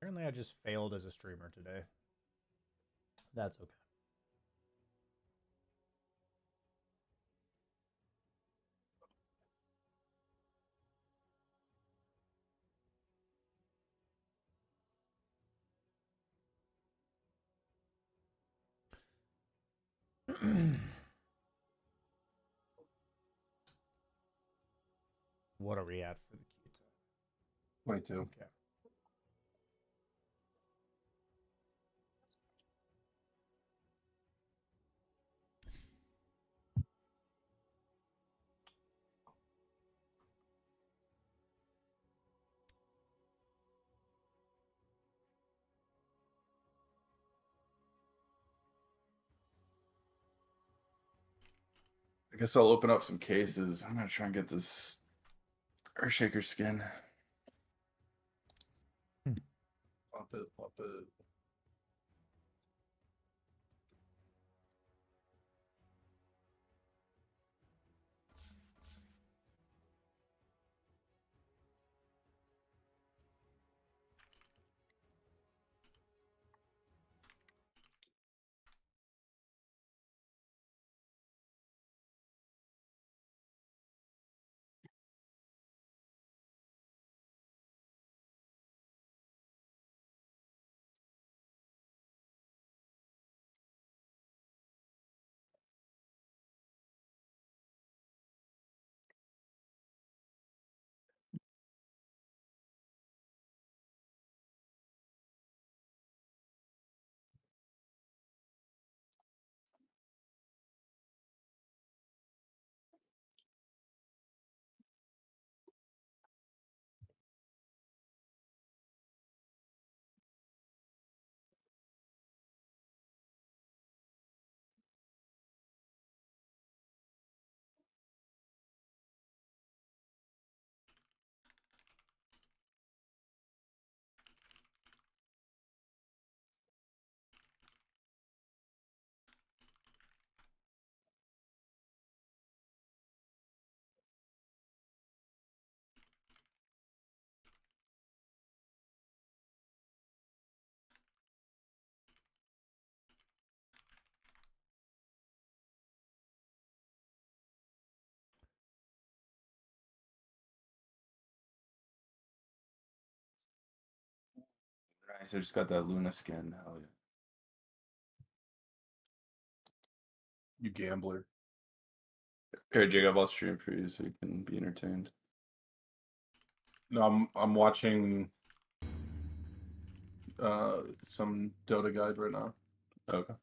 Apparently I just failed as a streamer today. That's okay. What are we at for the queue time? 22. Okay. I guess I'll open up some cases. I'm gonna try and get this Earthshaker skin. Pop it, pop it. Nice, I just got that Luna skin. Hell yeah. You gambler. Here, Jacob, I'll stream for you so you can be entertained. No, I'm watching some Dota guide right now. Okay.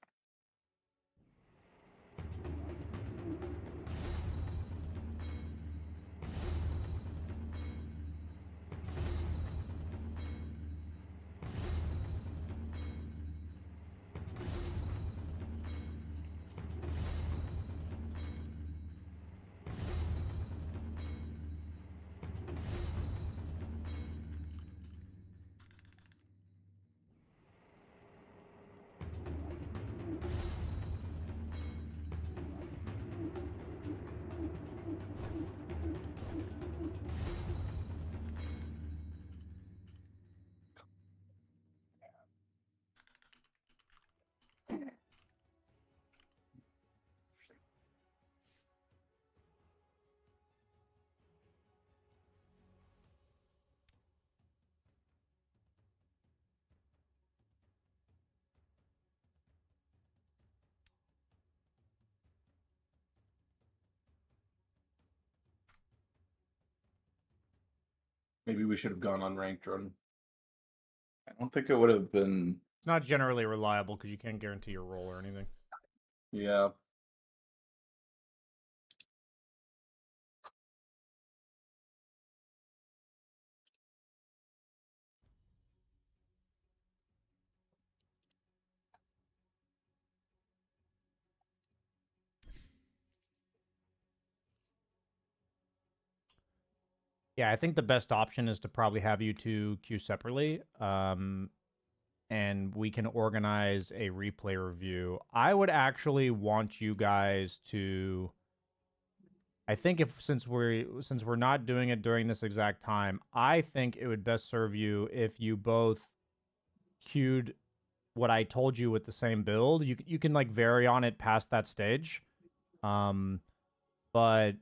Maybe we should have gone unranked run. I don't think it would have been. It's not generally reliable because you can't guarantee your roll or anything. Yeah. Yeah, I think the best option is to probably have you two queue separately. And we can organize a replay review. I would actually want you guys to. I think if since we're not doing it during this exact time, I think it would best serve you if you both queued what I told you with the same build. You can like vary on it past that stage. But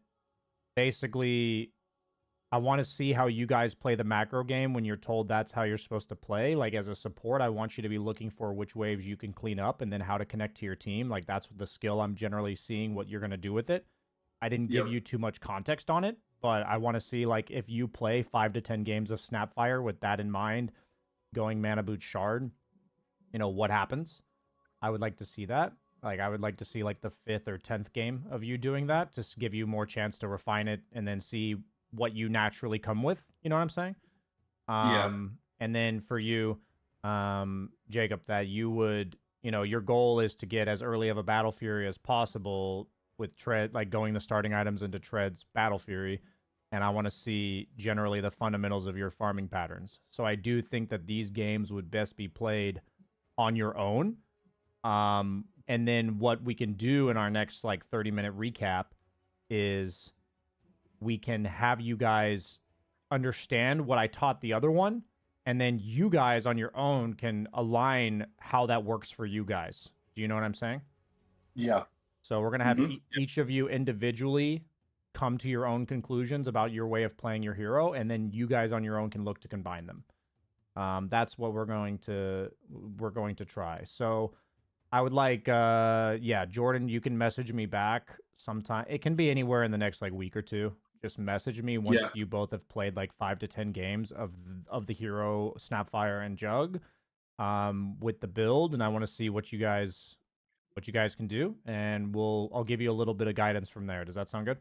basically I want to see how you guys play the macro game when you're told that's how you're supposed to play. Like as a support, I want you to be looking for which waves you can clean up and then how to connect to your team. Like that's the skill I'm generally seeing what you're going to do with it. I didn't give Yep. you too much context on it, but I want to see like if you play 5 to 10 games of Snapfire with that in mind, going mana boot shard, what happens? I would like to see that. Like I would like to see like the 5th or 10th game of you doing that to give you more chance to refine it and then see what you naturally come with. You know what I'm saying? Yeah. And then for you, Jacob, that you would, your goal is to get as early of a Battle Fury as possible with tread, like going the starting items into treads Battle Fury. And I want to see generally the fundamentals of your farming patterns. So I do think that these games would best be played on your own. And then what we can do in our next like 30-minute recap is we can have you guys understand what I taught the other one, and then you guys on your own can align how that works for you guys. Do you know what I'm saying? Yeah. So we're gonna have each of you individually come to your own conclusions about your way of playing your hero, and then you guys on your own can look to combine them. That's what we're going to try. So I would like, yeah, Jordan, you can message me back sometime. It can be anywhere in the next like week or two. Just message me once Yeah. you both have played like 5 to 10 games of the hero Snapfire and Jug, with the build, and I want to see what you guys can do, and I'll give you a little bit of guidance from there. Does that sound good?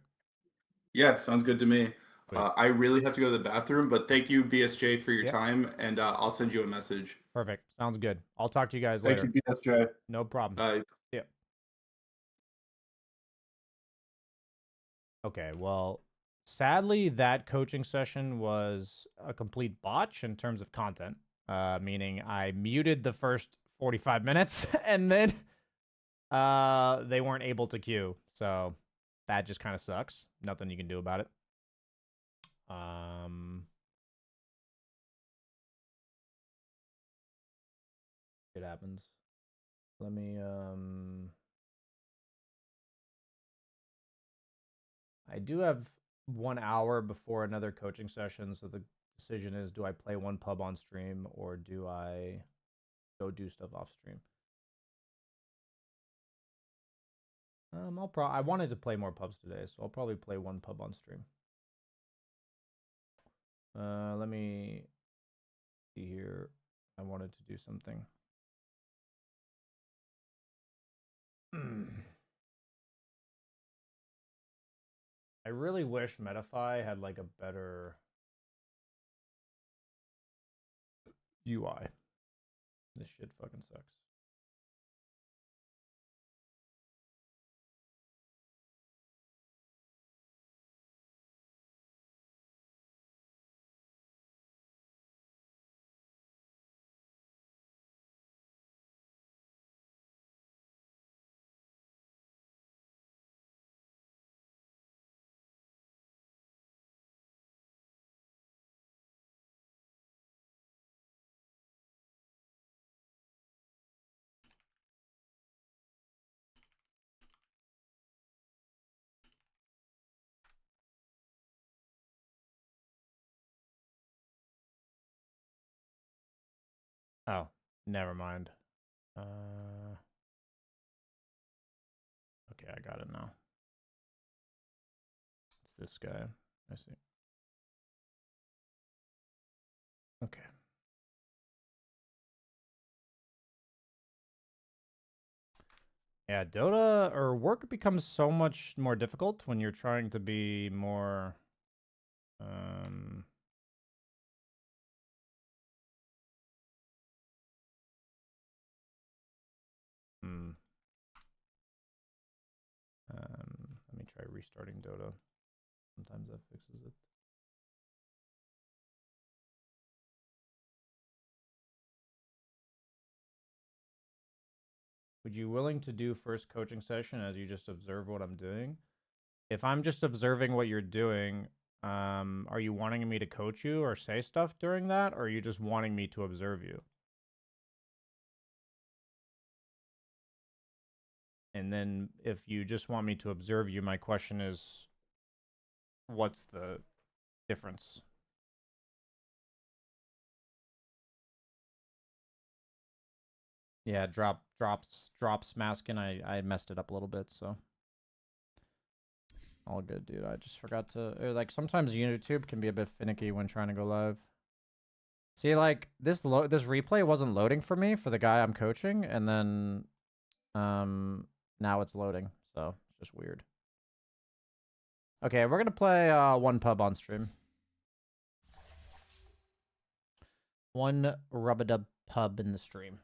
Yeah, sounds good to me. Sweet. I really have to go to the bathroom, but thank you, BSJ, for your Yep. time, and I'll send you a message. Perfect. Sounds good. I'll talk to you guys Thank later. you, BSJ. No problem. Bye. Yeah. Okay, well, sadly, that coaching session was a complete botch in terms of content. Meaning I muted the first 45 minutes and then they weren't able to queue. So that just kind of sucks. Nothing you can do about it. It happens. Let me I do have 1 hour before another coaching session, so the decision is, do I play one pub on stream or do I go do stuff off stream? I wanted to play more pubs today, so I'll probably play one pub on stream. Let me see here. I wanted to do something. I really wish Metafy had like a better UI. This shit fucking sucks. Oh, never mind. Okay, I got it now. It's this guy. I see. Okay. Yeah, Dota or work becomes so much more difficult when you're trying to be more um hmm, let me try restarting Dota. Sometimes that fixes it. Would you willing to do first coaching session as you just observe what I'm doing? If I'm just observing what you're doing, are you wanting me to coach you or say stuff during that, or are you just wanting me to observe you? And then if you just want me to observe you, my question is, what's the difference? Yeah, drops masking. I messed it up a little bit, so all good, dude. I just forgot to like sometimes YouTube can be a bit finicky when trying to go live. See, like this replay wasn't loading for me for the guy I'm coaching, and then now it's loading, so it's just weird. Okay, we're gonna play one pub on stream. One rub-a-dub pub in the stream.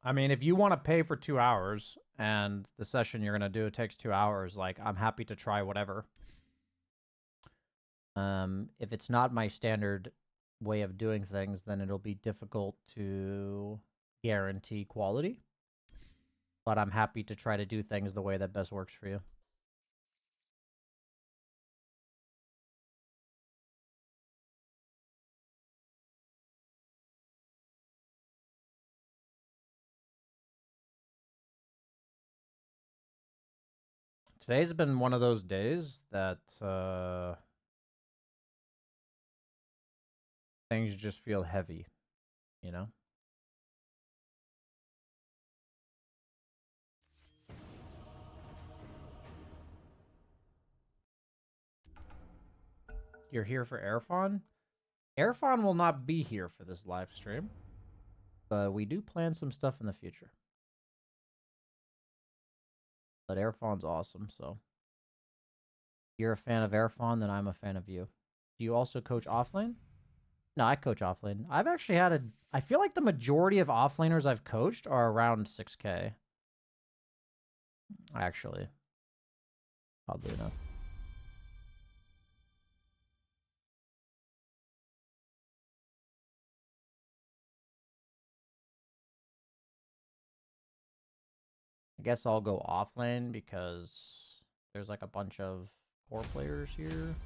I mean, if you want to pay for 2 hours and the session you're gonna do takes 2 hours, like I'm happy to try whatever. If it's not my standard way of doing things, then it'll be difficult to guarantee quality. But I'm happy to try to do things the way that best works for you. Today's been one of those days that things just feel heavy, you know? You're here for Airfon? Airfon will not be here for this live stream, but we do plan some stuff in the future. But Airfon's awesome, so if you're a fan of Airfon, then I'm a fan of you. Do you also coach offlane? No, I coach offlane. I've actually had I feel like the majority of offlaners I've coached are around 6K. Actually. Oddly enough. I guess I'll go offlane because there's like a bunch of core players here.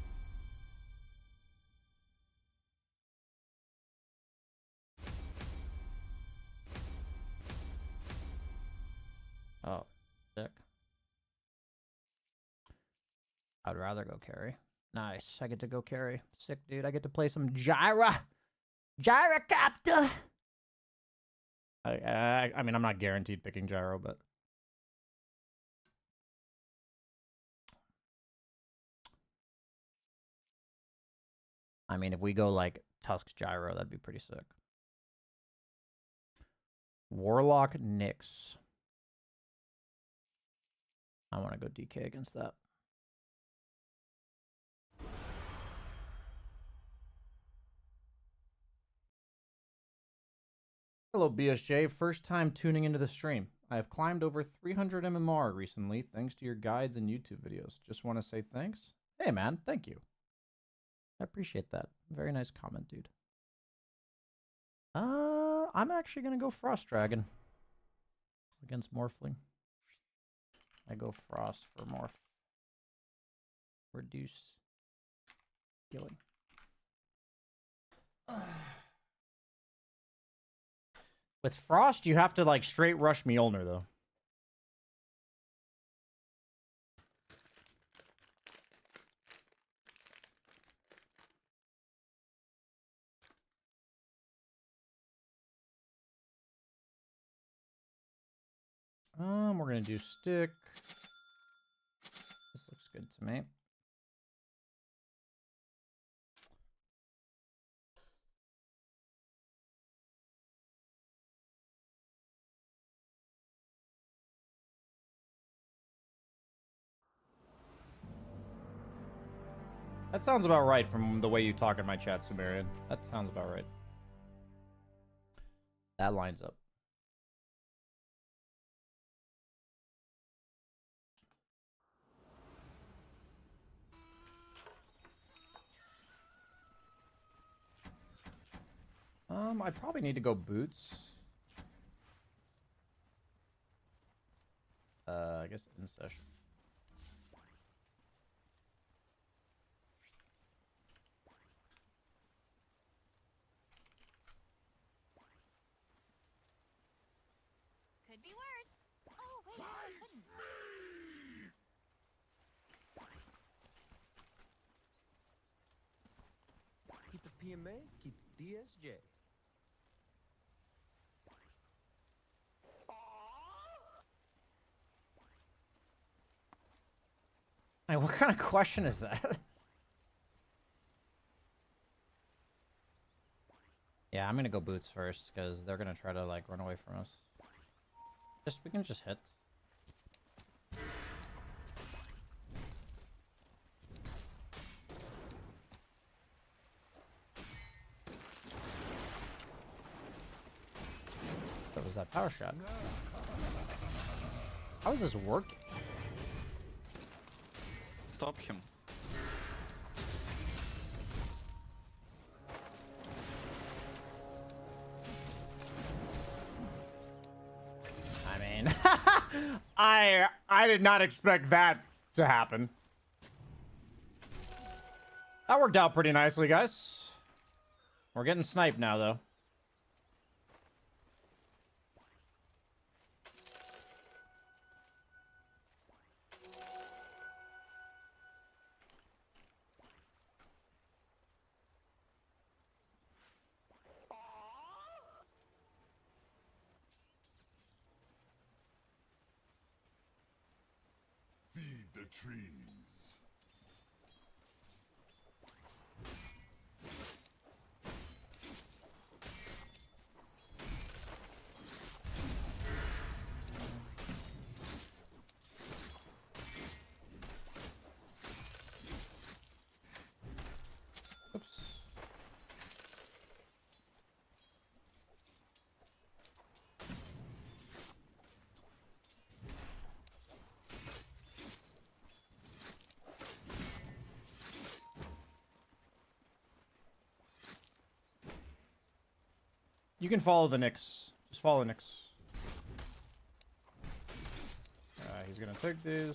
Oh, sick. I'd rather go carry. Nice. I get to go carry. Sick, dude. I get to play some Gyra. Gyrocopter. I mean, I'm not guaranteed picking Gyro, but I mean, if we go like Tusk Gyro, that'd be pretty sick. Warlock Nyx. I want to go DK against that. Hello, BSJ. First time tuning into the stream. I have climbed over 300 MMR recently thanks to your guides and YouTube videos. Just want to say thanks. Hey, man. Thank you. I appreciate that. Very nice comment, dude. I'm actually going to go Frost Dragon against Morphling. I go Frost for Morph. Reduce healing. With Frost, you have to like straight rush Mjolnir though. We're gonna do stick. This looks good to me. That sounds about right from the way you talk in my chat, Sumerian. That sounds about right. That lines up. I probably need to go boots. I guess in session. Could be worse. Oh, wait, it couldn't. Keep the PMA, keep the DSJ. Hey, what kind of question is that? Yeah, I'm gonna go boots first because they're gonna try to like run away from us. We can just hit. What was that power shot? How is this working? Stop him. I mean, I did not expect that to happen. That worked out pretty nicely, guys. We're getting sniped now, though. Feed the trees. Oops. You can follow the Nyx. Just follow Nyx. He's gonna take these.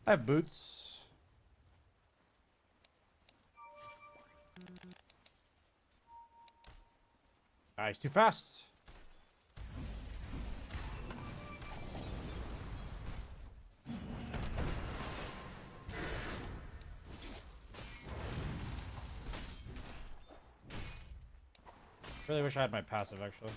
I have boots. Ah, he's too fast. Really wish I had my passive, actually.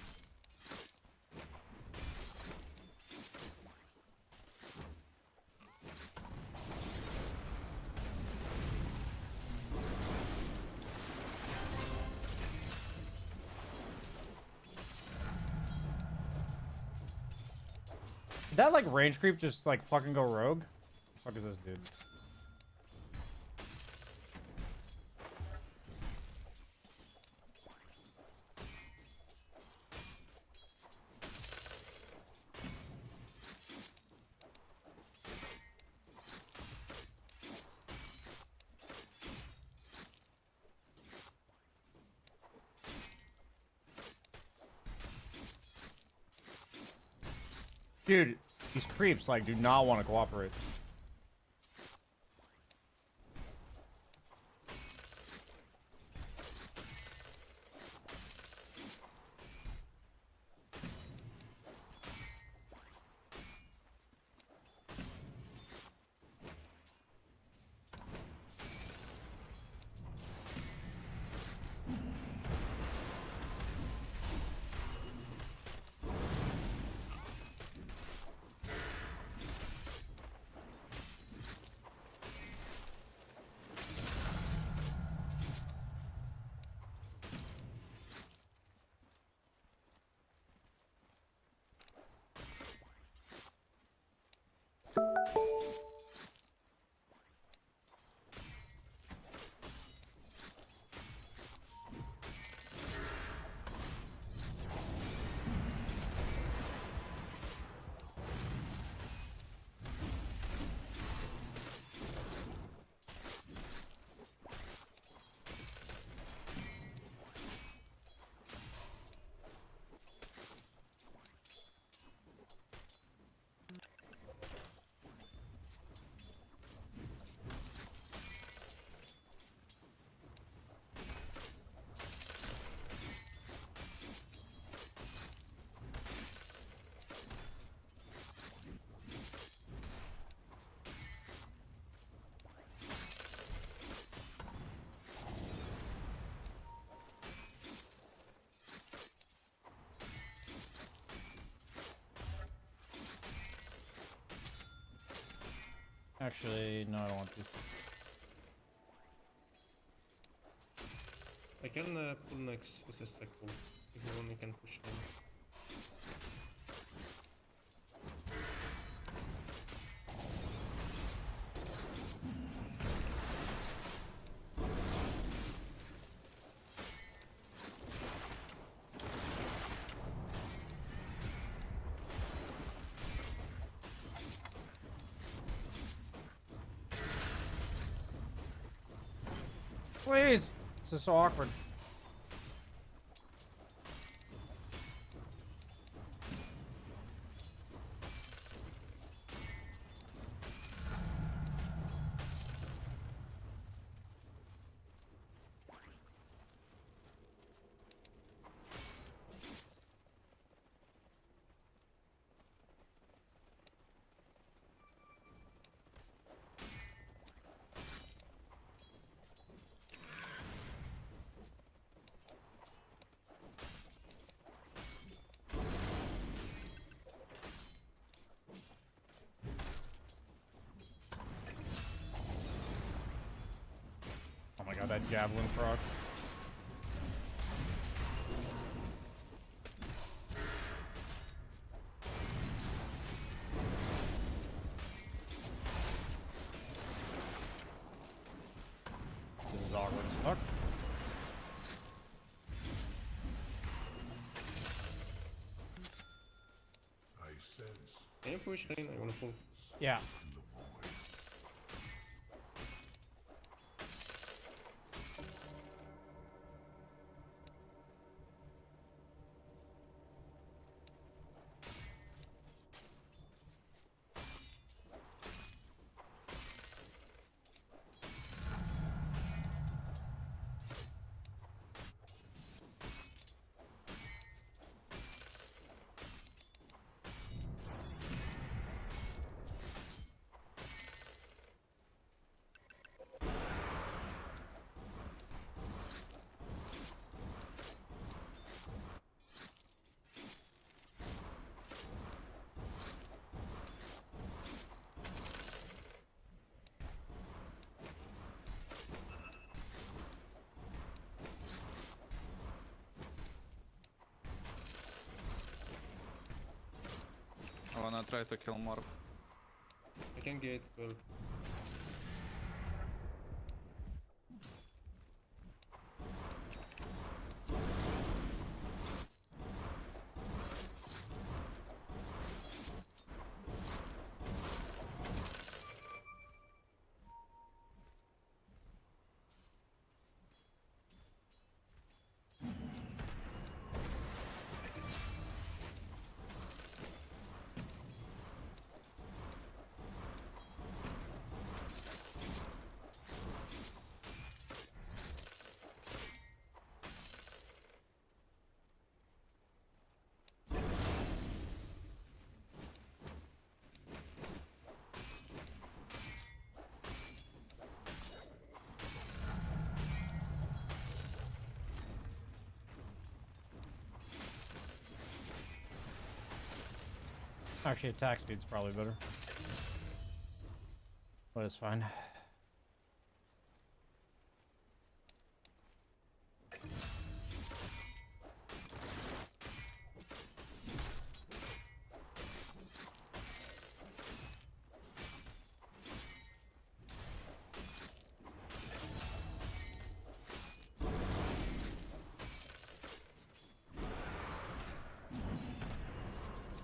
Did that, like, range creep just, like, fucking go rogue? What the fuck is this, dude? Dude, these creeps, like, do not want to cooperate. Actually, no, I don't want to. I can pull next with a stack pull. If you want, you can push them. Please! This is so awkward. Oh my god, that javelin proc. This is awkward as fuck. Can you push lane? I wanna pull. Yeah. I wanna try to kill Morph. I can get well. Actually, attack speed's probably better. But it's fine.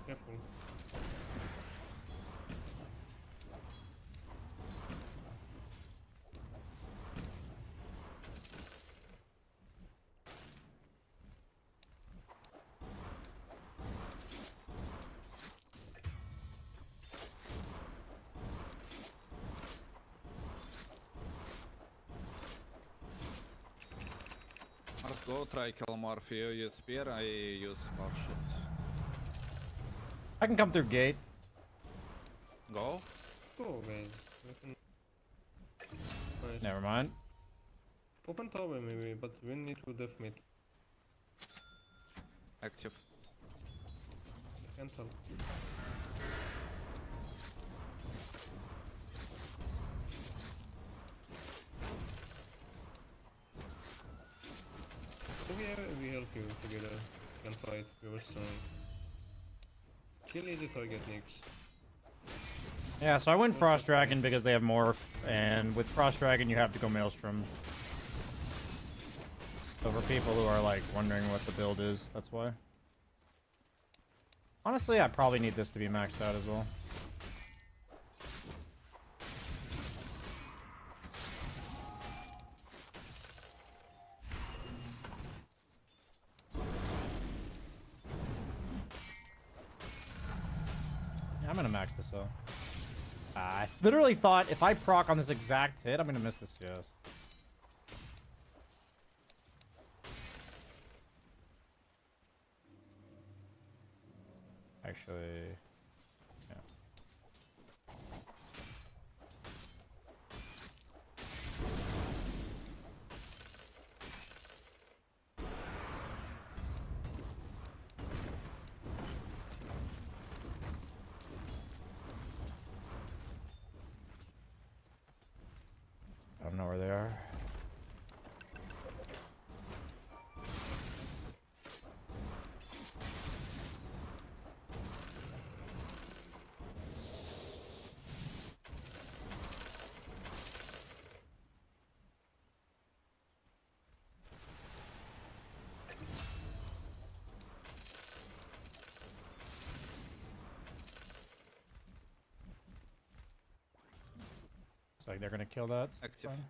Careful. Let's go try kill Morph. You use spear, I use power shot. I can come through gate. Go. Go, guys. Nice. Never mind. Open tower maybe, but we need to def mid. Active. Cancel. help you together. Can fight. You're strong. Kill easy target nukes. Yeah, so I went Frost Dragon because they have Morph, and with Frost Dragon you have to go Maelstrom. So for people who are like wondering what the build is, that's why. Honestly, I probably need this to be maxed out as well. Yeah, I'm gonna max this out. I literally thought if I proc on this exact hit, I'm gonna miss this CS. Actually, yeah. I don't know where they are. Looks like they're gonna kill that. Active. Fine.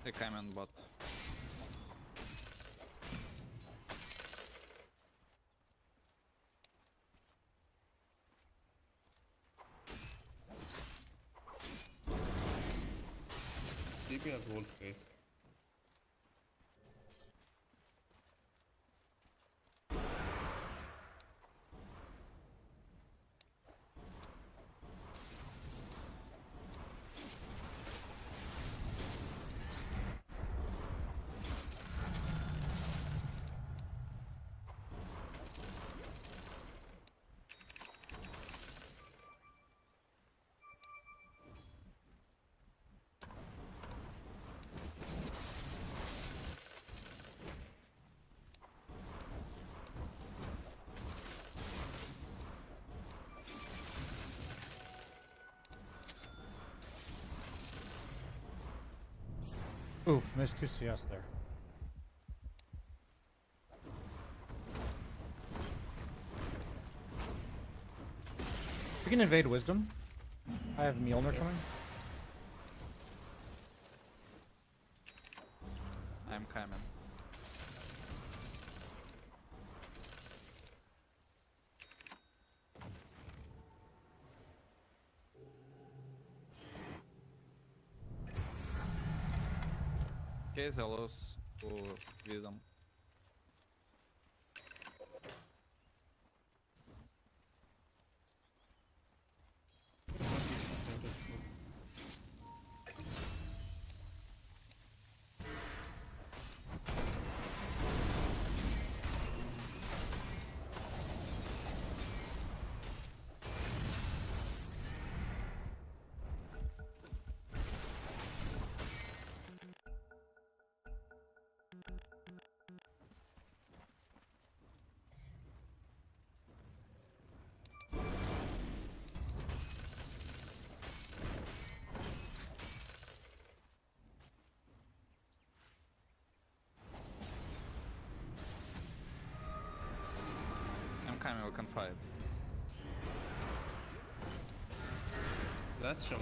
They came on bot. DP has wall space. Oof, missed 2 CS there. We can invade Wisdom. I have Mjolnir coming. I'm coming. Okay, they lose to Wisdom. I'm coming, we can fight. That's jump.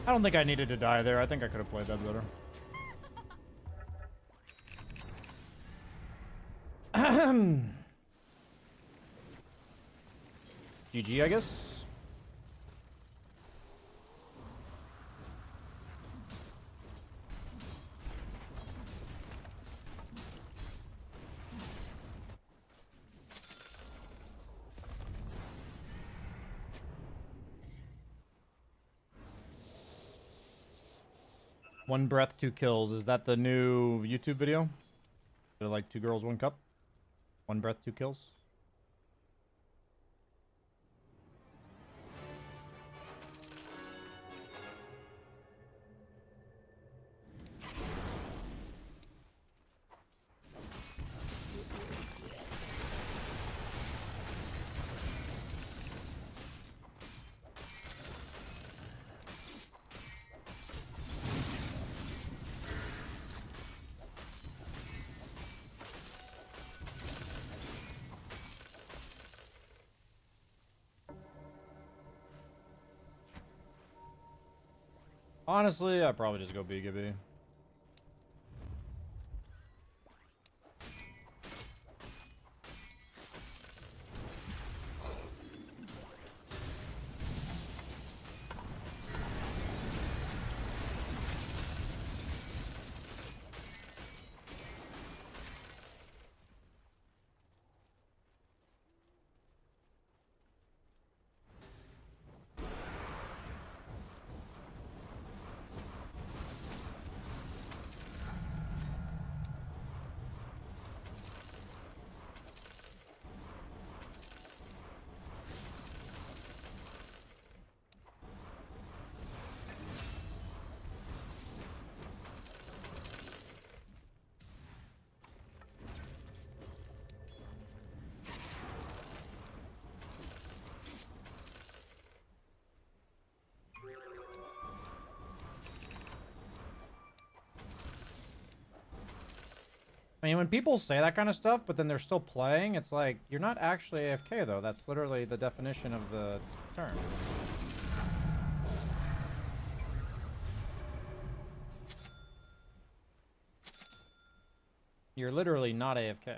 I don't think I needed to die there. I think I could have played that better. GG, I guess. One breath, 2 kills. Is that the new YouTube video? They're like 2 girls, 1 cup. 1 breath, 2 kills. Honestly, I'd probably just go BKB. I mean, when people say that kind of stuff, but then they're still playing, it's like, you're not actually AFK, though. That's literally the definition of the term. You're literally not AFK.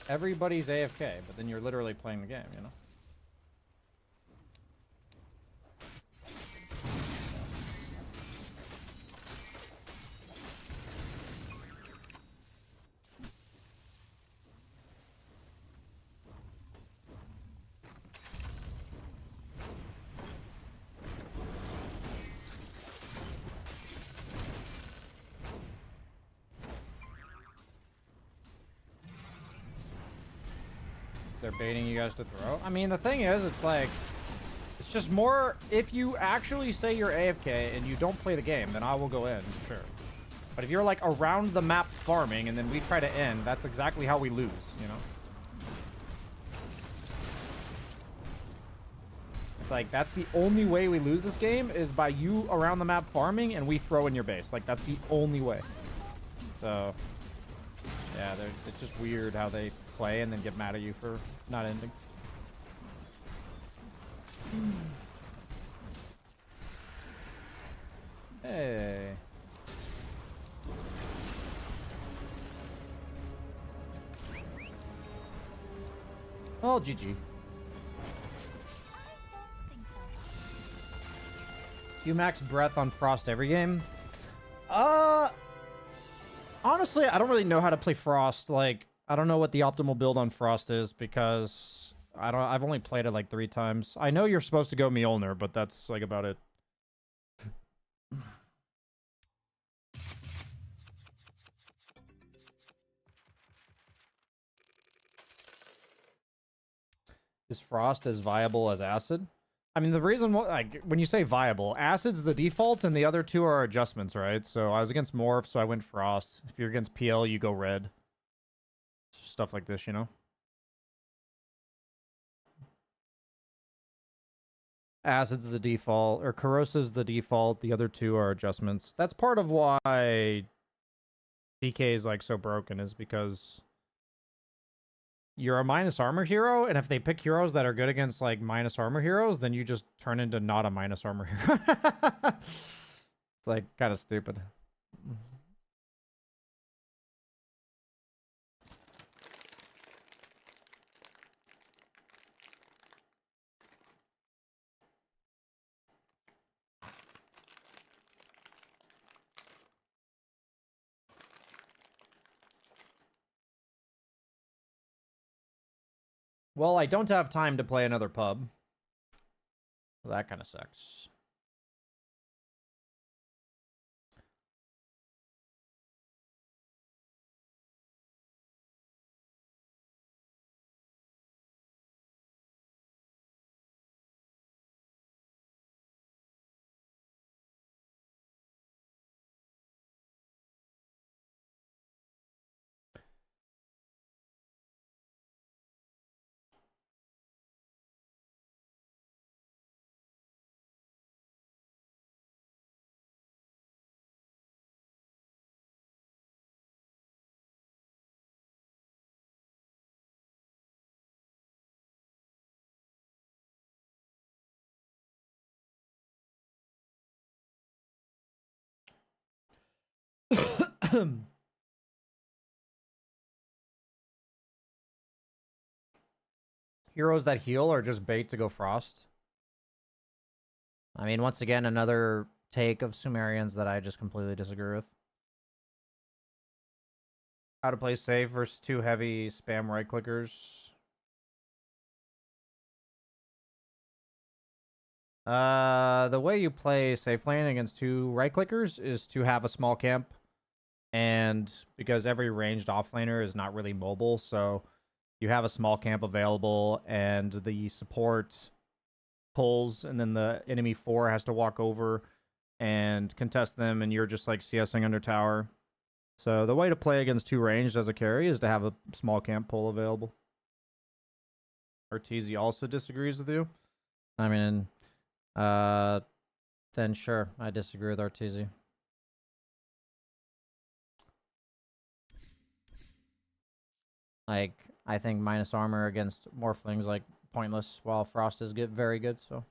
Everybody's AFK, but then you're literally playing the game, you know? They're baiting you guys to throw. I mean, the thing is, it's like, it's just more, if you actually say you're AFK and you don't play the game, then I will go in, sure. But if you're like around the map farming and then we try to end, that's exactly how we lose, you know? It's like, that's the only way we lose this game is by you around the map farming and we throw in your base. Like, that's the only way. So, yeah, it's just weird how they play and then get mad at you for not ending. Hey. Oh, GG. I don't think so. You max breath on Frost every game? Honestly, I don't really know how to play Frost. Like, I don't know what the optimal build on Frost is because I've only played it like 3 times. I know you're supposed to go Mjolnir, but that's like about it. Is Frost as viable as Acid? I mean, the reason like when you say viable, Acid's the default and the other 2 are adjustments, right? So I was against Morph, so I went Frost. If you're against PL, you go Red. Stuff like this, you know? Acid's the default, or Corrosive's the default. The other 2 are adjustments. That's part of why DK is like so broken, is because you're a minus armor hero, and if they pick heroes that are good against like minus armor heroes, then you just turn into not a minus armor hero. It's like kind of stupid. Well, I don't have time to play another pub. That kind of sucks. Heroes that heal are just bait to go Frost. I mean, once again, another take of Sumerians that I just completely disagree with. How to play safe versus 2 heavy spam right clickers. The way you play safe lane against 2 right clickers is to have a small camp, and because every ranged offlaner is not really mobile, so you have a small camp available, and the support pulls, and then the enemy 4 has to walk over and contest them, and you're just like CSing under tower. So the way to play against 2 ranged as a carry is to have a small camp pull available. Arteezy also disagrees with you. I mean, then sure, I disagree with Arteezy. Like, I think minus armor against Morphling's like pointless, while Frost is very good, so.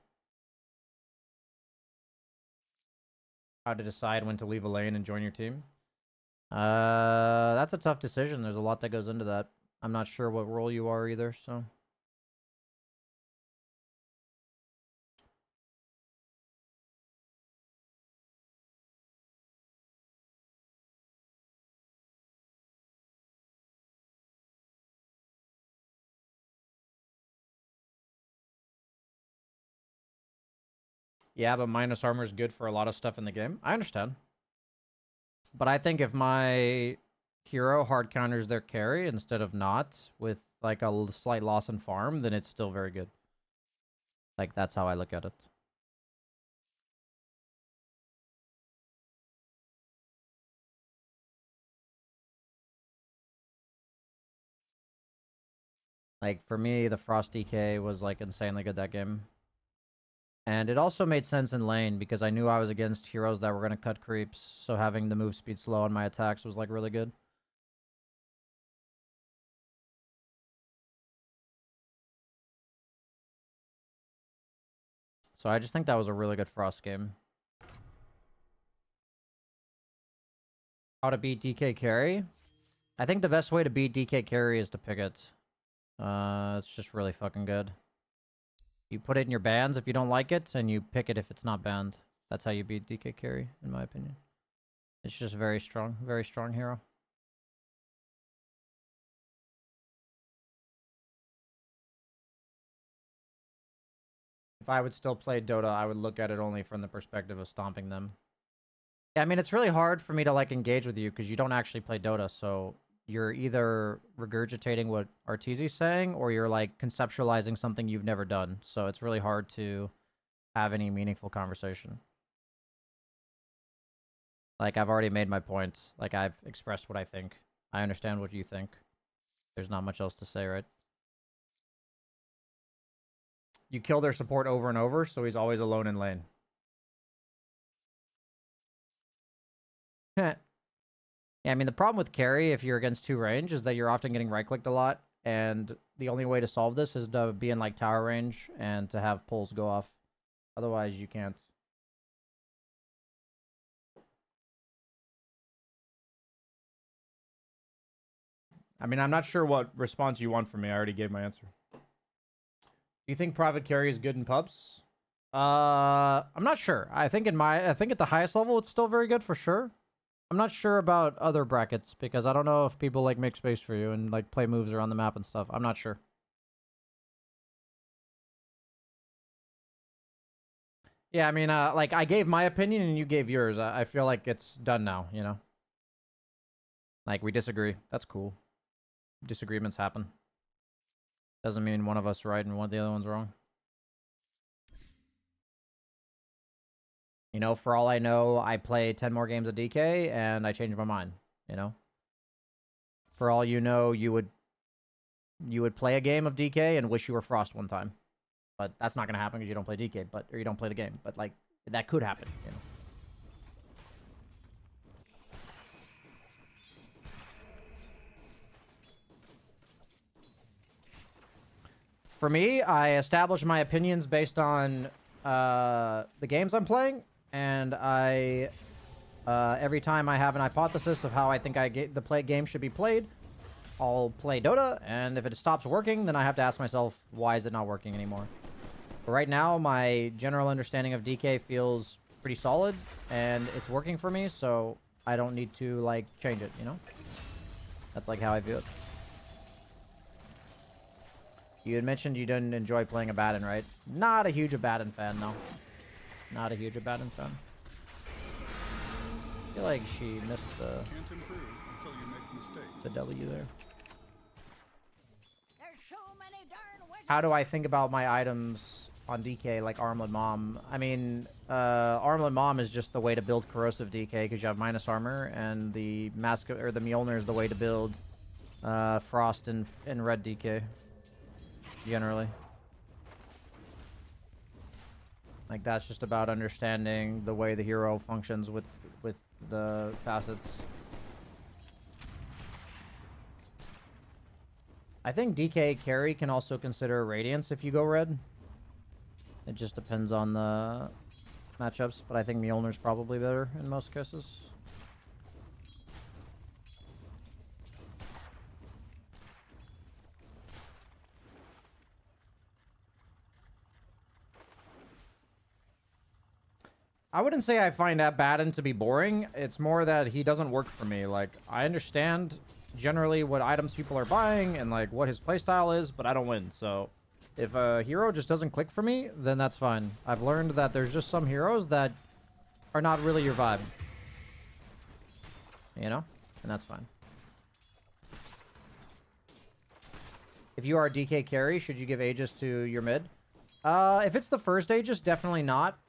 How to decide when to leave a lane and join your team? That's a tough decision. There's a lot that goes into that. I'm not sure what role you are either, so. Yeah, but minus armor is good for a lot of stuff in the game. I understand. But I think if my hero hard counters their carry instead of not, with like a slight loss in farm, then it's still very good. Like, that's how I look at it. Like, for me, the Frost DK was like insanely good that game. And it also made sense in lane because I knew I was against heroes that were going to cut creeps, so having the move speed slow on my attacks was like really good. So I just think that was a really good Frost game. How to beat DK carry? I think the best way to beat DK carry is to pick it. It's just really fucking good. You put it in your bans if you don't like it, and you pick it if it's not banned. That's how you beat DK carry, in my opinion. It's just very strong hero. If I would still play Dota, I would look at it only from the perspective of stomping them. Yeah, I mean, it's really hard for me to like engage with you because you don't actually play Dota, so you're either regurgitating what Arteezy's saying, or you're like conceptualizing something you've never done. So it's really hard to have any meaningful conversation. Like, I've already made my point. Like, I've expressed what I think. I understand what you think. There's not much else to say, right? You kill their support over and over, so he's always alone in lane. Yeah, I mean, the problem with carry, if you're against 2 range, is that you're often getting right-clicked a lot, and the only way to solve this is to be in like tower range and to have pulls go off. Otherwise, you can't. I mean, I'm not sure what response you want from me. I already gave my answer. Do you think private carry is good in pubs? I'm not sure. I think at the highest level, it's still very good for sure. I'm not sure about other brackets because I don't know if people like make space for you and like play moves around the map and stuff. I'm not sure. Yeah, I mean, like I gave my opinion and you gave yours. I feel like it's done now, you know? Like we disagree. That's cool. Disagreements happen. Doesn't mean one of us right and one the other one's wrong. You know, for all I know, I play 10 more games of DK and I change my mind, you know? For all you know, you would play a game of DK and wish you were Frost one time. But that's not going to happen because you don't play DK, or you don't play the game. But, like, that could happen, you know? For me, I establish my opinions based on the games I'm playing, and I every time I have an hypothesis of how I think the game should be played, I'll play Dota, and if it stops working, then I have to ask myself, why is it not working anymore? But right now, my general understanding of DK feels pretty solid, and it's working for me, so I don't need to, like, change it, you know? That's, like, how I view it. You had mentioned you didn't enjoy playing Abaddon, right? Not a huge Abaddon fan, no. Not a huge Abaddon fan. I feel like she missed the W there. How do I think about my items on DK, like Armlet Mom? I mean, Armlet Mom is just the way to build Corrosive DK because you have minus armor, and the the Mjolnir is the way to build Frost and Red DK. Generally. Like, that's just about understanding the way the hero functions with the facets. I think DK carry can also consider Radiance if you go red. It just depends on the matchups, but I think Mjolnir's probably better in most cases. I wouldn't say I find Abaddon to be boring. It's more that he doesn't work for me. Like, I understand generally what items people are buying and, like, what his playstyle is, but I don't win. So, if a hero just doesn't click for me, then that's fine. I've learned that there's just some heroes that are not really your vibe. You know? And that's fine. If you are a DK carry, should you give Aegis to your mid? If it's the first Aegis, definitely not.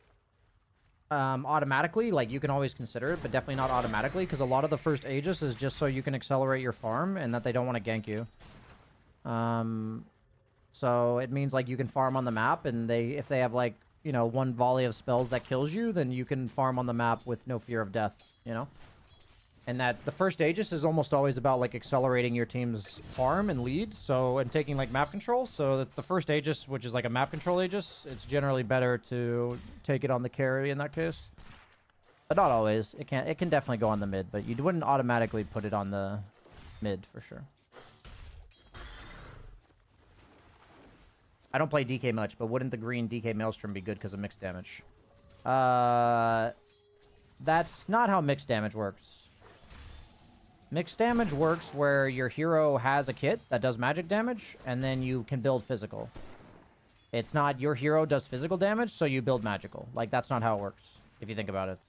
Automatically, like, you can always consider it, but definitely not automatically, because a lot of the first Aegis is just so you can accelerate your farm and that they don't want to gank you. So it means, like, you can farm on the map, and if they have, like, you know, one volley of spells that kills you, then you can farm on the map with no fear of death, you know? And that the first Aegis is almost always about, like, accelerating your team's farm and lead, and taking, like, map control. So that the first Aegis, which is, like, a map control Aegis, it's generally better to take it on the carry in that case. But not always. It can definitely go on the mid, but you wouldn't automatically put it on the mid, for sure. I don't play DK much, but wouldn't the green DK Maelstrom be good because of mixed damage? That's not how mixed damage works. Mixed damage works where your hero has a kit that does magic damage, and then you can build physical. It's not your hero does physical damage, so you build magical. Like, that's not how it works, if you think about it.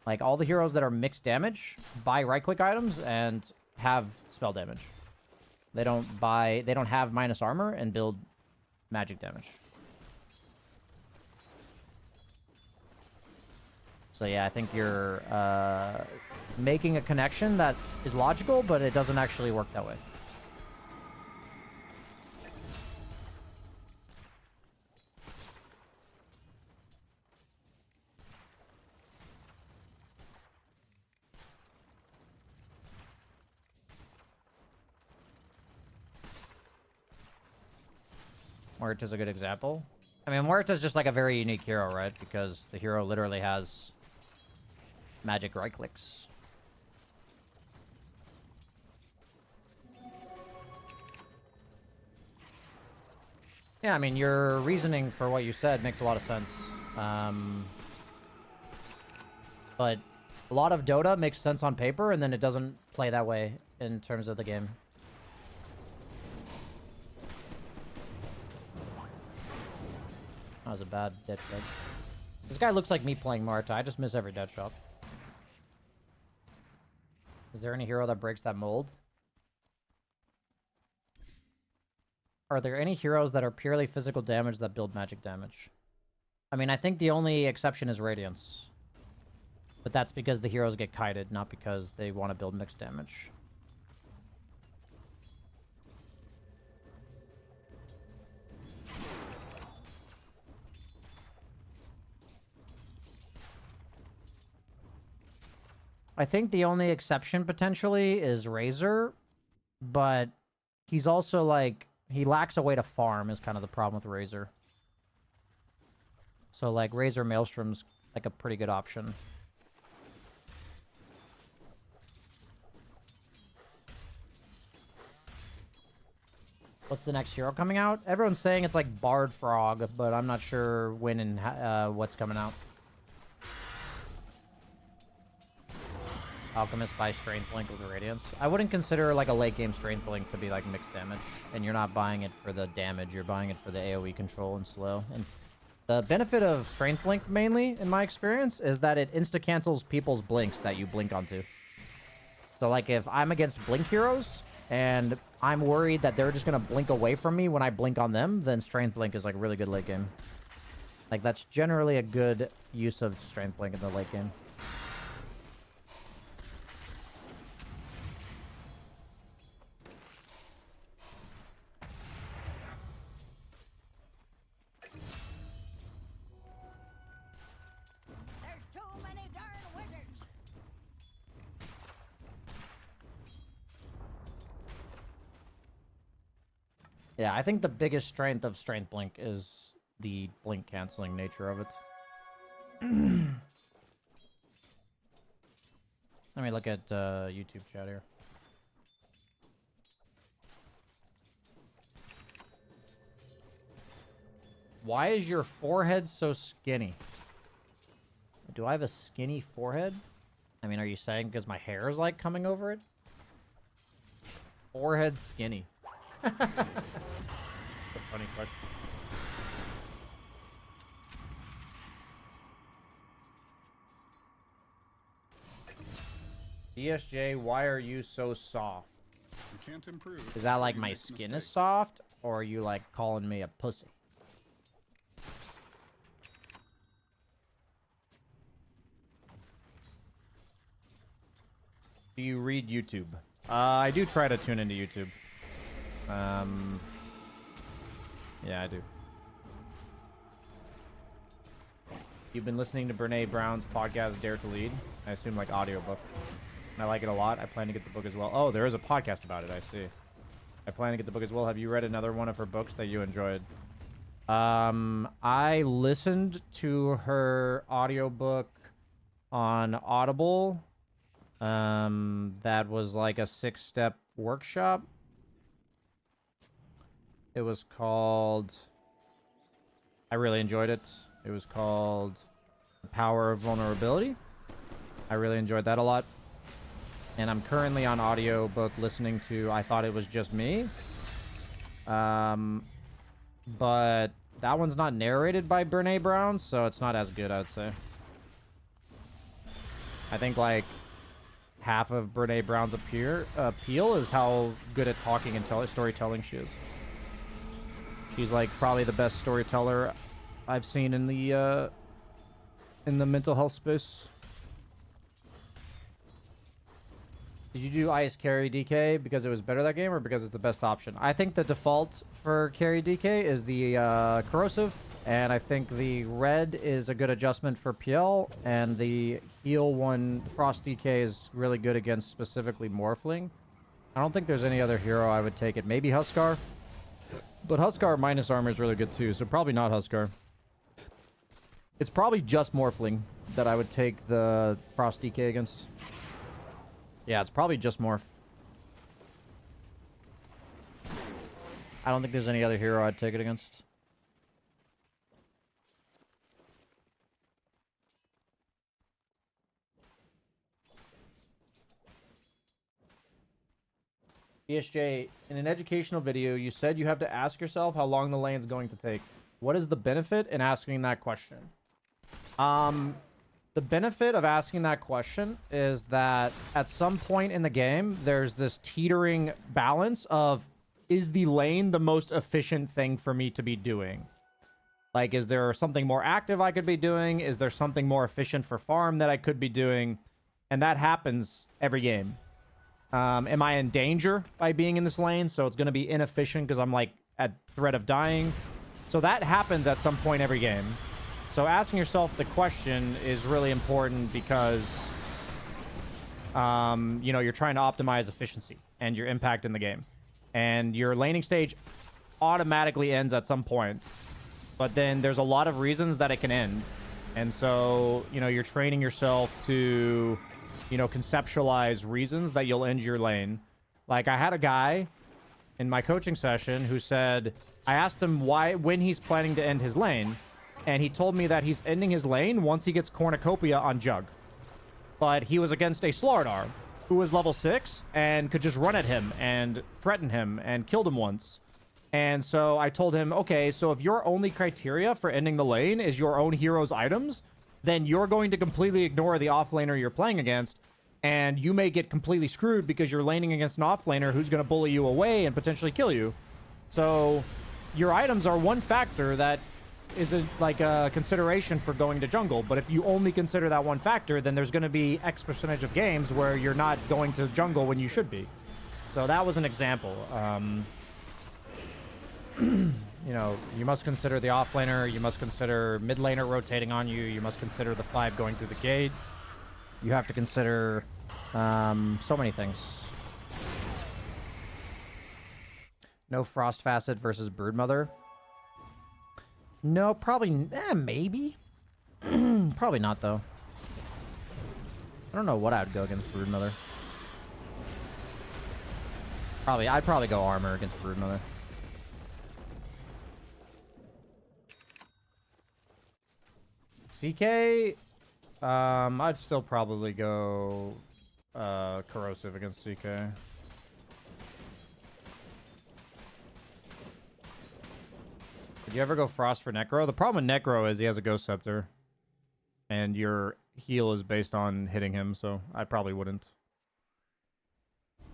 Like, all the heroes that are mixed damage buy right-click items and have spell damage. They don't have minus armor and build magic damage. So yeah, I think you're making a connection that is logical, but it doesn't actually work that way. Muerta's a good example. I mean, Muerta's just like a very unique hero, right? Because the hero literally has magic right clicks. Yeah, I mean, your reasoning for what you said makes a lot of sense. But a lot of Dota makes sense on paper, and then it doesn't play that way in terms of the game. That was a bad dead shot. This guy looks like me playing Marta. I just miss every dead shot. Is there any hero that breaks that mold? Are there any heroes that are purely physical damage that build magic damage? I mean, I think the only exception is Radiance. But that's because the heroes get kited, not because they want to build mixed damage. I think the only exception potentially is Razor, but he's also like, he lacks a way to farm is kind of the problem with Razor. So like Razor Maelstrom's like a pretty good option. What's the next hero coming out? Everyone's saying it's like Bard Frog, but I'm not sure when and what's coming out. Alchemist by Strength Link with Radiance. I wouldn't consider like a late game Strength Link to be like mixed damage. And you're not buying it for the damage, you're buying it for the AoE control and slow. And the benefit of Strength Link mainly, in my experience, is that it insta-cancels people's blinks that you blink onto. So like if I'm against blink heroes, and I'm worried that they're just going to blink away from me when I blink on them, then Strength Blink is like really good late game. Like that's generally a good use of Strength Blink in the late game. There's too many darn wizards. Yeah, I think the biggest strength of Strength Blink is the blink canceling nature of it. Let me look at YouTube chat here. Why is your forehead so skinny? Do I have a skinny forehead? I mean, are you saying because my hair is like coming over it? Forehead skinny. That's a funny question. DSJ, why are you so soft? You can't improve. Is that like You my make skin is mistakes. soft, or are you like calling me a pussy? Do you read YouTube? I do try to tune into YouTube. Yeah, I do. You've been listening to Brene Brown's podcast, Dare to Lead. I assume like audiobook. And I like it a lot. I plan to get the book as well. Oh, there is a podcast about it, I see. I plan to get the book as well. Have you read another one of her books that you enjoyed? I listened to her audiobook on Audible. That was like a 6-step workshop. It was called... I really enjoyed it. It was called The Power of Vulnerability. I really enjoyed that a lot. And I'm currently on audiobook listening to I Thought It Was Just Me. But that one's not narrated by Brene Brown, so it's not as good, I'd say. I think like half of Brene Brown's appeal is how good at talking and storytelling she is. She's like probably the best storyteller I've seen in the mental health space. Did you do Ice Carry DK because it was better that game or because it's the best option? I think the default for Carry DK is the Corrosive, and I think the red is a good adjustment for PL, and the heal one, Frost DK, is really good against specifically Morphling. I don't think there's any other hero I would take it. Maybe Huskar. But Huskar minus armor is really good too, so probably not Huskar. It's probably just Morphling that I would take the Frost DK against. Yeah, it's probably just Morph. I don't think there's any other hero I'd take it against. ESJ, in an educational video, you said you have to ask yourself how long the lane's going to take. What is the benefit in asking that question? The benefit of asking that question is that at some point in the game, there's this teetering balance of, is the lane the most efficient thing for me to be doing? Like, is there something more active I could be doing? Is there something more efficient for farm that I could be doing? And that happens every game. Am I in danger by being in this lane? So it's going to be inefficient because I'm, like, at threat of dying. So that happens at some point every game. So asking yourself the question is really important because, you know, you're trying to optimize efficiency and your impact in the game. And your laning stage automatically ends at some point. But then there's a lot of reasons that it can end. And so, you know, you're training yourself to, you know, conceptualize reasons that you'll end your lane. Like, I had a guy in my coaching session who said, I asked him when he's planning to end his lane, and he told me that he's ending his lane once he gets Cornucopia on Jug. But he was against a Slardar, who was level 6, and could just run at him, and threaten him, and killed him once. And so I told him, okay, so if your only criteria for ending the lane is your own hero's items, then you're going to completely ignore the offlaner you're playing against, and you may get completely screwed because you're laning against an offlaner who's going to bully you away and potentially kill you. So your items are one factor that is a consideration for going to jungle, but if you only consider that one factor, then there's going to be X percentage of games where you're not going to jungle when you should be. So that was an example. You know, you must consider the offlaner, you must consider mid laner rotating on you, you must consider the 5 going through the gate. You have to consider so many things. No Frost Facet versus Broodmother. No, probably, maybe. Probably not, though. I don't know what I would go against Broodmother. I'd probably go armor against Broodmother. CK, I'd still probably go corrosive against CK. Did you ever go Frost for Necro? The problem with Necro is he has a Ghost Scepter. And your heal is based on hitting him, so I probably wouldn't.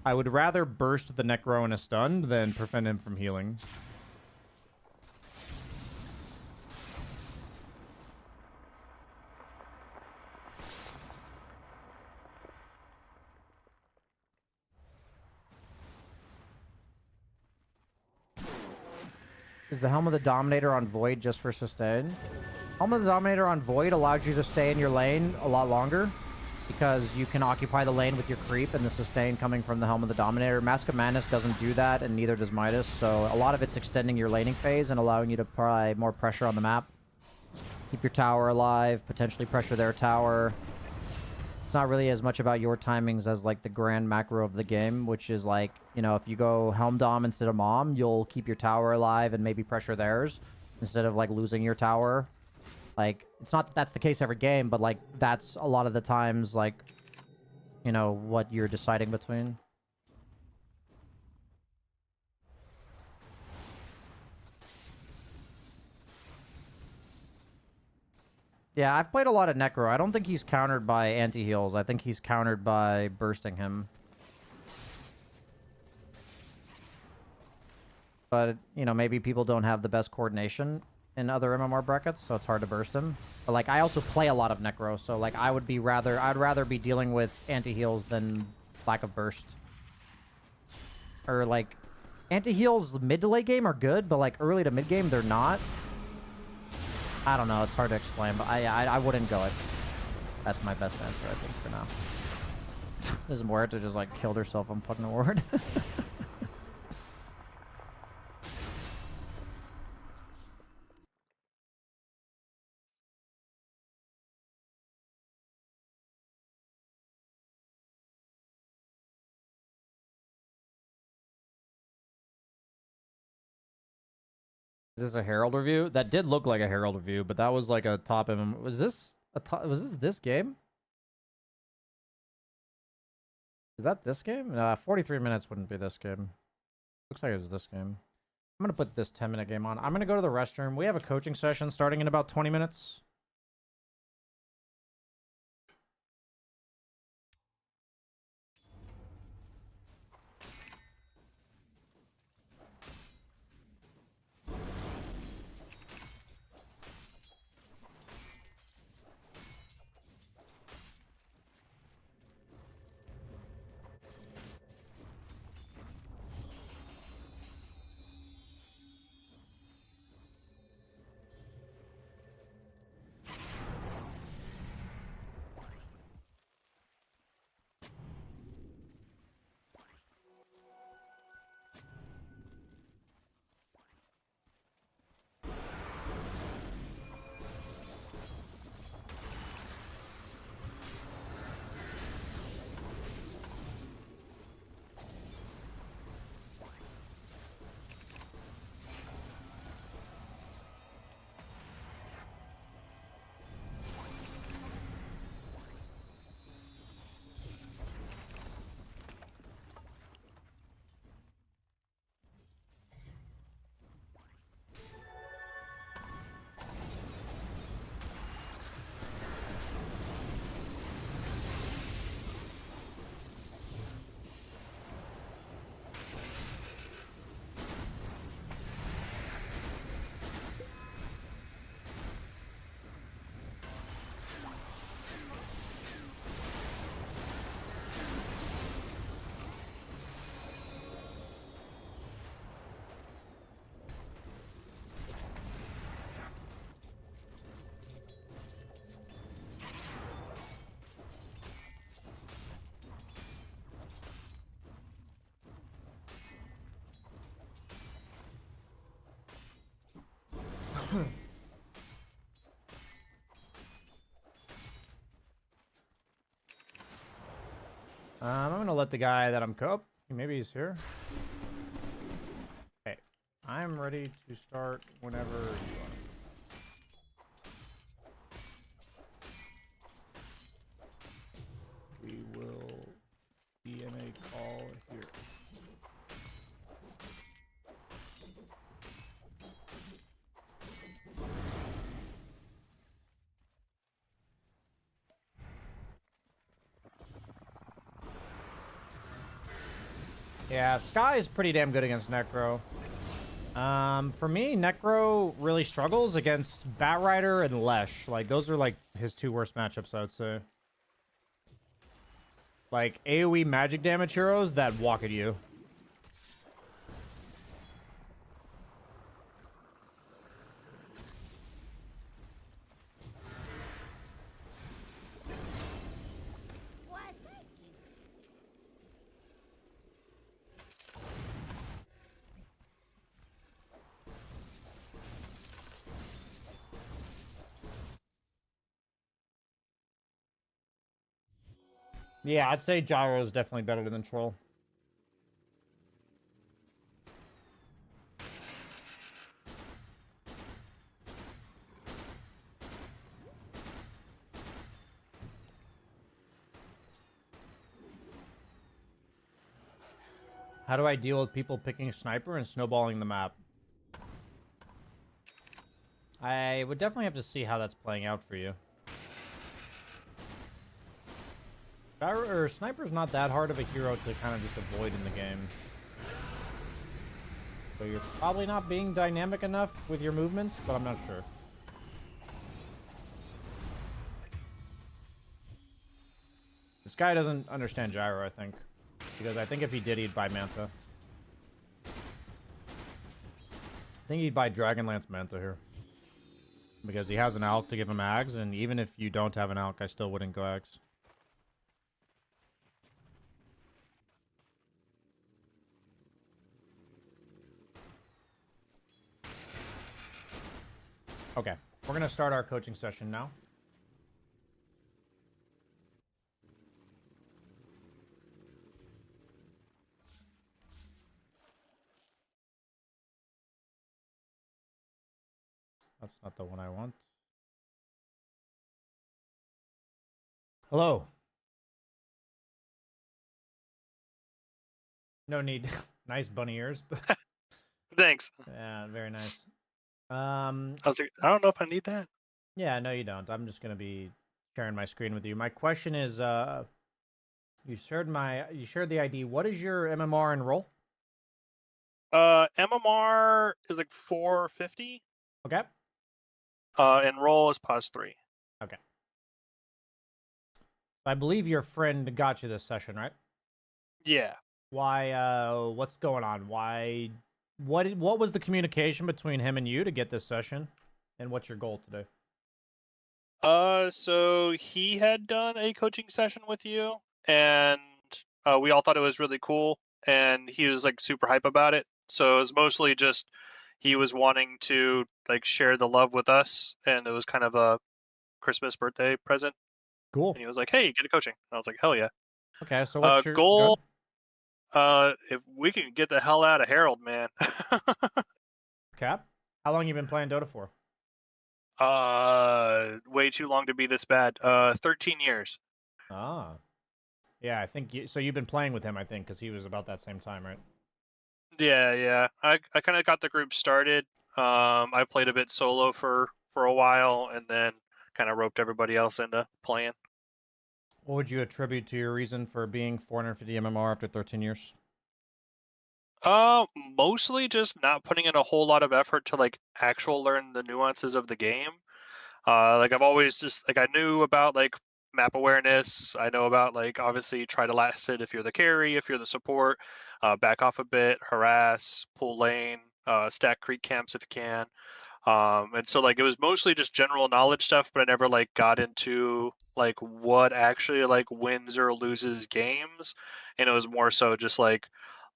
I would rather burst the Necro in a stun than prevent him from healing. Is the Helm of the Dominator on Void just for sustain? Helm of the Dominator on Void allows you to stay in your lane a lot longer because you can occupy the lane with your creep and the sustain coming from the Helm of the Dominator. Mask of Madness doesn't do that, and neither does Midas, so a lot of it's extending your laning phase and allowing you to apply more pressure on the map. Keep your tower alive, potentially pressure their tower. It's not really as much about your timings as, like, the grand macro of the game, which is, like, you know, if you go Helm Dom instead of Mom, you'll keep your tower alive and maybe pressure theirs instead of, like, losing your tower. Like, it's not that that's the case every game, but, like, that's a lot of the times, like, you know, what you're deciding between. Yeah, I've played a lot of Necro. I don't think he's countered by anti-heals. I think he's countered by bursting him. But, you know, maybe people don't have the best coordination in other MMR brackets, so it's hard to burst him. But, like, I also play a lot of Necro, so, like, I'd rather be dealing with anti-heals than lack of burst. Or, like, anti-heals mid to late game are good, but, like, early to mid game, they're not. I don't know, it's hard to explain, but I wouldn't go it. That's my best answer, I think, for now. This Muerta just, like, killed herself on fucking ward. Is this a Herald review? That did look like a Herald review, but that was like a top MM. Was this a top? Was this game? Is that this game? 43 minutes wouldn't be this game. Looks like it was this game. I'm gonna put this 10-minute game on. I'm gonna go to the restroom. We have a coaching session starting in about 20 minutes. I'm gonna let the guy that I'm maybe he's here. Okay, I'm ready to start whenever you are. We will be in a call here. Yeah, Sky is pretty damn good against Necro. For me, Necro really struggles against Batrider and Lesh. Like, those are, like, his two worst matchups, I would say. Like, AoE magic damage heroes that walk at you. Why, thank you. Yeah, I'd say Gyro is definitely better than Troll. How do I deal with people picking Sniper and snowballing the map? I would definitely have to see how that's playing out for you. Sniper's not that hard of a hero to kind of just avoid in the game. So you're probably not being dynamic enough with your movements, but I'm not sure. This guy doesn't understand Gyro, I think. Because I think if he did, he'd buy Manta. I think he'd buy Dragonlance Manta here. Because he has an Alk to give him Ags, and even if you don't have an Alk, I still wouldn't go Ags. Okay, we're going to start our coaching session now. That's not the one I want. Hello. No need. Nice bunny ears. Thanks. Yeah, very nice. I was like, I don't know if I need that. Yeah, no, you don't. I'm just gonna be sharing my screen with you. My question is, you shared the ID. What is your MMR and roll? MMR is like 450. Okay. And roll is +3. Okay. I believe your friend got you this session, right? Yeah. Why? What's going on? Why? What was the communication between him and you to get this session, and what's your goal today? So he had done a coaching session with you, and we all thought it was really cool, and he was like super hype about it. So it was mostly just he was wanting to like share the love with us, and it was kind of a Christmas birthday present. Cool. And he was like, "Hey, get a coaching." And I was like, "Hell yeah!" Okay, so what's your Goal? Good. If we can get the hell out of Herald, man. Cap? How long you been playing Dota for? Way too long to be this bad. 13 years. Ah. Yeah, I think so you've been playing with him, I think, because he was about that same time, right? Yeah. I kind of got the group started. I played a bit solo for a while, and then kind of roped everybody else into playing. What would you attribute to your reason for being 450 MMR after 13 years? Mostly just not putting in a whole lot of effort to like actual learn the nuances of the game. Like I've always just like I knew about like map awareness. I know about like obviously try to last it if you're the carry, if you're the support, back off a bit, harass, pull lane, stack creep camps if you can. And so like it was mostly just general knowledge stuff, but I never like got into like what actually like wins or loses games. And it was more so just like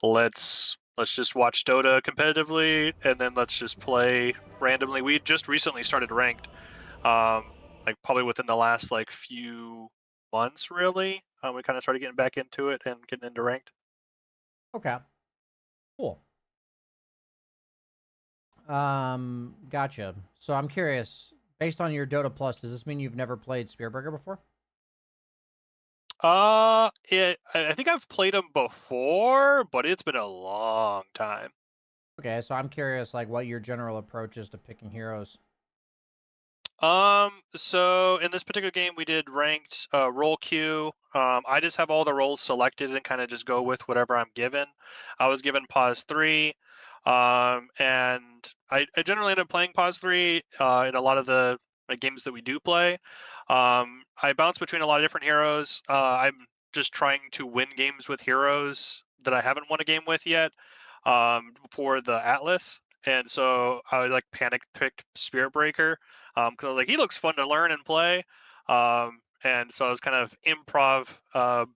let's just watch Dota competitively and then let's just play randomly. We just recently started ranked. Like probably within the last like few months really. We kind of started getting back into it and getting into ranked. Okay. Cool. Gotcha. So I'm curious, based on your Dota Plus, does this mean you've never played Spearbreaker before? I think I've played them before, but it's been a long time. Okay, so I'm curious, like, what your general approach is to picking heroes. So in this particular game, we did ranked roll queue. I just have all the roles selected and kind of just go with whatever I'm given. I was given pause 3, and I generally end up playing pause 3 in a lot of the games that we do play. I bounce between a lot of different heroes. I'm just trying to win games with heroes that I haven't won a game with yet for the Atlas. And so I like panic picked Spirit Breaker because like he looks fun to learn and play. And so I was kind of improv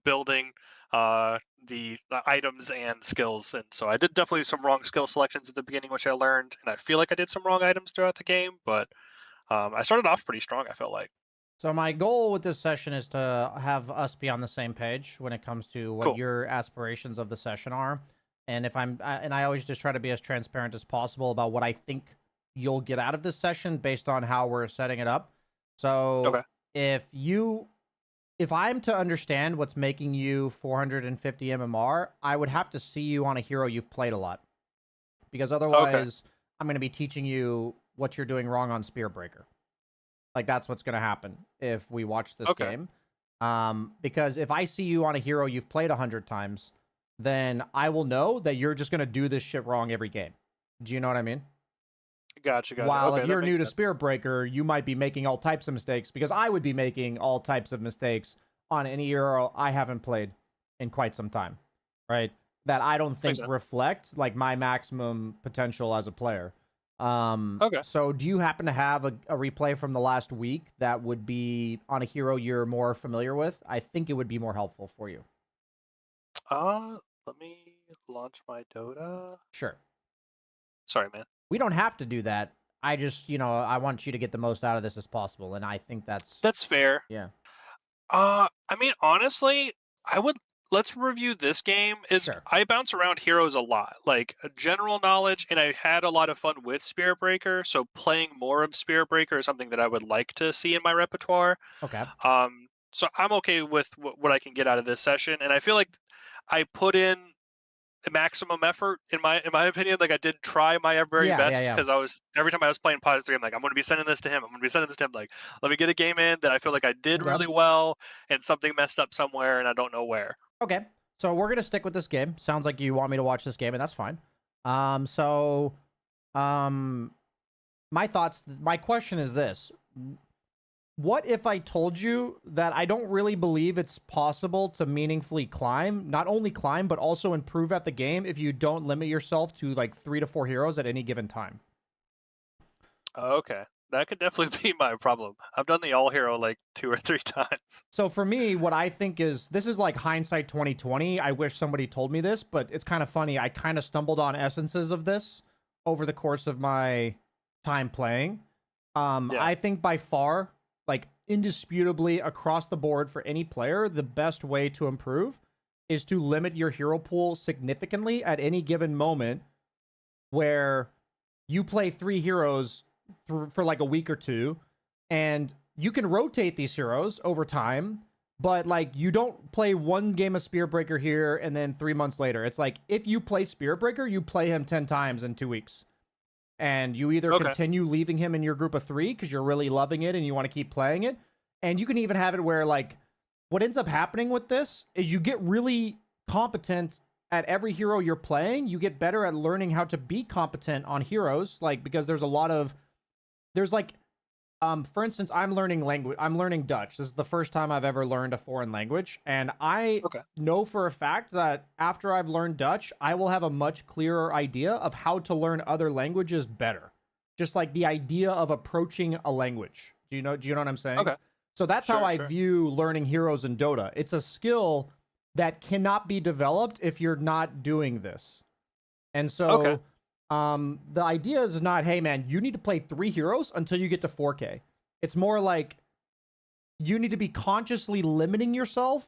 building the items and skills. And so I did definitely some wrong skill selections at the beginning, which I learned, and I feel like I did some wrong items throughout the game. But I started off pretty strong, I felt like. So my goal with this session is to have us be on the same page when it comes to what Cool. your aspirations of the session are. And if I always just try to be as transparent as possible about what I think you'll get out of this session based on how we're setting it up. So Okay. if I'm to understand what's making you 450 MMR, I would have to see you on a hero you've played a lot. Because otherwise, I'm going to be teaching you what you're doing wrong on Spearbreaker. Like, that's what's going to happen if we watch this game. Because if I see you on a hero you've played 100 times, then I will know that you're just going to do this shit wrong every game. Do you know what I mean? Gotcha. While Okay, if you're new to Spearbreaker, you might be making all types of mistakes, because I would be making all types of mistakes on any hero I haven't played in quite some time, right? That I don't think reflect like my maximum potential as a player. So do you happen to have a replay from the last week that would be on a hero you're more familiar with? I think it would be more helpful for you. Let me launch my Dota. Sure. Sorry, man. We don't have to do that. I just, I want you to get the most out of this as possible, and I think that's fair. Yeah. I mean, honestly, I would let's review this game. Sure. I bounce around heroes a lot, like general knowledge, and I had a lot of fun with Spirit Breaker. So playing more of Spirit Breaker is something that I would like to see in my repertoire. Okay. So I'm okay with what I can get out of this session, and I feel like I put in maximum effort in my opinion. Like I did try my very best because I was every time I was playing Pause 3, I'm like, I'm going to be sending this to him. I'm going to be sending this to him. Like, let me get a game in that I feel like I did Okay. really well, and something messed up somewhere, and I don't know where. Okay. So we're gonna stick with this game. Sounds like you want me to watch this game, and that's fine. My thoughts. My question is this: what if I told you that I don't really believe it's possible to meaningfully climb, not only climb, but also improve at the game if you don't limit yourself to like 3 to 4 heroes at any given time? Okay, that could definitely be my problem. I've done the all hero like 2 or 3 times. So for me, what I think is, this is like hindsight 2020. I wish somebody told me this, but it's kind of funny. I kind of stumbled on essences of this over the course of my time playing. I think by far, like indisputably across the board for any player, the best way to improve is to limit your hero pool significantly at any given moment, where you play 3 heroes for like a week or two, and you can rotate these heroes over time, but like you don't play one game of Spirit Breaker here and then 3 months later. It's like, if you play Spirit Breaker, you play him 10 times in 2 weeks. And you either continue leaving him in your group of 3 because you're really loving it and you want to keep playing it. And you can even have it where, like, what ends up happening with this is you get really competent at every hero you're playing. You get better at learning how to be competent on heroes, like, because there's like, for instance, I'm learning Dutch. This is the first time I've ever learned a foreign language, and I know for a fact that after I've learned Dutch, I will have a much clearer idea of how to learn other languages better. Just like the idea of approaching a language. Do you know what I'm saying? Okay. So that's how I view learning heroes in Dota. It's a skill that cannot be developed if you're not doing this. And so the idea is not, hey man, you need to play 3 heroes until you get to 4K. It's more like you need to be consciously limiting yourself,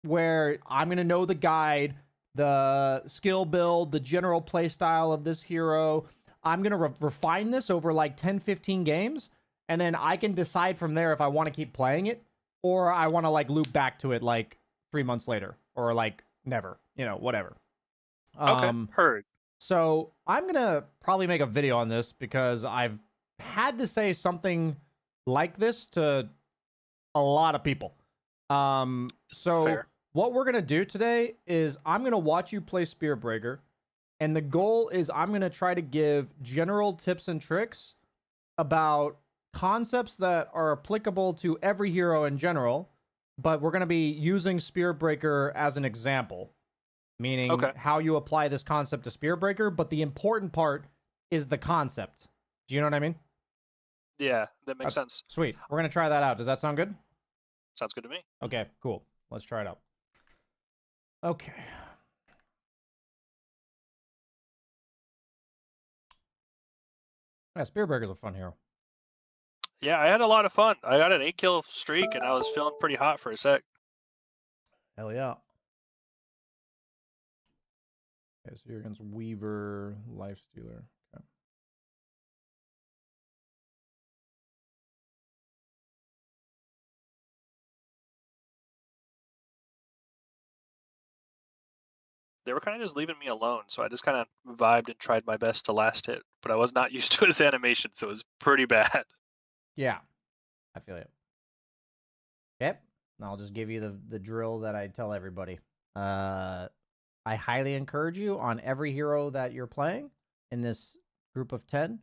where I'm going to know the guide, the skill build, the general play style of this hero. I'm going to refine this over like 10, 15 games, and then I can decide from there if I want to keep playing it or I want to like loop back to it like 3 months later or like never, whatever. Heard. So I'm going to probably make a video on this because I've had to say something like this to a lot of people. What we're going to do today is I'm going to watch you play Spirit Breaker, and the goal is I'm going to try to give general tips and tricks about concepts that are applicable to every hero in general, but we're going to be using Spirit Breaker as an example. Meaning how you apply this concept to Spirit Breaker, but the important part is the concept. Do you know what I mean? Yeah, that makes sense. Sweet. We're going to try that out. Does that sound good? Sounds good to me. Okay, cool. Let's try it out. Okay. Yeah, Spirit Breaker's a fun hero. Yeah, I had a lot of fun. I got an 8-kill streak, and I was feeling pretty hot for a sec. Hell yeah. Okay, so you're against Weaver, Lifestealer. Okay. They were kind of just leaving me alone, so I just kind of vibed and tried my best to last hit, but I was not used to his animation, so it was pretty bad. Yeah, I feel it. Yep, I'll just give you the drill that I tell everybody. I highly encourage you on every hero that you're playing in this group of 10.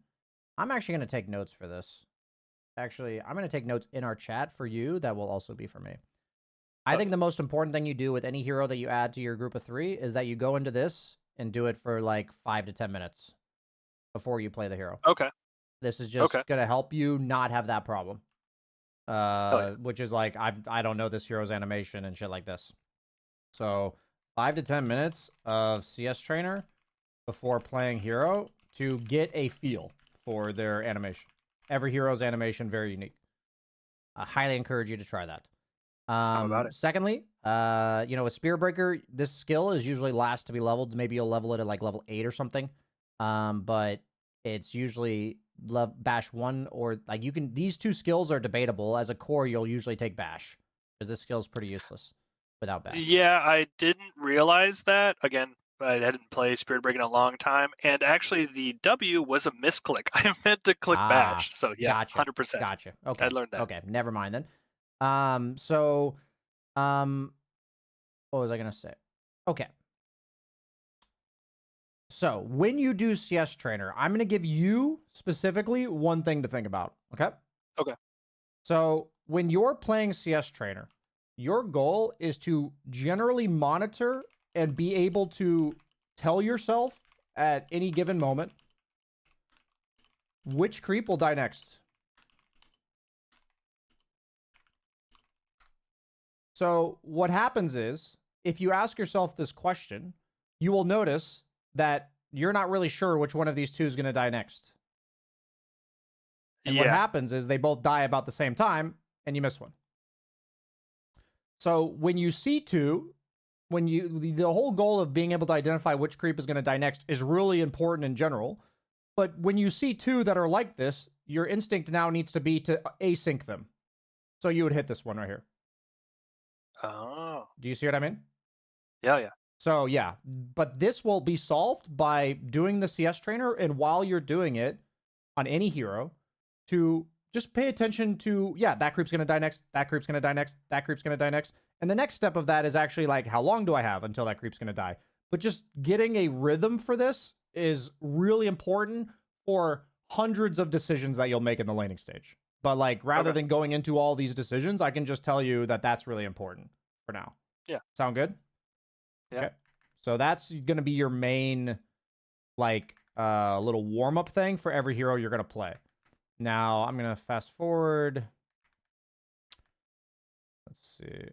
I'm actually going to take notes for this. Actually, I'm going to take notes in our chat for you that will also be for me. I think the most important thing you do with any hero that you add to your group of 3 is that you go into this and do it for like 5 to 10 minutes before you play the hero. Okay. This is just going to help you not have that problem. Which is like, I don't know this hero's animation and shit like this. So 5 to 10 minutes of CS Trainer before playing hero to get a feel for their animation. Every hero's animation, very unique. I highly encourage you to try that. How about it? Secondly, You know, with Spear Breaker, this skill is usually last to be leveled. Maybe you'll level it at like level 8 or something. But it's usually Bash 1 or like you can. These two skills are debatable. As a core, you'll usually take Bash because this skill is pretty useless without Bash. Yeah, I didn't realize that. Again, I hadn't played Spirit Break in a long time, and actually the W was a misclick. I meant to click bash. So yeah, Gotcha. 100%. Gotcha. Okay. I learned that. Okay. Never mind then. What was I gonna say? Okay. So when you do CS Trainer, I'm gonna give you specifically one thing to think about. Okay. Okay. So when you're playing CS Trainer, your goal is to generally monitor and be able to tell yourself at any given moment which creep will die next. So what happens is, if you ask yourself this question, you will notice that you're not really sure which one of these two is going to die next. And what happens is they both die about the same time, and you miss one. So when you see two, the whole goal of being able to identify which creep is going to die next is really important in general. But when you see two that are like this, your instinct now needs to be to async them. So you would hit this one right here. Oh. Do you see what I mean? Yeah. So yeah, but this will be solved by doing the CS Trainer, and while you're doing it on any hero, to just pay attention to, yeah, that creep's going to die next, that creep's going to die next, that creep's going to die next. And the next step of that is actually like, how long do I have until that creep's going to die? But just getting a rhythm for this is really important for hundreds of decisions that you'll make in the laning stage. But like, rather than going into all these decisions, I can just tell you that that's really important for now. Yeah. Sound good? Yeah. Okay. So that's going to be your main, like, little warm-up thing for every hero you're going to play. Now, I'm going to fast forward. Let's see.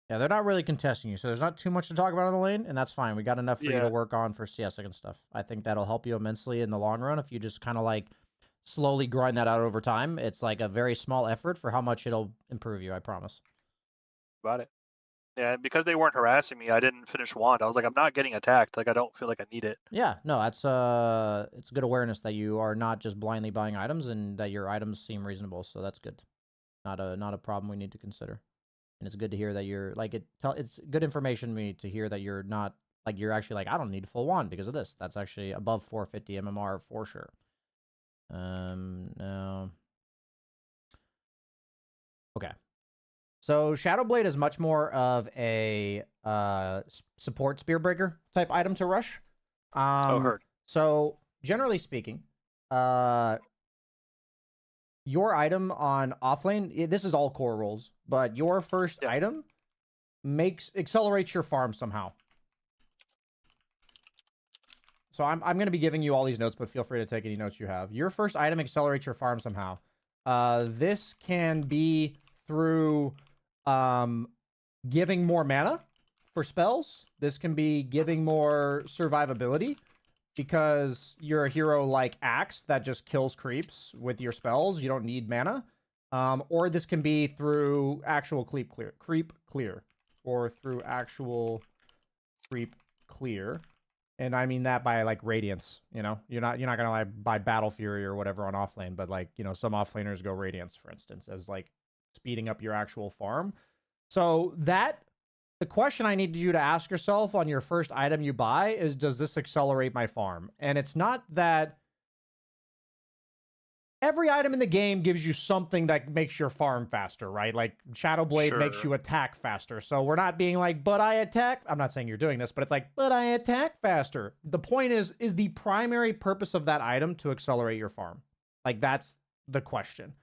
Yeah, they're not really contesting you, so there's not too much to talk about on the lane, and that's fine. We got enough for you to work on for CS and stuff. I think that'll help you immensely in the long run if you just kind of like slowly grind that out over time. It's like a very small effort for how much it'll improve you, I promise. Got it. Yeah, because they weren't harassing me, I didn't finish Wand. I was like, I'm not getting attacked. Like, I don't feel like I need it. Yeah, no, that's it's good awareness that you are not just blindly buying items and that your items seem reasonable. So that's good. Not a problem we need to consider. And it's good to hear that you're like it's good information to me to hear that you're not like you're actually like I don't need full wand because of this. That's actually above 450 MMR for sure. No. Okay. So Shadowblade is much more of a support spear breaker type item to rush. Heard. So generally speaking, your item on offlane, this is all core rolls, but your first item accelerates your farm somehow. So I'm going to be giving you all these notes, but feel free to take any notes you have. Your first item accelerates your farm somehow. This can be through giving more mana for spells. This can be giving more survivability because you're a hero like Axe that just kills creeps with your spells. You don't need mana. Or this can be through actual creep clear, or through actual creep clear. And I mean that by like Radiance, you know? You're not gonna like buy Battle Fury or whatever on offlane, but like, you know, some offlaners go Radiance, for instance, as like speeding up your actual farm. So the question I need you to ask yourself on your first item you buy is, does this accelerate my farm? And it's not that every item in the game gives you something that makes your farm faster, right? Like Shadow Blade makes Sure. you attack faster. So we're not being like, but I attack. I'm not saying you're doing this, but it's like, but I attack faster. The point is the primary purpose of that item to accelerate your farm? Like that's the question.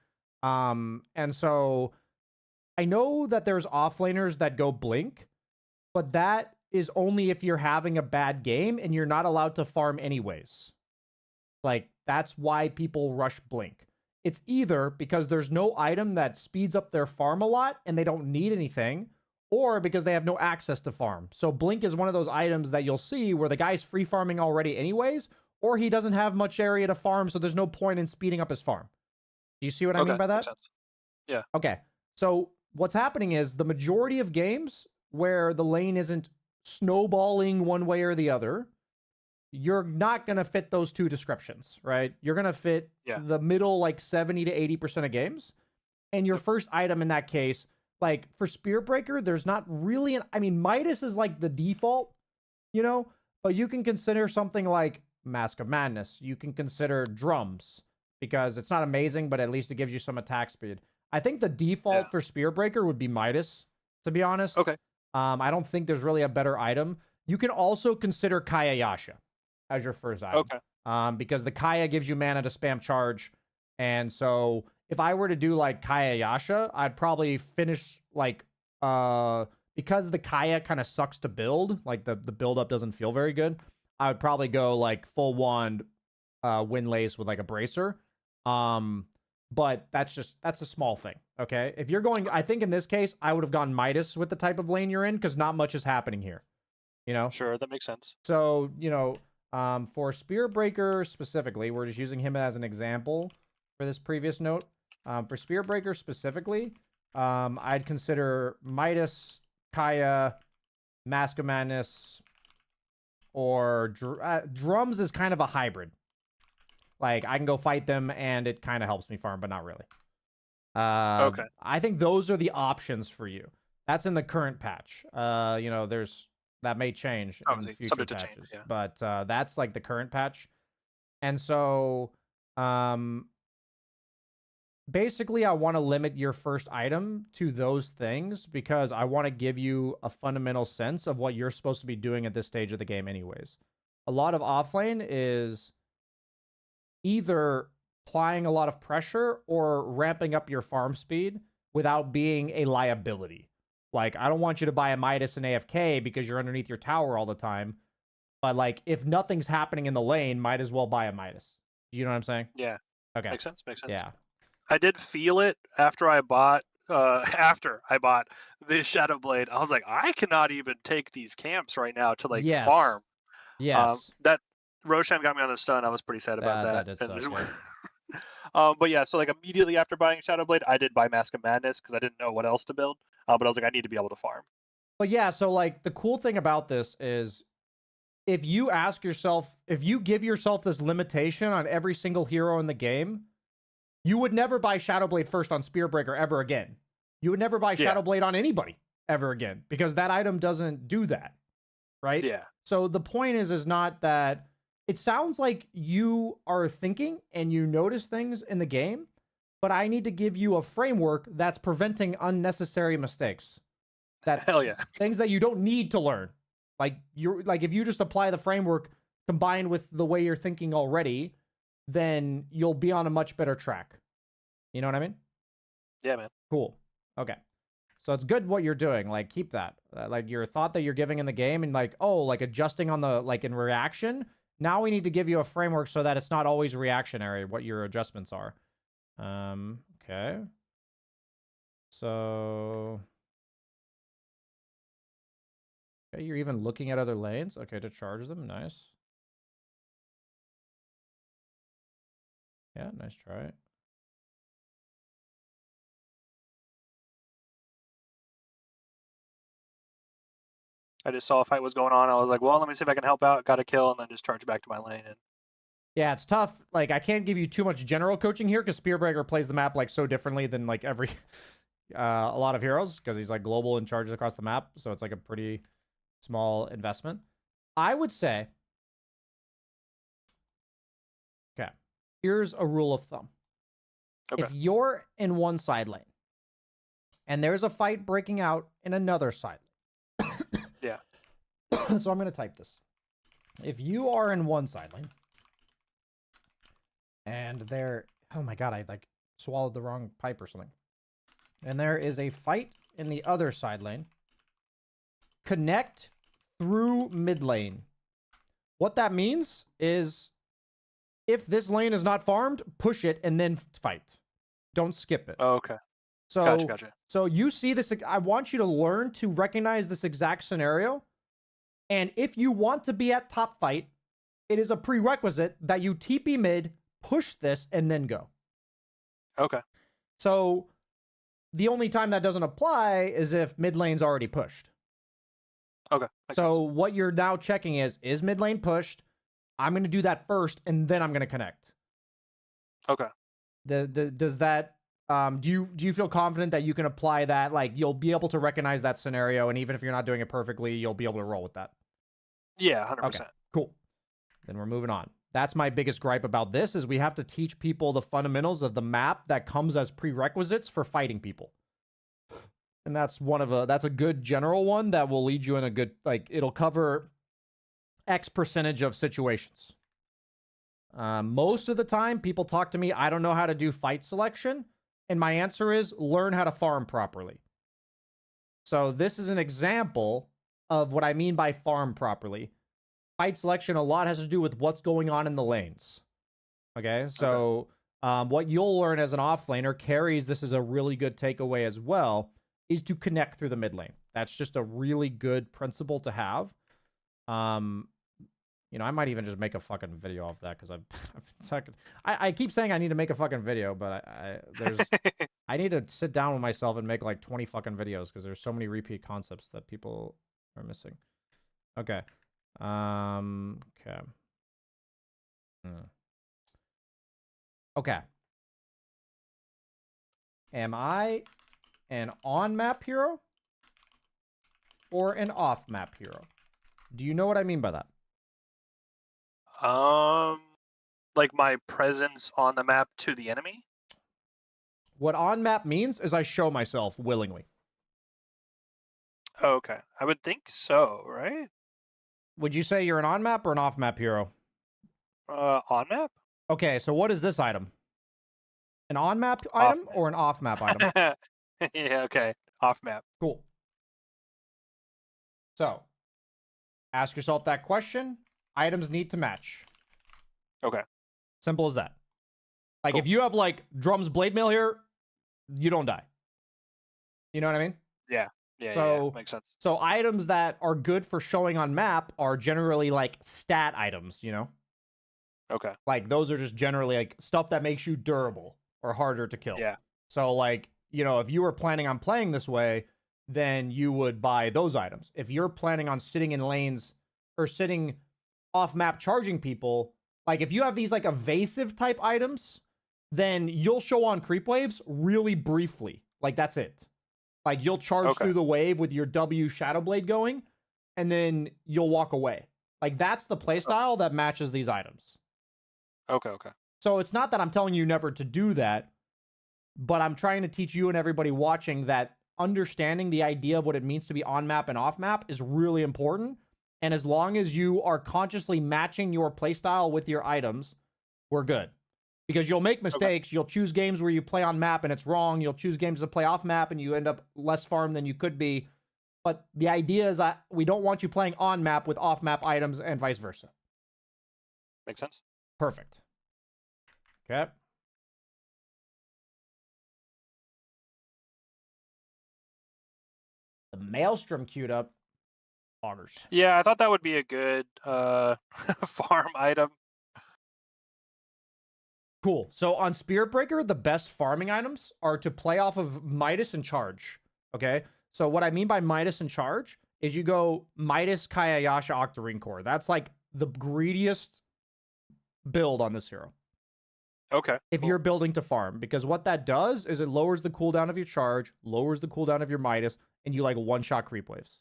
And so I know that there's offlaners that go blink, but that is only if you're having a bad game and you're not allowed to farm anyways. Like, that's why people rush blink. It's either because there's no item that speeds up their farm a lot and they don't need anything, or because they have no access to farm. So blink is one of those items that you'll see where the guy's free farming already anyways, or he doesn't have much area to farm, so there's no point in speeding up his farm. Do you see what I mean by that? Makes sense. Yeah. Okay. So what's happening is the majority of games where the lane isn't snowballing one way or the other, you're not going to fit those two descriptions, right? You're going to fit the middle, like 70 to 80% of games. And your first item in that case, like for Spearbreaker, there's not really I mean, Midas is like the default, you know, but you can consider something like Mask of Madness. You can consider drums because it's not amazing, but at least it gives you some attack speed. I think the default for Spearbreaker would be Midas, to be honest. Okay. I don't think there's really a better item. You can also consider Kayayasha as your first item. Okay. Because the Kaya gives you mana to spam charge. And so if I were to do like Kayayasha, I'd probably finish like because the Kaya kind of sucks to build, like the build up doesn't feel very good. I would probably go like full wand Windlace with like a bracer. But that's a small thing. Okay. If you're going, I think in this case, I would have gone Midas with the type of lane you're in because not much is happening here. You know? Sure, that makes sense. So, you know, for Spearbreaker specifically, we're just using him as an example for this previous note. For Spearbreaker specifically, I'd consider Midas, Kaya, Mask of Madness, or Drums is kind of a hybrid. Like, I can go fight them, and it kind of helps me farm, but not really. Okay. I think those are the options for you. That's in the current patch. You know, that may change in future subject to patches. change, yeah. But that's like the current patch. And so, basically, I want to limit your first item to those things because I want to give you a fundamental sense of what you're supposed to be doing at this stage of the game anyways. A lot of offlane is either applying a lot of pressure or ramping up your farm speed without being a liability. Like, I don't want you to buy a Midas and AFK because you're underneath your tower all the time. But, like, if nothing's happening in the lane, might as well buy a Midas. You know what I'm saying? Yeah. Okay. Makes sense. Yeah. I did feel it after I bought this Shadow Blade. I was like, I cannot even take these camps right now to like farm. Yes. That Roshan got me on the stun. I was pretty sad about that. That did suck, but yeah, so like immediately after buying Shadow Blade, I did buy Mask of Madness because I didn't know what else to build. But I was like, I need to be able to farm. But yeah, so like the cool thing about this is if you give yourself this limitation on every single hero in the game, you would never buy Shadow Blade first on Spearbreaker ever again. You would never buy Shadow Blade on anybody ever again because that item doesn't do that. Right? Yeah. So the point is not that it sounds like you are thinking and you notice things in the game, but I need to give you a framework that's preventing unnecessary mistakes. Hell yeah. Things that you don't need to learn. Like if you just apply the framework combined with the way you're thinking already, then you'll be on a much better track. You know what I mean? Yeah, man. Cool. Okay. So it's good what you're doing. Like, keep that. Like, your thought that you're giving in the game and, like, oh, like, adjusting on the, like, in reaction. Now we need to give you a framework so that it's not always reactionary, what your adjustments are. Okay. So... Okay, you're even looking at other lanes? Okay, to charge them. Nice. Yeah, nice try. I just saw a fight was going on. I was like, well, let me see if I can help out. Got a kill, and then just charge back to my lane. And... Yeah, it's tough. Like, I can't give you too much general coaching here because Spearbreaker plays the map like so differently than like every a lot of heroes because he's like global and charges across the map. So it's like a pretty small investment. I would say, okay, here's a rule of thumb. Okay. If you're in one side lane and there's a fight breaking out in another side lane. Yeah. So I'm going to type this. If you are in one side lane and there, oh my god, I like swallowed the wrong pipe or something. And there is a fight in the other side lane. Connect through mid lane. What that means is if this lane is not farmed, push it and then fight. Don't skip it. Oh, okay. So, Gotcha. so you see this. I want you to learn to recognize this exact scenario. And if you want to be at top fight, it is a prerequisite that you TP mid, push this, and then go. Okay. So the only time that doesn't apply is if mid lane's already pushed. Okay. Makes So sense. what you're now checking is mid lane pushed? I'm going to do that first, and then I'm going to connect. Okay. Does that... do you feel confident that you can apply that? Like, you'll be able to recognize that scenario, and even if you're not doing it perfectly, you'll be able to roll with that. Yeah, 100%. Okay, cool. Then we're moving on. That's my biggest gripe about this, is we have to teach people the fundamentals of the map that comes as prerequisites for fighting people. And that's that's a good general one that will lead you in a good, like, it'll cover X percentage of situations. Most of the time, people talk to me, I don't know how to do fight selection. And my answer is learn how to farm properly. So this is an example of what I mean by farm properly. Fight selection, a lot has to do with what's going on in the lanes. Okay, so what you'll learn as an offlaner, carries, this is a really good takeaway as well, is to connect through the mid lane. That's just a really good principle to have. You know, I might even just make a fucking video off that, because I keep saying I need to make a fucking video, but I need to sit down with myself and make like 20 fucking videos, because there's so many repeat concepts that people are missing. Okay. Okay. Okay. Am I an on-map hero or an off-map hero? Do you know what I mean by that? Like my presence on the map to the enemy? What on-map means is I show myself willingly. Okay. I would think so, right? Would you say you're an on-map or an off-map hero? On map? Okay, so what is this item? An on-map item or an off-map item? Yeah, okay. Off map. Cool. So, ask yourself that question. Items need to match. Okay. Simple as that. Like, Cool. if you have, like, Drum's blade mail here, you don't die. You know what I mean? Yeah, So- makes sense. So, items that are good for showing on map are generally, like, stat items, you know? Okay. Like, those are just generally, like, stuff that makes you durable or harder to kill. Yeah. So, like, you know, if you were planning on playing this way, then you would buy those items. If you're planning on sitting in lanes or sitting off map charging people, like, if you have these, like, evasive type items, then you'll show on creep waves really briefly. Like, that's it. Like, you'll charge through the wave with your W Shadow Blade going, and then you'll walk away. Like, that's the playstyle that matches these items. Okay. So it's not that I'm telling you never to do that, but I'm trying to teach you and everybody watching that understanding the idea of what it means to be on map and off map is really important. And as long as you are consciously matching your playstyle with your items, we're good. Because you'll make mistakes. Okay. You'll choose games where you play on map and it's wrong. You'll choose games to play off map and you end up less farm than you could be. But the idea is that we don't want you playing on map with off map items and vice versa. Makes sense. Perfect. Okay. The Maelstrom queued up. Augers. Yeah, I thought that would be a good farm item. Cool. So on Spirit Breaker, the best farming items are to play off of Midas and Charge. Okay? So what I mean by Midas and Charge is you go Midas, Kayayasha, Octarine Core. That's like the greediest build on this hero. Okay. If you're building to farm, because what that does is it lowers the cooldown of your charge, lowers the cooldown of your Midas, and you like one-shot creep waves.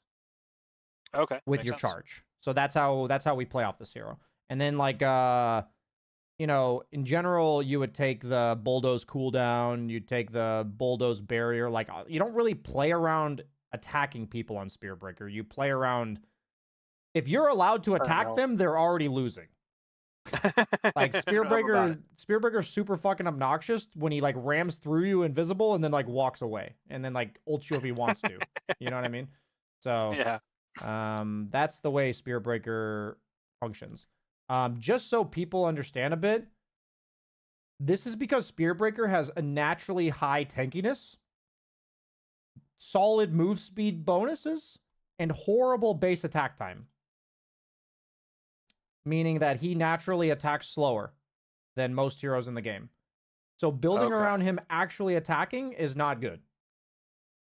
Okay. With your charge. So that's how we play off this hero. And then like you know, in general, you would take the bulldoze cooldown, you'd take the bulldoze barrier. Like, you don't really play around attacking people on Spearbreaker. You play around. If you're allowed to attack them, they're already losing. Like Spearbreaker's super fucking obnoxious when he like rams through you invisible and then like walks away and then like ults you if he wants to. You know what I mean? So Yeah. that's the way Spearbreaker functions. Just so people understand a bit, this is because Spearbreaker has a naturally high tankiness, solid move speed bonuses, and horrible base attack time. Meaning that he naturally attacks slower than most heroes in the game. So building around him actually attacking is not good.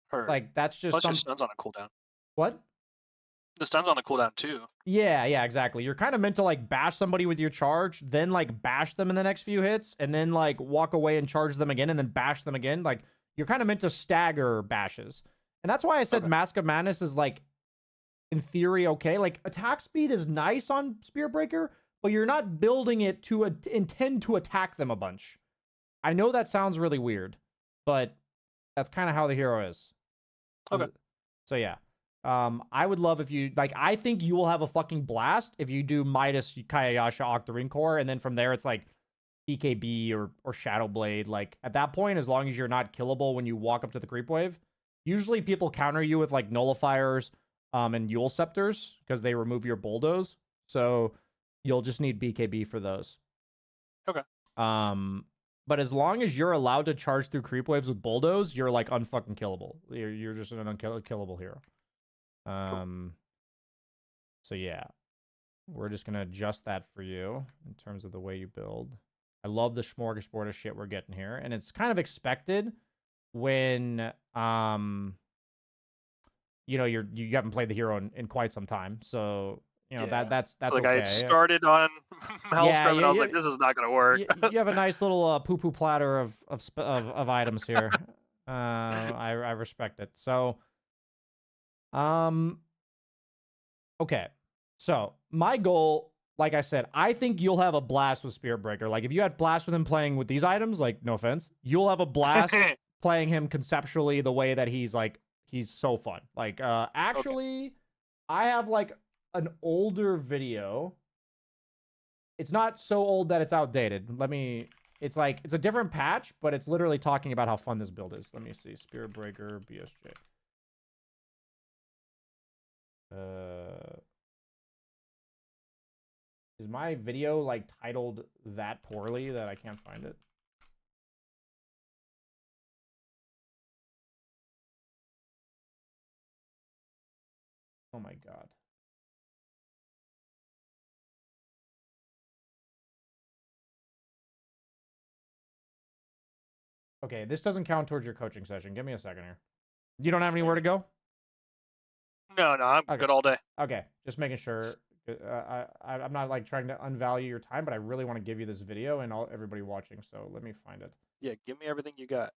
Heard. Like, that's just Plus your stun's on a cooldown. What? The stun's on the cooldown too. Yeah, exactly. You're kind of meant to like bash somebody with your charge, then like bash them in the next few hits, and then like walk away and charge them again, and then bash them again. Like, you're kind of meant to stagger bashes. And that's why I said Mask of Madness is like, in theory, okay. Like, attack speed is nice on Spearbreaker, but you're not building it to intend to attack them a bunch. I know that sounds really weird, but that's kind of how the hero is. Okay. So yeah. I would love if you, like, I think you will have a fucking blast if you do Midas, Kayayasha, Octarine Core, and then from there it's like BKB or Shadow Blade. Like, at that point, as long as you're not killable when you walk up to the creep wave, usually people counter you with like nullifiers and Yule Scepters because they remove your bulldoze. So you'll just need BKB for those. Okay. But as long as you're allowed to charge through creep waves with bulldoze, you're like unfucking killable. You're just an unkillable hero. So yeah, we're just gonna adjust that for you in terms of the way you build. I love the smorgasbord of shit we're getting here, and it's kind of expected when you know, you haven't played the hero in quite some time, so you know that's like okay. I started on Maelstrom and I was like, this is not gonna work. You have a nice little poo-poo platter of items here. I respect it. So, okay. So my goal, like I said, I think you'll have a blast with Spearbreaker. Like, if you had blast with him playing with these items, like, no offense, you'll have a blast playing him conceptually the way that he's like, he's so fun. Like, actually, I have like an older video. It's not so old that it's outdated. It's like, it's a different patch, but it's literally talking about how fun this build is. Let me see. Spearbreaker BSJ. Is my video like titled that poorly that I can't find it? Oh my god. Okay, this doesn't count towards your coaching session. Give me a second here. You don't have anywhere to go? No, I'm good all day. Okay, just making sure. I'm not like trying to unvalue your time, but I really want to give you this video and everybody watching. So let me find it. Yeah, give me everything you got.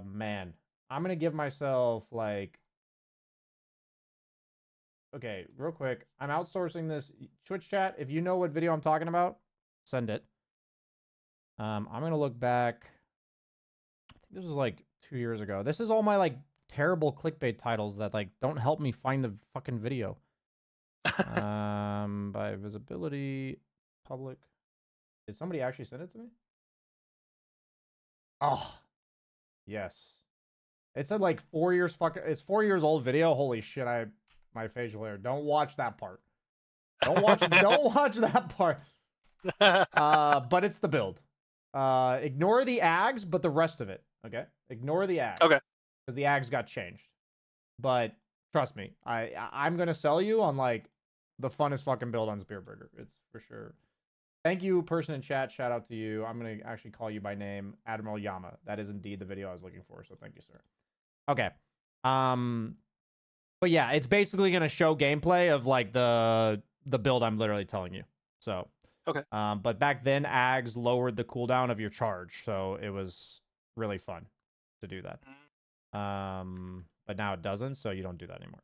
Man, I'm gonna give myself like. Okay, real quick. I'm outsourcing this Twitch chat. If you know what video I'm talking about, send it. I'm gonna look back. I think this was like 2 years ago. This is all my like terrible clickbait titles that like don't help me find the fucking video. By visibility, public. Did somebody actually send it to me? Oh, yes. It said like 4 years. It's 4 years old video. Holy shit! My facial hair. Don't watch that part. Don't watch. Don't watch that part. But it's the build. Ignore the ags, but the rest of it. Okay. Ignore the ags. Okay. Because the ags got changed. But trust me, I'm gonna sell you on like the funnest fucking build on Spearburger. It's for sure. Thank you, person in chat. Shout out to you. I'm gonna actually call you by name, Admiral Yama. That is indeed the video I was looking for. So thank you, sir. Okay. But yeah, it's basically gonna show gameplay of like the build I'm literally telling you. So okay. But back then, ags lowered the cooldown of your charge, so it was really fun to do that. But now it doesn't, so you don't do that anymore.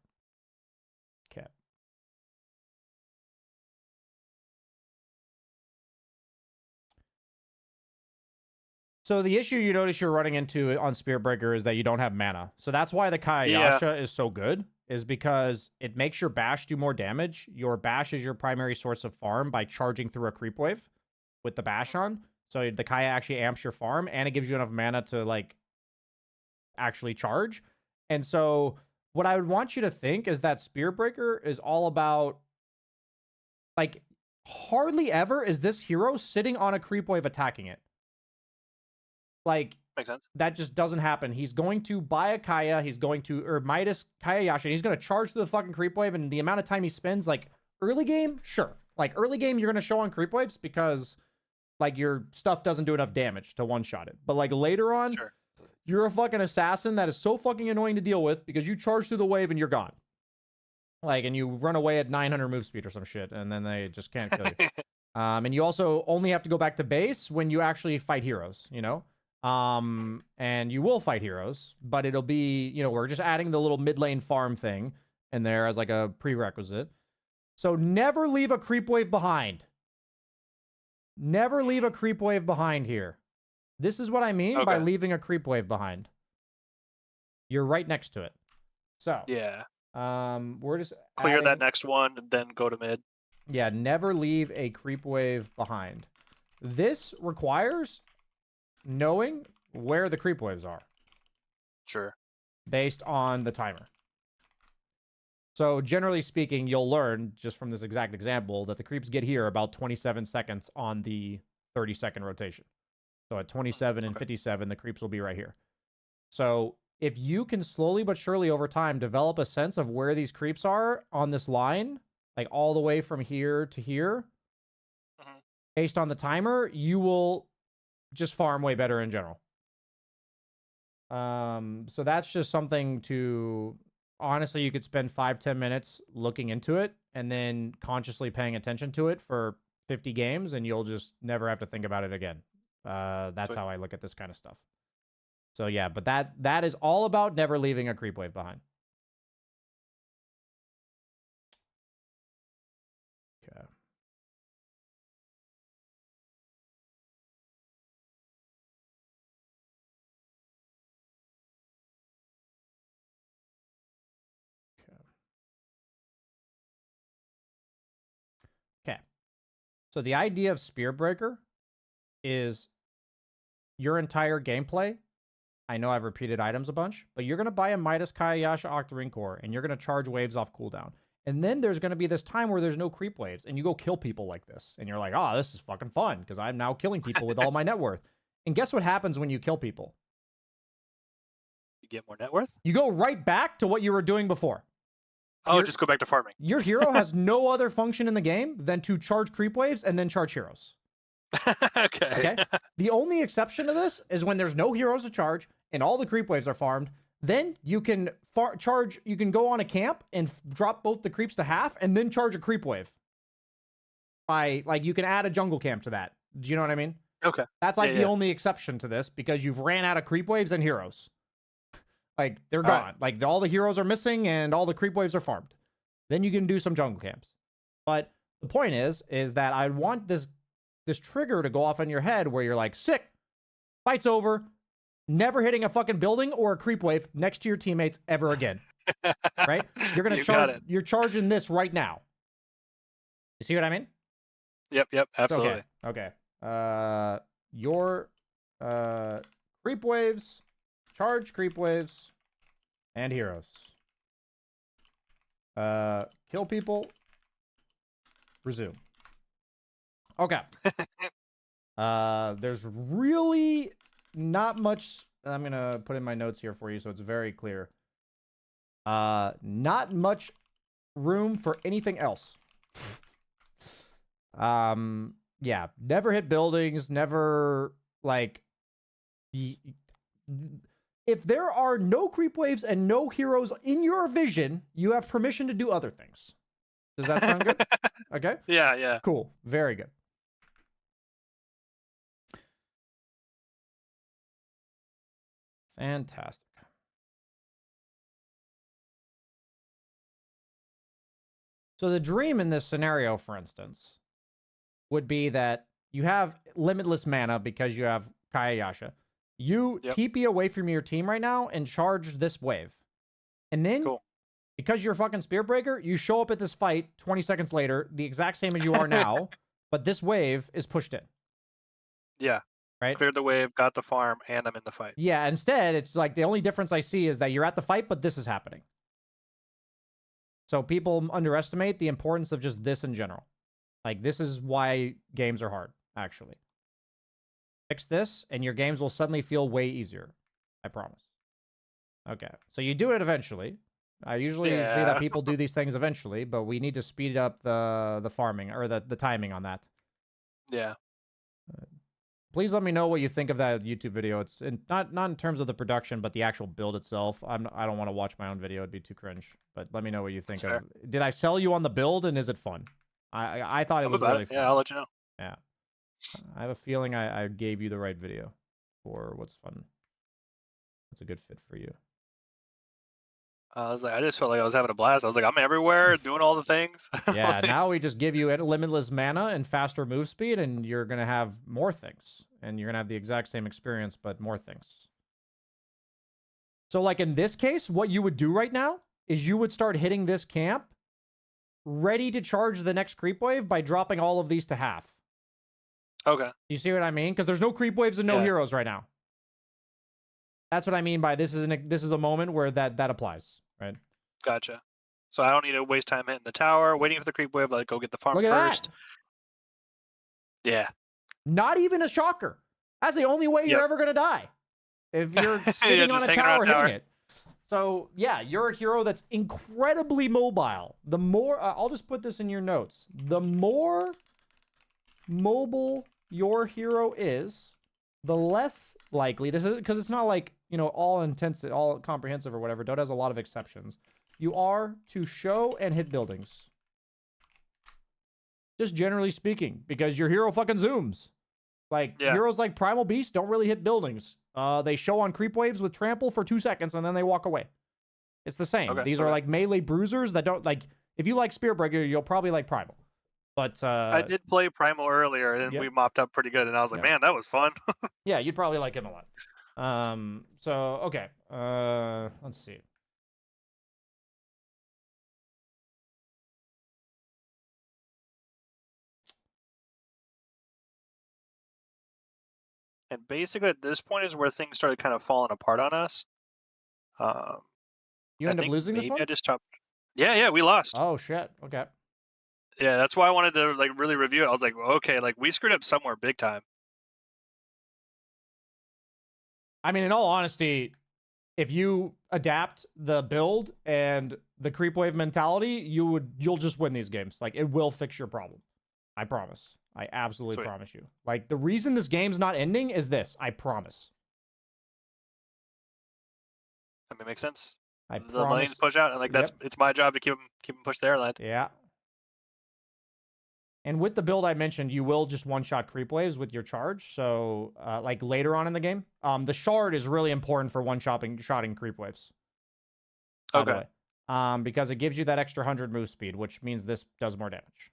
Okay. So the issue you notice you're running into on Spearbreaker is that you don't have mana. So that's why the Yeah. Kayasha is so good, is because it makes your bash do more damage. Your bash is your primary source of farm by charging through a creep wave with the bash on. So the Kaya actually amps your farm, and it gives you enough mana to like actually charge. And so what I would want you to think is that Spearbreaker is all about, like, hardly ever is this hero sitting on a creep wave attacking it. Like, Makes sense. that just doesn't happen. He's going to buy a Kaya, he's going to, or Midas Kaya Yasha, and he's going to charge through the fucking creep wave, and the amount of time he spends, like, early game, sure. Like, early game, you're going to show on creep waves because, like, your stuff doesn't do enough damage to one-shot it. But, like, later on, Sure. you're a fucking assassin that is so fucking annoying to deal with because you charge through the wave and you're gone. Like, and you run away at 900 move speed or some shit, and then they just can't kill you. And you also only have to go back to base when you actually fight heroes, you know? And you will fight heroes, but it'll be, you know, we're just adding the little mid lane farm thing in there as like a prerequisite. So never leave a creep wave behind. Never leave a creep wave behind here. This is what I mean by Okay. leaving a creep wave behind. You're right next to it. So, Yeah. we're just Clear that adding- next one and then go to mid. Yeah, never leave a creep wave behind. This requires knowing where the creep waves are Sure. based on the timer. So generally speaking, you'll learn just from this exact example that the creeps get here about 27 seconds on the 30-second rotation. So at 27 and Okay. 57, the creeps will be right here. So if you can slowly but surely over time develop a sense of where these creeps are on this line, like all the way from here to here, Mhm. based on the timer, you will just farm way better in general. So that's just something to, honestly, you could spend 5-10 minutes looking into it and then consciously paying attention to it for 50 games, and you'll just never have to think about it again. That's Sweet. how I look at this kind of stuff. So yeah, but that is all about never leaving a creep wave behind. Okay. Okay. So the idea of Spearbreaker is your entire gameplay. I know I've repeated items a bunch, but you're going to buy a Midas Kayasha Octarine Core, and you're going to charge waves off cooldown. And then there's going to be this time where there's no creep waves, and you go kill people like this. And you're like, oh, this is fucking fun, because I'm now killing people with all my net worth. And guess what happens when you kill people? You get more net worth? You go right back to what you were doing before. Oh, You're- just go back to farming. Your hero has no other function in the game than to charge creep waves and then charge heroes. Okay. Okay? The only exception to this is when there's no heroes to charge and all the creep waves are farmed. Then you can charge. You can go on a camp and drop both the creeps to half and then charge a creep wave. By, like, you can add a jungle camp to that. Do you know what I mean? Okay. That's like Yeah, the yeah. only exception to this because you've ran out of creep waves and heroes. Like, they're All right. gone. Like, all the heroes are missing and all the creep waves are farmed. Then you can do some jungle camps. But the point is that I want this trigger to go off in your head where you're like, sick, fight's over, never hitting a fucking building or a creep wave next to your teammates ever again. Right? You're gonna You got it. You're charging this right now. You see what I mean? Yep. Absolutely. Okay. Your creep waves, charge creep waves, and heroes. Kill people. Resume. Okay. There's really not much. I'm gonna put in my notes here for you so it's very clear. Not much room for anything else. Yeah, never hit buildings, never, like, if there are no creep waves and no heroes in your vision, you have permission to do other things. Does that sound good? Okay, Yeah. cool, very good. Fantastic. So the dream in this scenario, for instance, would be that you have limitless mana because you have Kayayasha. You Yep. TP away from your team right now and charge this wave. And then, Cool. because you're a fucking spear breaker, you show up at this fight 20 seconds later, the exact same as you are now, but this wave is pushed in. Yeah. Right? Cleared the wave, got the farm, and I'm in the fight. Yeah, instead, it's like the only difference I see is that you're at the fight, but this is happening. So people underestimate the importance of just this in general. Like, this is why games are hard, actually. Fix this, and your games will suddenly feel way easier. I promise. Okay, so you do it eventually. I usually see that people do these things eventually, but we need to speed up the farming, or the timing on that. Yeah. Please let me know what you think of that YouTube video. It's not in terms of the production, but the actual build itself. I don't want to watch my own video; it'd be too cringe. But let me know what you think of. Did I sell you on the build, and is it fun? I thought it was really fun. Yeah, I'll let you know. Yeah, I have a feeling I gave you the right video for what's fun. What's a good fit for you? I just felt like I was having a blast. I was like, I'm everywhere, doing all the things. Yeah, now we just give you limitless mana and faster move speed, and you're gonna have more things, and you're gonna have the exact same experience, but more things. So, like in this case, what you would do right now is you would start hitting this camp, ready to charge the next creep wave by dropping all of these to half. Okay. You see what I mean? Because there's no creep waves and no heroes right now. That's what I mean by this is a moment where that applies, right? Gotcha. So I don't need to waste time hitting the tower, waiting for the creep wave. Like, go get the farm Look at first. that. Yeah. Not even a shocker. That's the only way you're ever gonna die. If you're sitting on a tower hitting it. So yeah, you're a hero that's incredibly mobile. The more I'll just put this in your notes. The more mobile your hero is, the less likely this is, because it's not like, you know, all comprehensive or whatever. Dota has a lot of exceptions. You are to show and hit buildings. Just generally speaking, because your hero fucking zooms. Like, heroes like Primal Beast don't really hit buildings. They show on creep waves with trample for 2 seconds and then they walk away. It's the same. These are like melee bruisers that don't, like, if you like Spearbreaker, you'll probably like Primal. But I did play Primal earlier and we mopped up pretty good, and I was like, man, that was fun. Yeah, you'd probably like him a lot. So okay. Let's see. And basically at this point is where things started kind of falling apart on us. You end up losing this one? I just stopped. Yeah, we lost. Oh shit. Okay. Yeah, that's why I wanted to like really review it. I was like, okay, like we screwed up somewhere big time. I mean, in all honesty, if you adapt the build and the creep wave mentality, you'll just win these games. Like, it will fix your problem. I promise. I absolutely promise you. Like, the reason this game's not ending is this. I promise. I mean, makes sense. The lanes push out, and like it's my job to keep them pushed there. Lad. Yeah. And with the build I mentioned, you will just one-shot creep waves with your charge. So, like later on in the game, the shard is really important for one-shotting creep waves. Okay. Because it gives you that extra 100 move speed, which means this does more damage.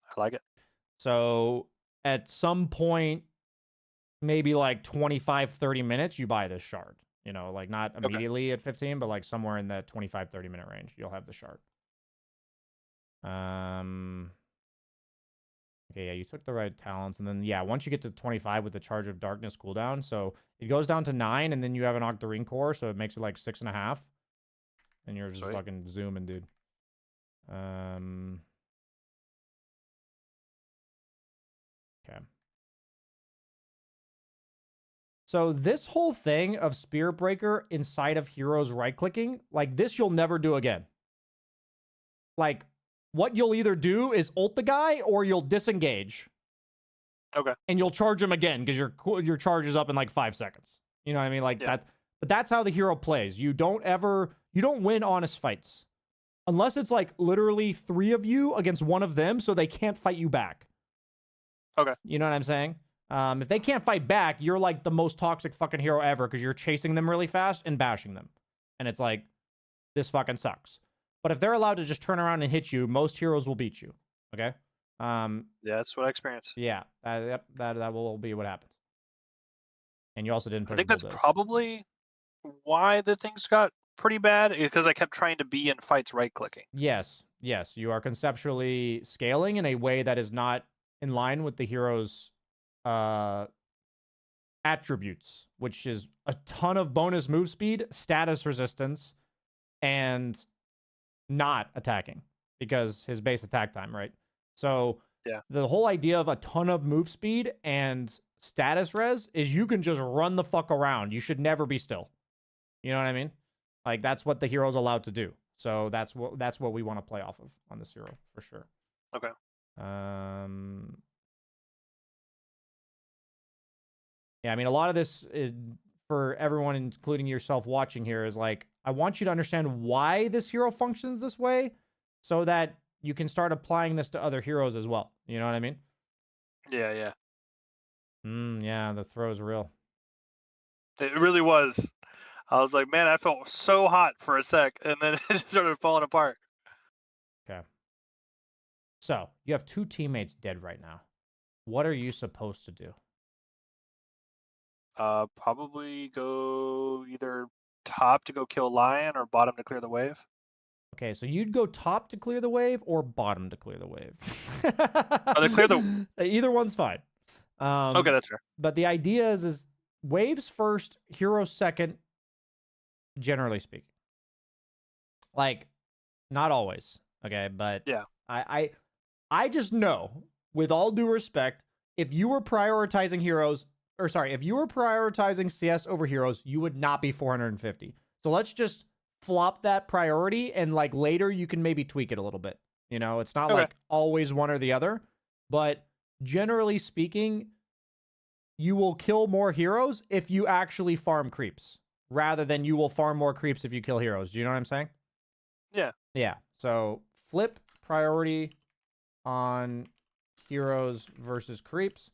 I like it. So, at some point, maybe like 25, 30 minutes, you buy this shard. You know, like not immediately at 15, but like somewhere in that 25, 30 minute range, you'll have the shard. Okay, yeah, you took the right talents. And then, yeah, once you get to 25 with the Charge of Darkness cooldown, so it goes down to 9, and then you have an Octarine core, so it makes it like 6.5. And you're just fucking zooming, dude. Okay. So this whole thing of Spear Breaker inside of heroes right-clicking, like this you'll never do again. Like, what you'll either do is ult the guy or you'll disengage. Okay. And you'll charge him again because your charge is up in like 5 seconds. You know what I mean? Like that. But that's how the hero plays. You don't win honest fights. Unless it's like literally 3 of you against 1 of them, so they can't fight you back. Okay. You know what I'm saying? If they can't fight back, you're like the most toxic fucking hero ever because you're chasing them really fast and bashing them. And it's like, this fucking sucks. But if they're allowed to just turn around and hit you, most heroes will beat you. Okay? Yeah, that's what I experienced. Yeah, that will be what happens. and you also didn't I push think that's bulldoze. probably why the things got pretty bad, because I kept trying to be in fights right-clicking. Yes, yes, you are conceptually scaling in a way that is not in line with the hero's attributes, which is a ton of bonus move speed, status resistance, and not attacking because his base attack time, right? So Yeah. the whole idea of a ton of move speed and status res is you can just run the fuck around. You should never be still. You know what I mean? Like that's what the hero's allowed to do. So that's what we want to play off of on this hero for sure. Okay. Yeah, I mean, a lot of this is for everyone, including yourself watching here, is like, I want you to understand why this hero functions this way so that you can start applying this to other heroes as well. You know what I mean? Yeah, yeah. Yeah, the throw is real. It really was. I was like, man, I felt so hot for a sec, and then it just started falling apart. Okay. So, you have 2 teammates dead right now. What are you supposed to do? Probably go either top to go kill Lion or bottom to clear the wave. Okay, so you'd go top to clear the wave or bottom to clear the wave? To clear the... Either one's fine. Okay, that's fair. But the idea is waves first, heroes second, generally speaking. Like, not always, okay? But Yeah. I just know, with all due respect, if you were prioritizing heroes, or sorry, if you were prioritizing CS over heroes, you would not be 450. So let's just flop that priority, and like later you can maybe tweak it a little bit. You know, it's not like always one or the other, but generally speaking, you will kill more heroes if you actually farm creeps, rather than you will farm more creeps if you kill heroes. Do you know what I'm saying? Yeah. Yeah. So flip priority on heroes versus creeps.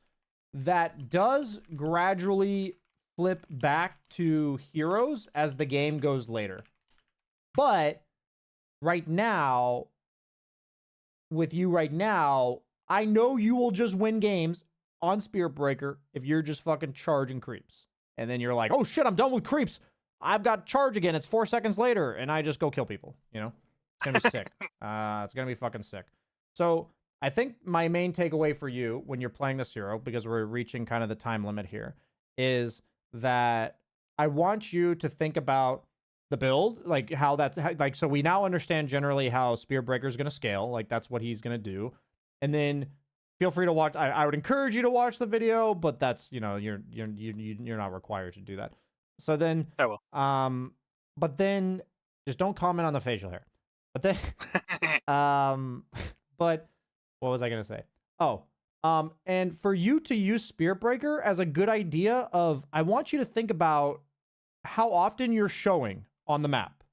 That does gradually flip back to heroes as the game goes later. But right now, with you right now, I know you will just win games on Spirit Breaker if you're just fucking charging creeps. And then you're like, oh shit, I'm done with creeps. I've got charge again. It's 4 seconds later. And I just go kill people, you know? It's going to be sick. It's going to be fucking sick. So I think my main takeaway for you when you're playing this hero, because we're reaching kind of the time limit here, is that I want you to think about the build, like how that's like, so we now understand generally how Spear Breaker is going to scale. Like that's what he's going to do. And then feel free to watch. I would encourage you to watch the video, but that's, you know, you're not required to do that. So then, I will. but then just don't comment on the facial hair. But then, but what was I going to say? Oh, and for you to use Spear Breaker as a good idea of, I want you to think about how often you're showing on the map.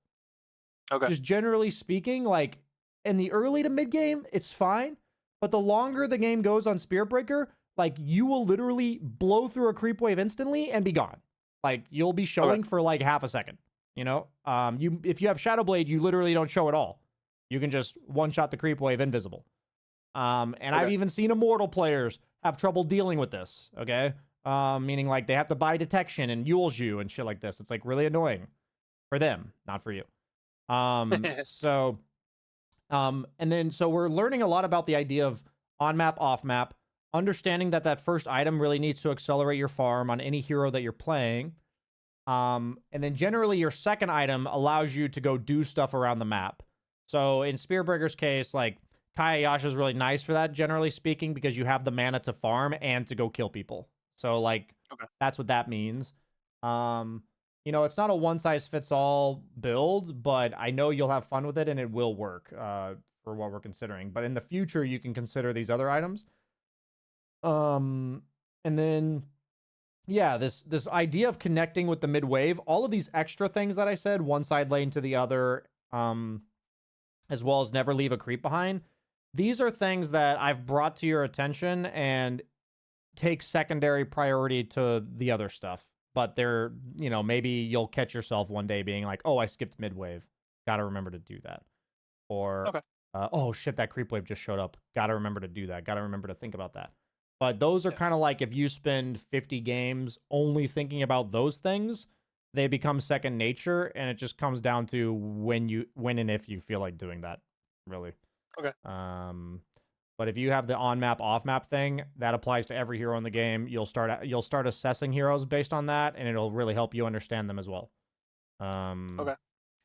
Okay. Just generally speaking, like in the early to mid game, it's fine. But the longer the game goes on Spear Breaker, like you will literally blow through a creep wave instantly and be gone. Like you'll be showing for like half a second. You know, if you have Shadow Blade, you literally don't show at all. You can just one shot the creep wave invisible. And I've even seen Immortal players have trouble dealing with this. Okay, meaning like they have to buy detection and Yulju and shit like this. It's like really annoying for them, not for you. So we're learning a lot about the idea of on map, off map, understanding that first item really needs to accelerate your farm on any hero that you're playing. And then generally your second item allows you to go do stuff around the map. So in Spearbreaker's case, like Kayayasha is really nice for that, generally speaking, because you have the mana to farm and to go kill people. So like, that's what that means. You know, it's not a one-size-fits-all build, but I know you'll have fun with it and it will work for what we're considering. But in the future, you can consider these other items. And then, yeah, this idea of connecting with the mid wave, all of these extra things that I said, one side lane to the other, as well as never leave a creep behind. These are things that I've brought to your attention and take secondary priority to the other stuff. But they're, you know, maybe you'll catch yourself one day being like, oh, I skipped mid wave. Got to remember to do that. Or, oh shit, that creep wave just showed up. Got to remember to do that. Got to remember to think about that. But those are Yeah. kind of like if you spend 50 games only thinking about those things, they become second nature, and it just comes down to when and if you feel like doing that, really. Okay. But if you have the on map off map thing, that applies to every hero in the game. You'll start assessing heroes based on that, and it'll really help you understand them as well. Okay.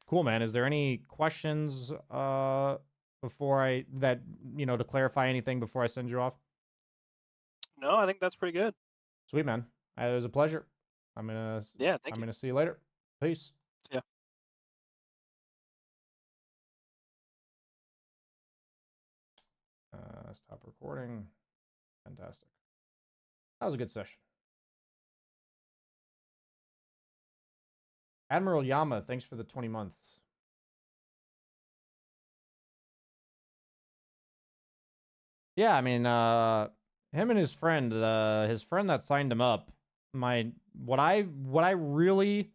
Cool, man. Is there any questions before to clarify anything before I send you off? No, I think that's pretty good. Sweet, man. It was a pleasure. I'm Yeah, thank I'm you. gonna see you later. Peace. Yeah. Stop recording. Fantastic. That was a good session. Admiral Yama, thanks for the 20 months. Yeah, I mean, him and his friend that signed him up, what I really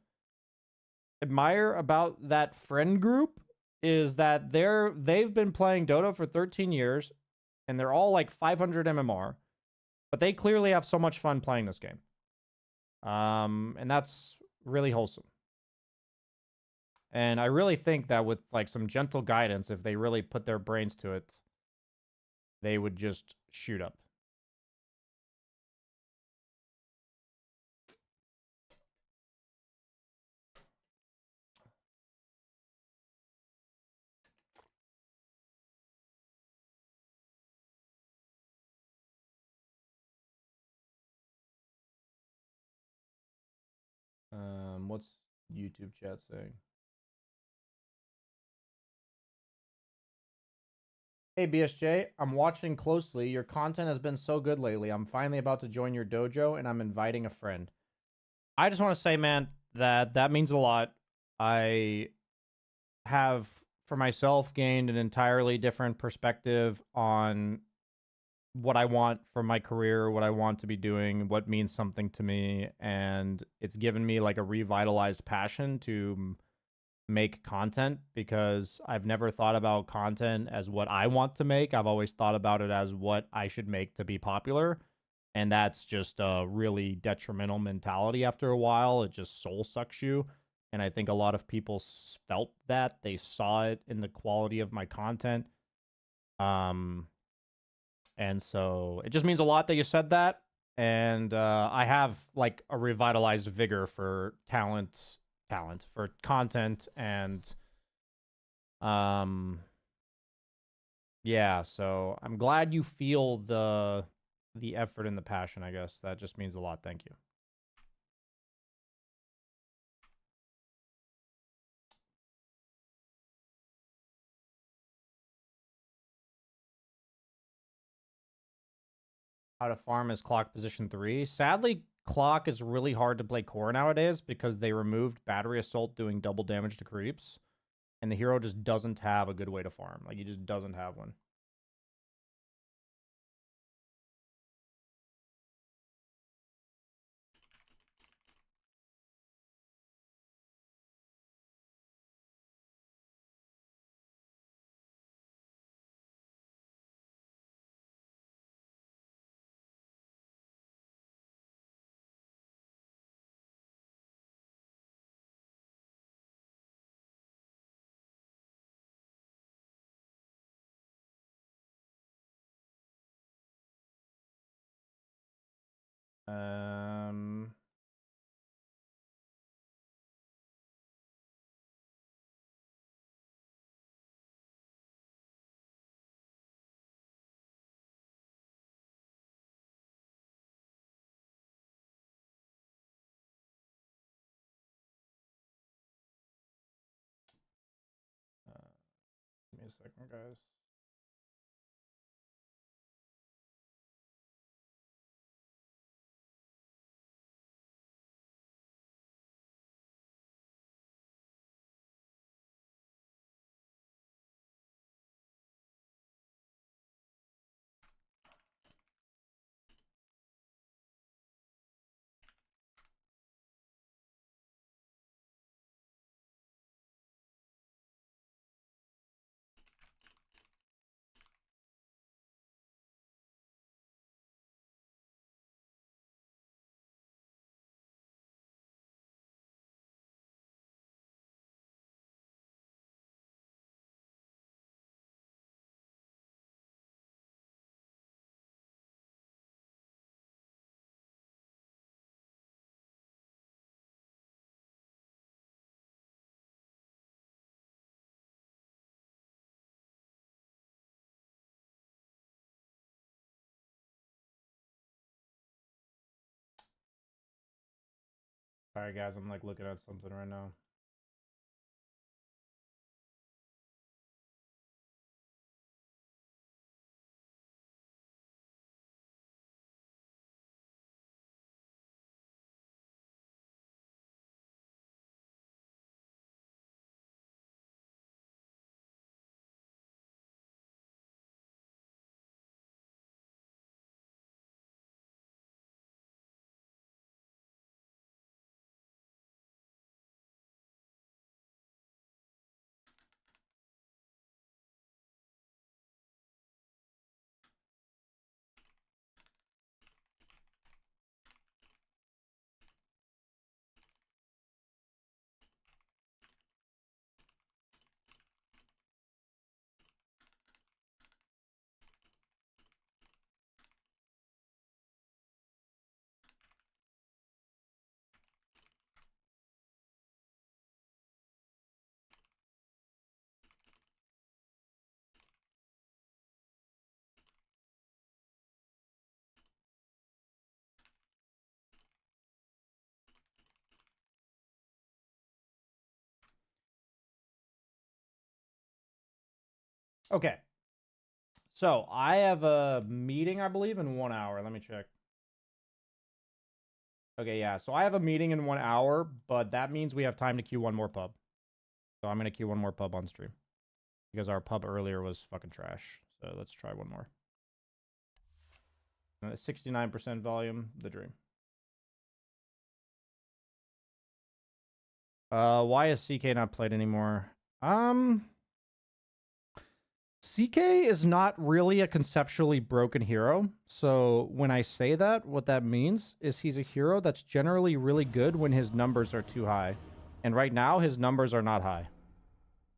admire about that friend group is that they've been playing Dota for 13 years, and they're all like 500 MMR, but they clearly have so much fun playing this game. And that's really wholesome. And I really think that with like some gentle guidance, if they really put their brains to it, they would just shoot up. What's YouTube chat saying? Hey BSJ, I'm watching closely. Your content has been so good lately. I'm finally about to join your dojo, and I'm inviting a friend. I just want to say, man, that means a lot. I have, for myself, gained an entirely different perspective on what I want for my career, what I want to be doing, what means something to me, and it's given me like a revitalized passion to make content, because I've never thought about content as what I want to make. I've always thought about it as what I should make to be popular. And that's just a really detrimental mentality after a while. It just soul sucks you. And I think a lot of people felt that. They saw it in the quality of my content. And so it just means a lot that you said that. And I have like a revitalized vigor for for content, and yeah, so I'm glad you feel the effort and the passion, I guess. That just means a lot. Thank you. How to farm is clock position 3. Sadly, clock is really hard to play core nowadays because they removed battery assault doing double damage to creeps, and the hero just doesn't have a good way to farm. Like, he just doesn't have one. Um, Give me a second, guys. Sorry, guys. I'm like looking at something right now. Okay. So I have a meeting, I believe, in 1 hour. Let me check. Okay, yeah. So I have a meeting in 1 hour, but that means we have time to queue one more pub. So I'm gonna queue one more pub on stream because our pub earlier was fucking trash. So let's try one more. 69% volume, the dream. Why is CK not played anymore? CK is not really a conceptually broken hero. So when I say that, what that means is he's a hero that's generally really good when his numbers are too high. And right now, his numbers are not high.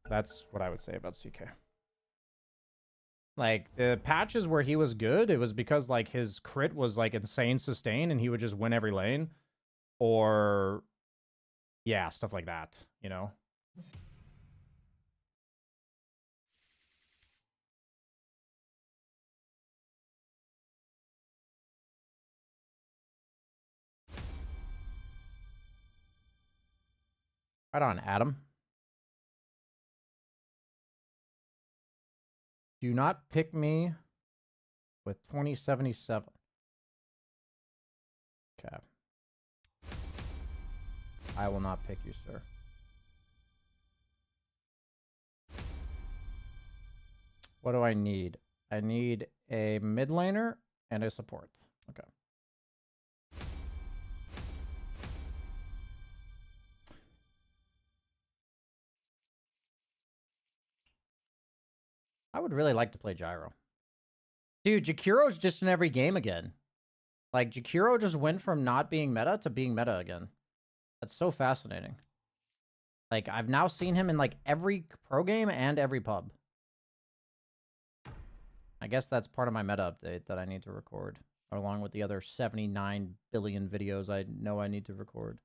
That's what I would say about CK. Like, the patches where he was good, it was because, like, his crit was, like, insane sustain and he would just win every lane. Or, yeah, stuff like that, you know? Right on, Adam. Do not pick me with 2077. Okay. I will not pick you, sir. What do I need? I need a mid laner and a support. Okay. I would really like to play Gyro. Dude, Jakiro's just in every game again. Like, Jakiro just went from not being meta to being meta again. That's so fascinating. Like, I've now seen him in, like, every pro game and every pub. I guess that's part of my meta update that I need to record, along with the other 79 billion videos I know I need to record.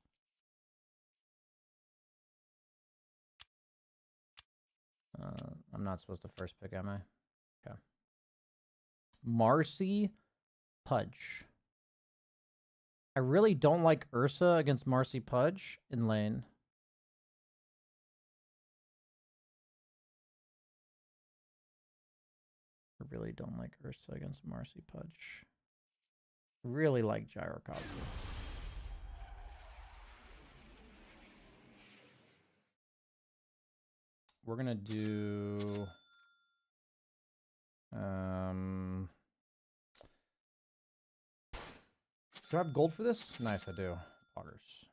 I'm not supposed to first pick, am I? Okay. Marcy Pudge. I really don't like Ursa against Marcy Pudge in lane. I really don't like Ursa against Marcy Pudge. Really like Gyrocopter. We're gonna do do I have gold for this? Nice, I do. Poggers.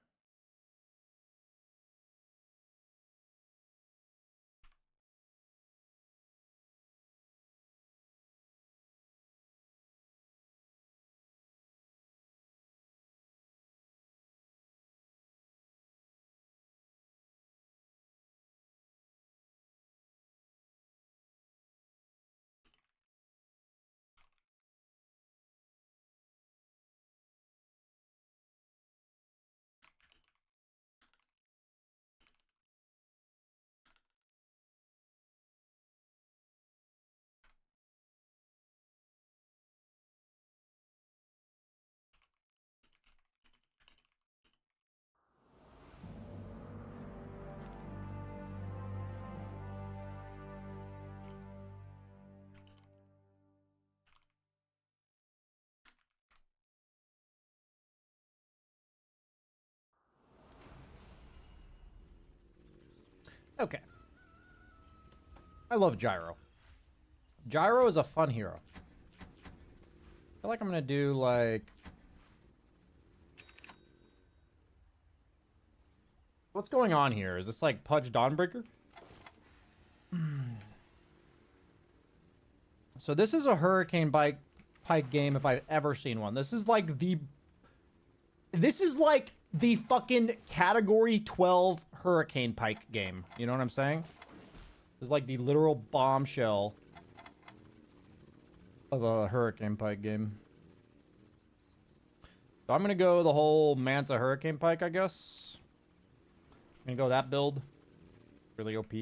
Okay. I love Gyro. Gyro is a fun hero. I feel like I'm gonna do like... What's going on here? Is this like Pudge Dawnbreaker? So this is a Hurricane Pike game if I've ever seen one. This is like the... This is like the fucking Category 12 Hurricane Pike game. You know what I'm saying? This is like the literal bombshell of a Hurricane Pike game. So I'm gonna go the whole Manta Hurricane Pike, I guess. I'm gonna go that build. Really OP.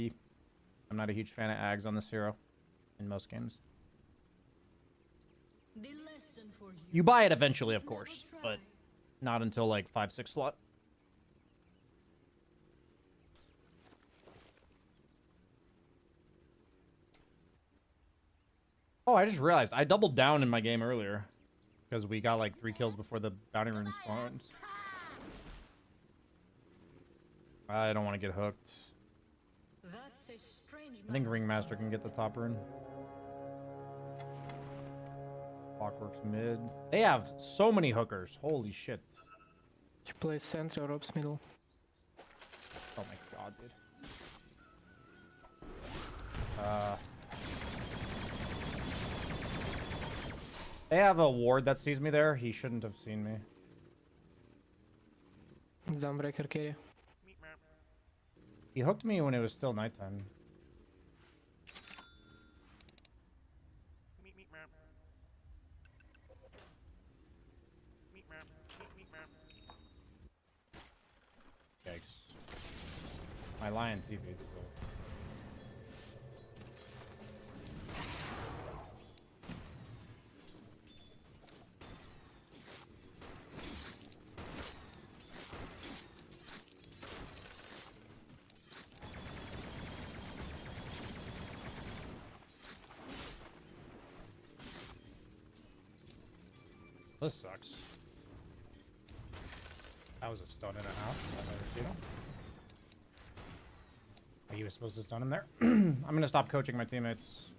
I'm not a huge fan of Ags on this hero in most games. You buy it eventually, of course, but not until like 5-6 slot. Oh, I just realized I doubled down in my game earlier because we got like 3 kills before the bounty rune spawns. I don't want to get hooked. I think Ringmaster can get the top rune. Clockwork's mid. They have so many hookers. Holy shit. You play center or ops middle. Oh my god, dude. They have a ward that sees me there. He shouldn't have seen me. Dawnbreaker carry. He hooked me when it was still nighttime. Yikes. My lion TV'd, so... This sucks. That was a stun and a half. I've never seen him. Oh, he was supposed to stun him there. I'm gonna stop coaching my teammates.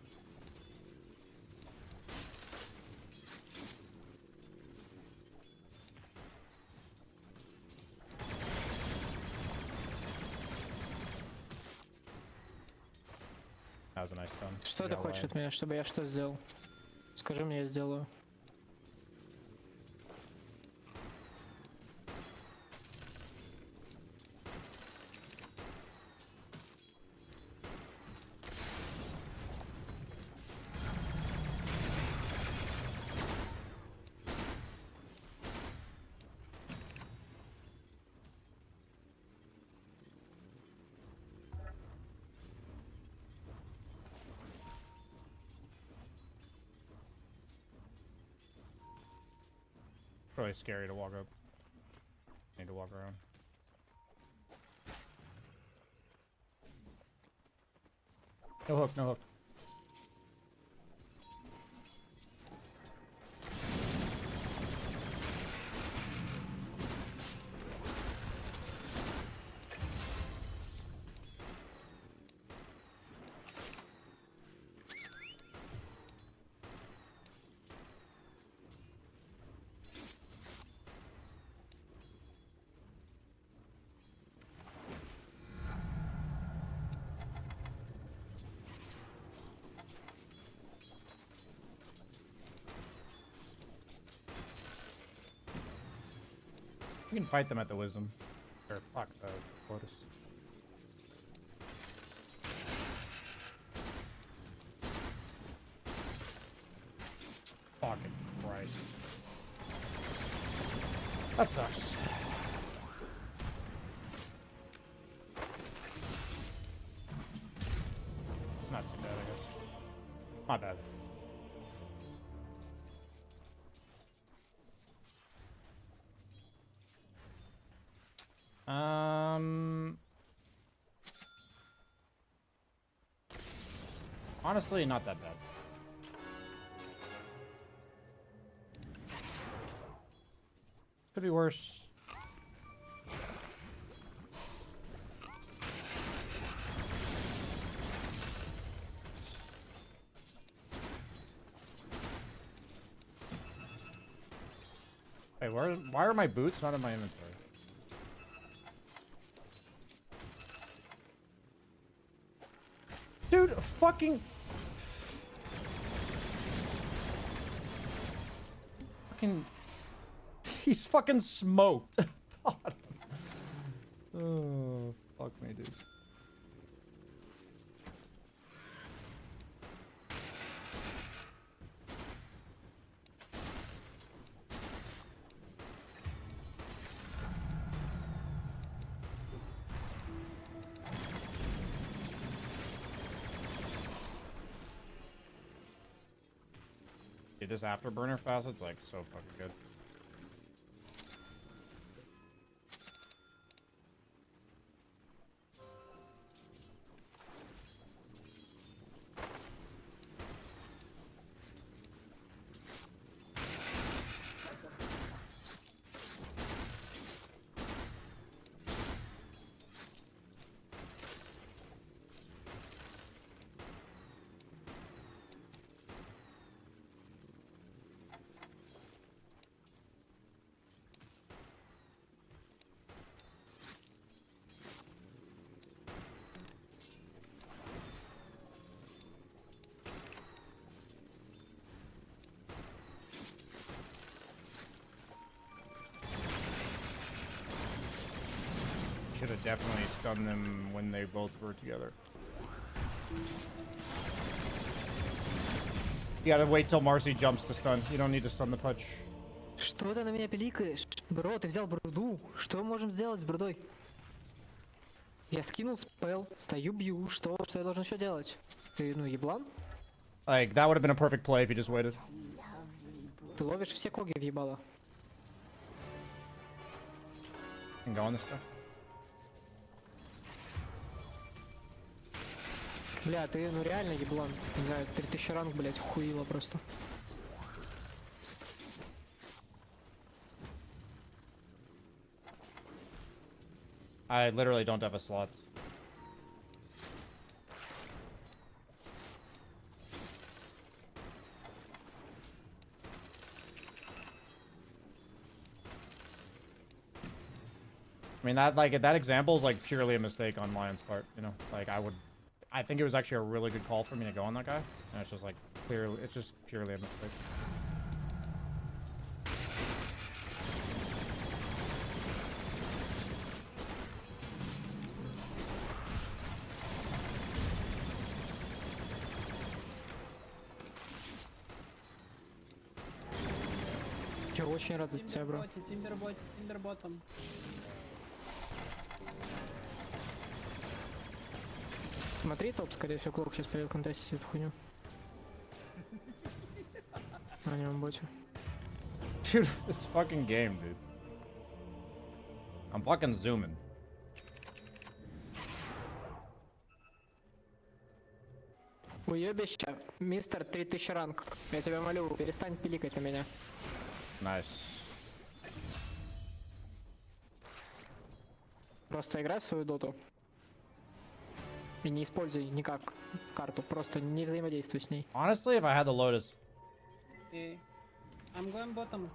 That was a nice stun. Что ты хочешь от меня, чтобы я что сделал? Скажи мне, я сделаю. Probably scary to walk up. Need to walk around. No hook, no hook. You can fight them at the wisdom. Or fuck the Lotus. Fucking Christ. That sucks. It's not too bad, I guess. Not bad. Honestly, not that bad. Could be worse. Wait, why are my boots not in my inventory? Dude, fucking... He's fucking smoked. God. Oh, fuck me, dude. Dude, this afterburner facet's like so fucking good. Should have definitely stunned them when they both were together. You gotta wait till Marcy jumps to stun. You don't need to stun the punch. Что ты на меня пиликаешь? Бро, ты взял бруду. Что мы можем сделать с брудой? Я скинул спел, стою, бью. Что я должен еще делать? Ты, ну, еблан? Like, that would have been a perfect play if you just waited. Ты ловишь все коги в ебало. Can go on this guy. Бля, ты, ну, реально еблан. Не знаю, 3000 ранг, блять, хуило просто. I literally don't have a slot. I mean, that example is like purely a mistake on Lion's part, you know? Like, I think it was actually a really good call for me to go on that guy. And it's just like, clearly, it's just purely a mistake. Я очень рад за тебя, бро. Тимберботом. Смотри, топ, скорее всего, Клок сейчас пойдет контестить эту хуйню. На нем боте. Dude, this fucking game, dude. I'm fucking zooming. Уебище, мистер 3000 ранг. Я тебя молю, перестань пиликать на меня. Nice. Просто играй в свою доту. И не используй никак карту, просто не взаимодействуй с ней. Honestly, if I had the Lotus... Okay. I'm going bottom.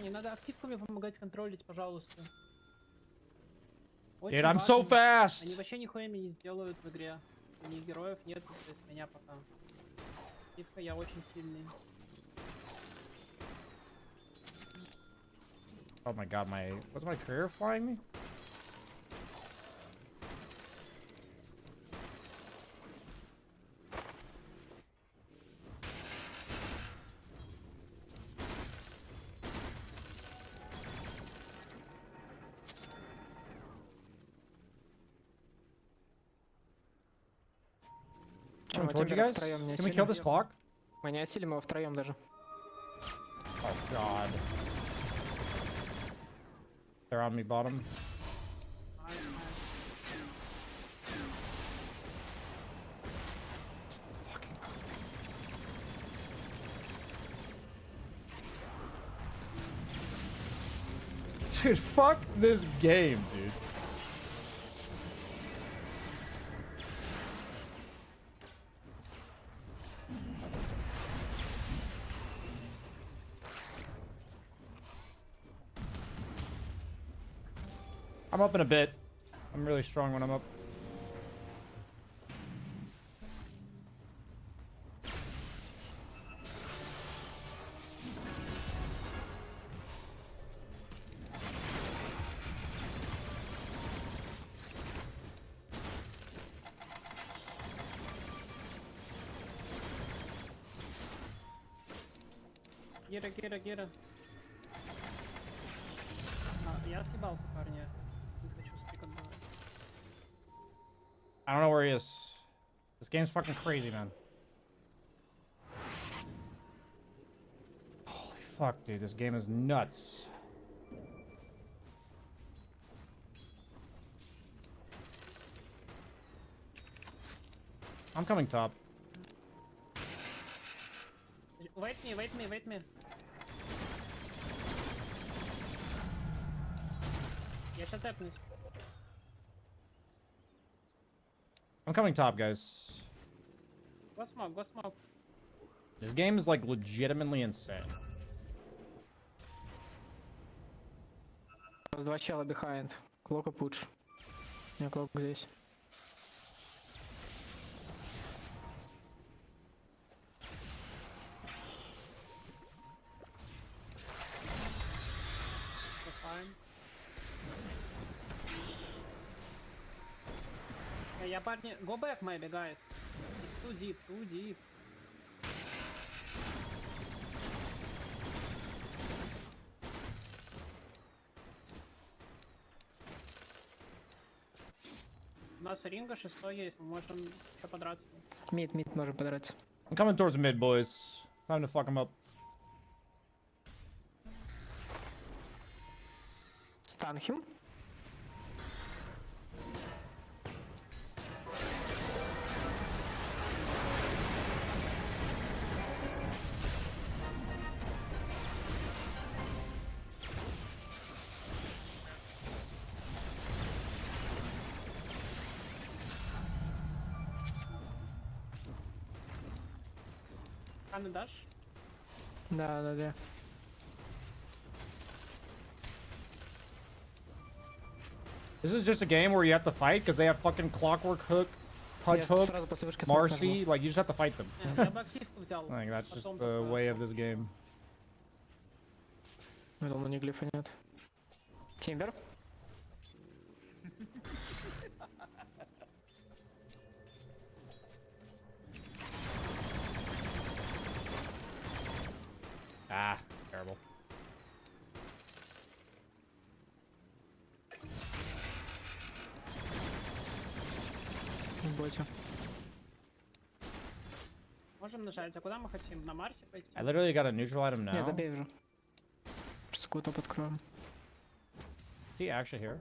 Не надо активками помогать контролить, пожалуйста. Dude, I'm so fast! Они вообще нихуя мне не сделают в игре. Ни героев нет, без меня пока. Активка, я очень сильный. Oh my god, was my career flying me? Coming towards you guys? Can we kill this clock? Мы не осилим его втроем даже. Oh god. They're on me bottom. Fucking Dude, fuck this game, dude. I'm up in a bit. I'm really strong when I'm up. Гера. Я съебался, парни. Не хочу стрик отдавать. I don't know where he is. This game's fucking crazy, man. Holy fuck, dude. This game is nuts. I'm coming top. Wait me. Я сейчас тэпнусь. I'm coming top, guys. Go smoke. This game is like legitimately insane. У нас два чела behind. Клок и пудж. У меня клок здесь. Fine. Я парни, go back maybe, guys. It's too deep. У нас ринга 6 есть, мы можем еще подраться. Мид можем подраться. I'm coming towards mid, boys. Time to fuck him up. Stun him. Камень дашь? Да. This is just a game where you have to fight because they have fucking clockwork hook, punch Я hook, сразу после вышки смог нажму. Marcy. Like, you just have to fight them. Я бы активку взял. Like, that's just потом the только way of смог. this game. Я думал, ни глифа нет. Тимбер. Ah, terrible. Не бойся. Можем нажать. А куда мы хотим? На Марсе пойти? I literally got a neutral item now. Не, забей уже. Просто какой топ откроем. Is he actually here?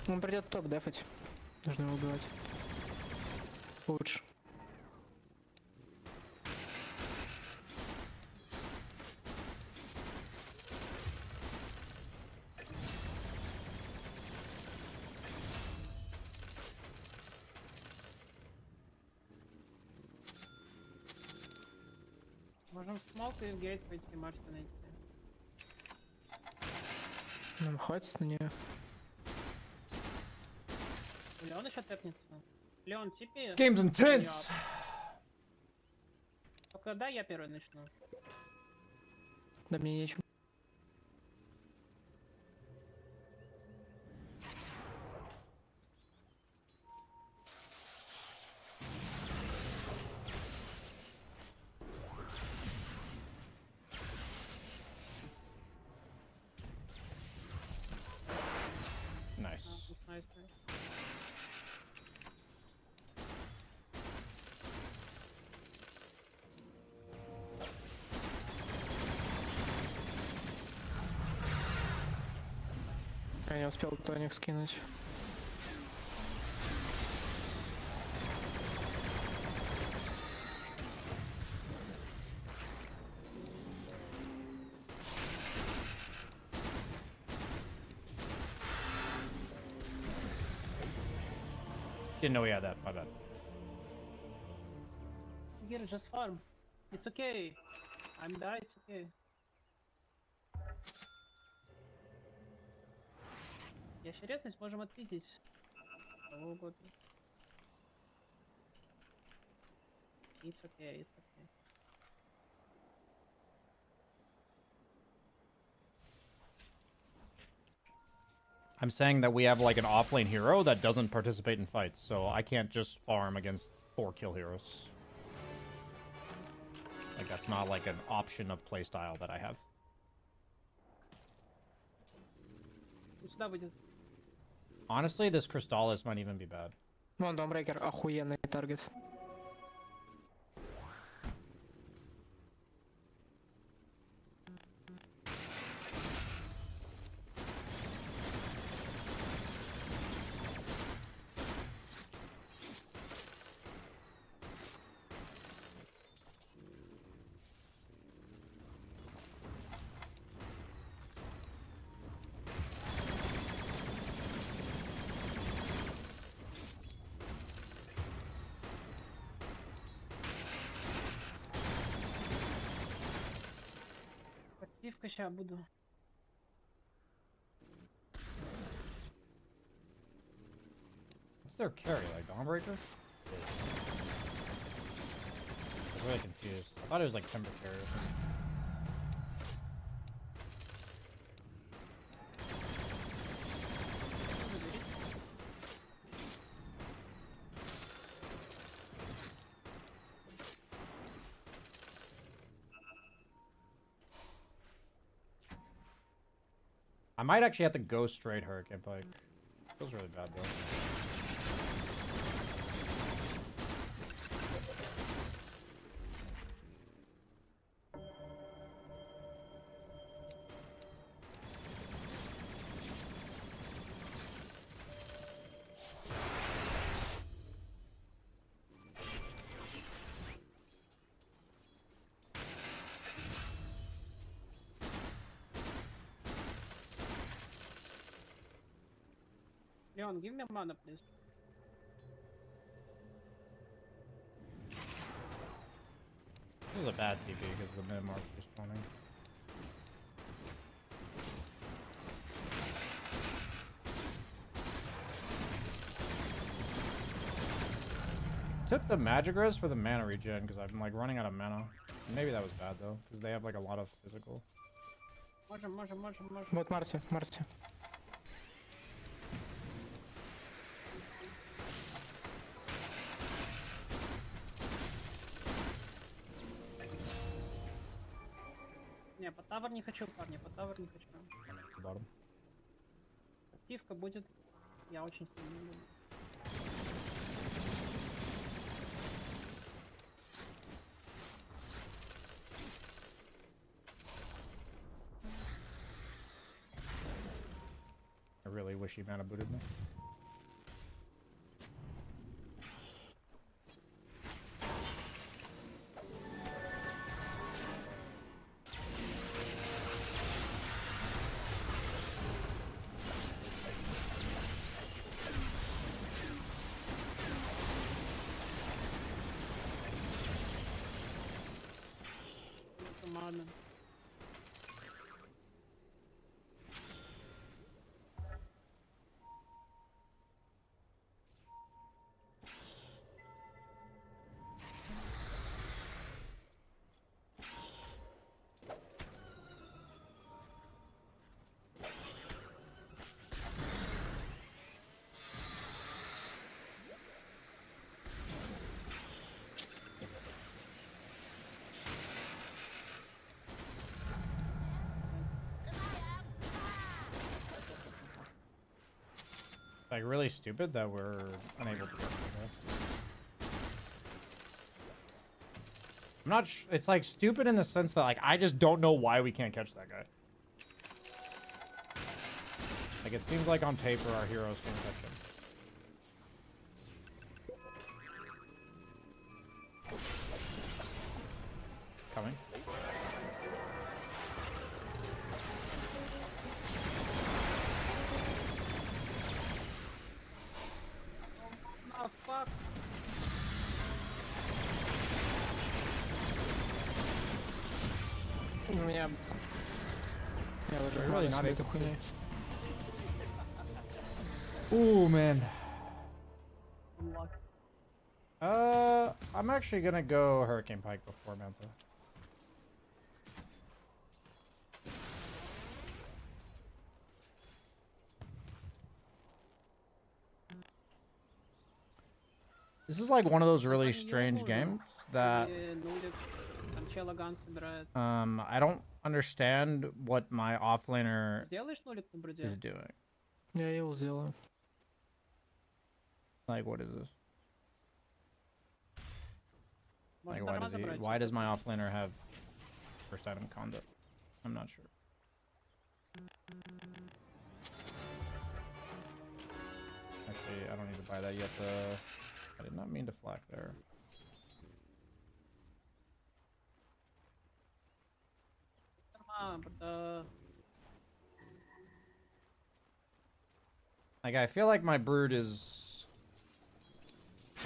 Он придет топ дефать. Нужно его убивать. Лучше. Можем в смолк и в гейт пойти Марс найти. Нам хватит на нее. Леон еще тэпнется. Леон, типи. This game's intense. Только да, я первый начну. Да мне нечем. Nice. Nice, nice, nice. Я не успел тоник скинуть. Didn't know we had that. My bad. Here, just farm. It's okay. I'm dead, it's okay. Ящерецность можем отпиздить. Кого угодно. It's okay, it's okay. I'm saying that we have like an offlane hero that doesn't participate in fights, so I can't just farm against 4-kill heroes. Like that's not like an option of playstyle that I have. Сюда будет. Honestly, this Crystallis might even be bad. Вон, Домбрейкер, охуенный таргет. Подсивка ща буду. What's their carry, like Dawnbreaker? I'm really confused. I thought it was like Timber carry or something. I might actually have to go straight Hurricane Pike. Feels really bad though. Leon, give me mana, please. This is a bad TP because of the mid-mark respawning. Took the magic res for the mana regen because I'm like running out of mana. Maybe that was bad though because they have like a lot of physical. Можем. Вот Марси, Марси. Не, по тавер не хочу, парни, по тавер не хочу. Bottom. Активка будет. Я очень сильно не буду. I really wish he mana booted me. Это мана. Like really stupid that we're unable to get there. I'm not. It's like stupid in the sense that like I just don't know why we can't catch that guy. Like it seems like on paper our heroes can catch him. Coming. Oh, fuck. У меня... Я уже Really really not себе able эту хуйню. Ooh, man. Unlucky. I'm actually gonna go Hurricane Pike before Manta. This is like one of those really strange games that Или нулик. Там чела ган собирает. I don't understand what my offlaner Сделаешь нулик на бруде? is doing. Я его сделаю. Like, what is this? Like, Можно разобрать. why does my offlaner have first item conduct? I'm not sure. Actually, I don't need to buy that yet. I did not mean to flack there. Like, I feel like my brood is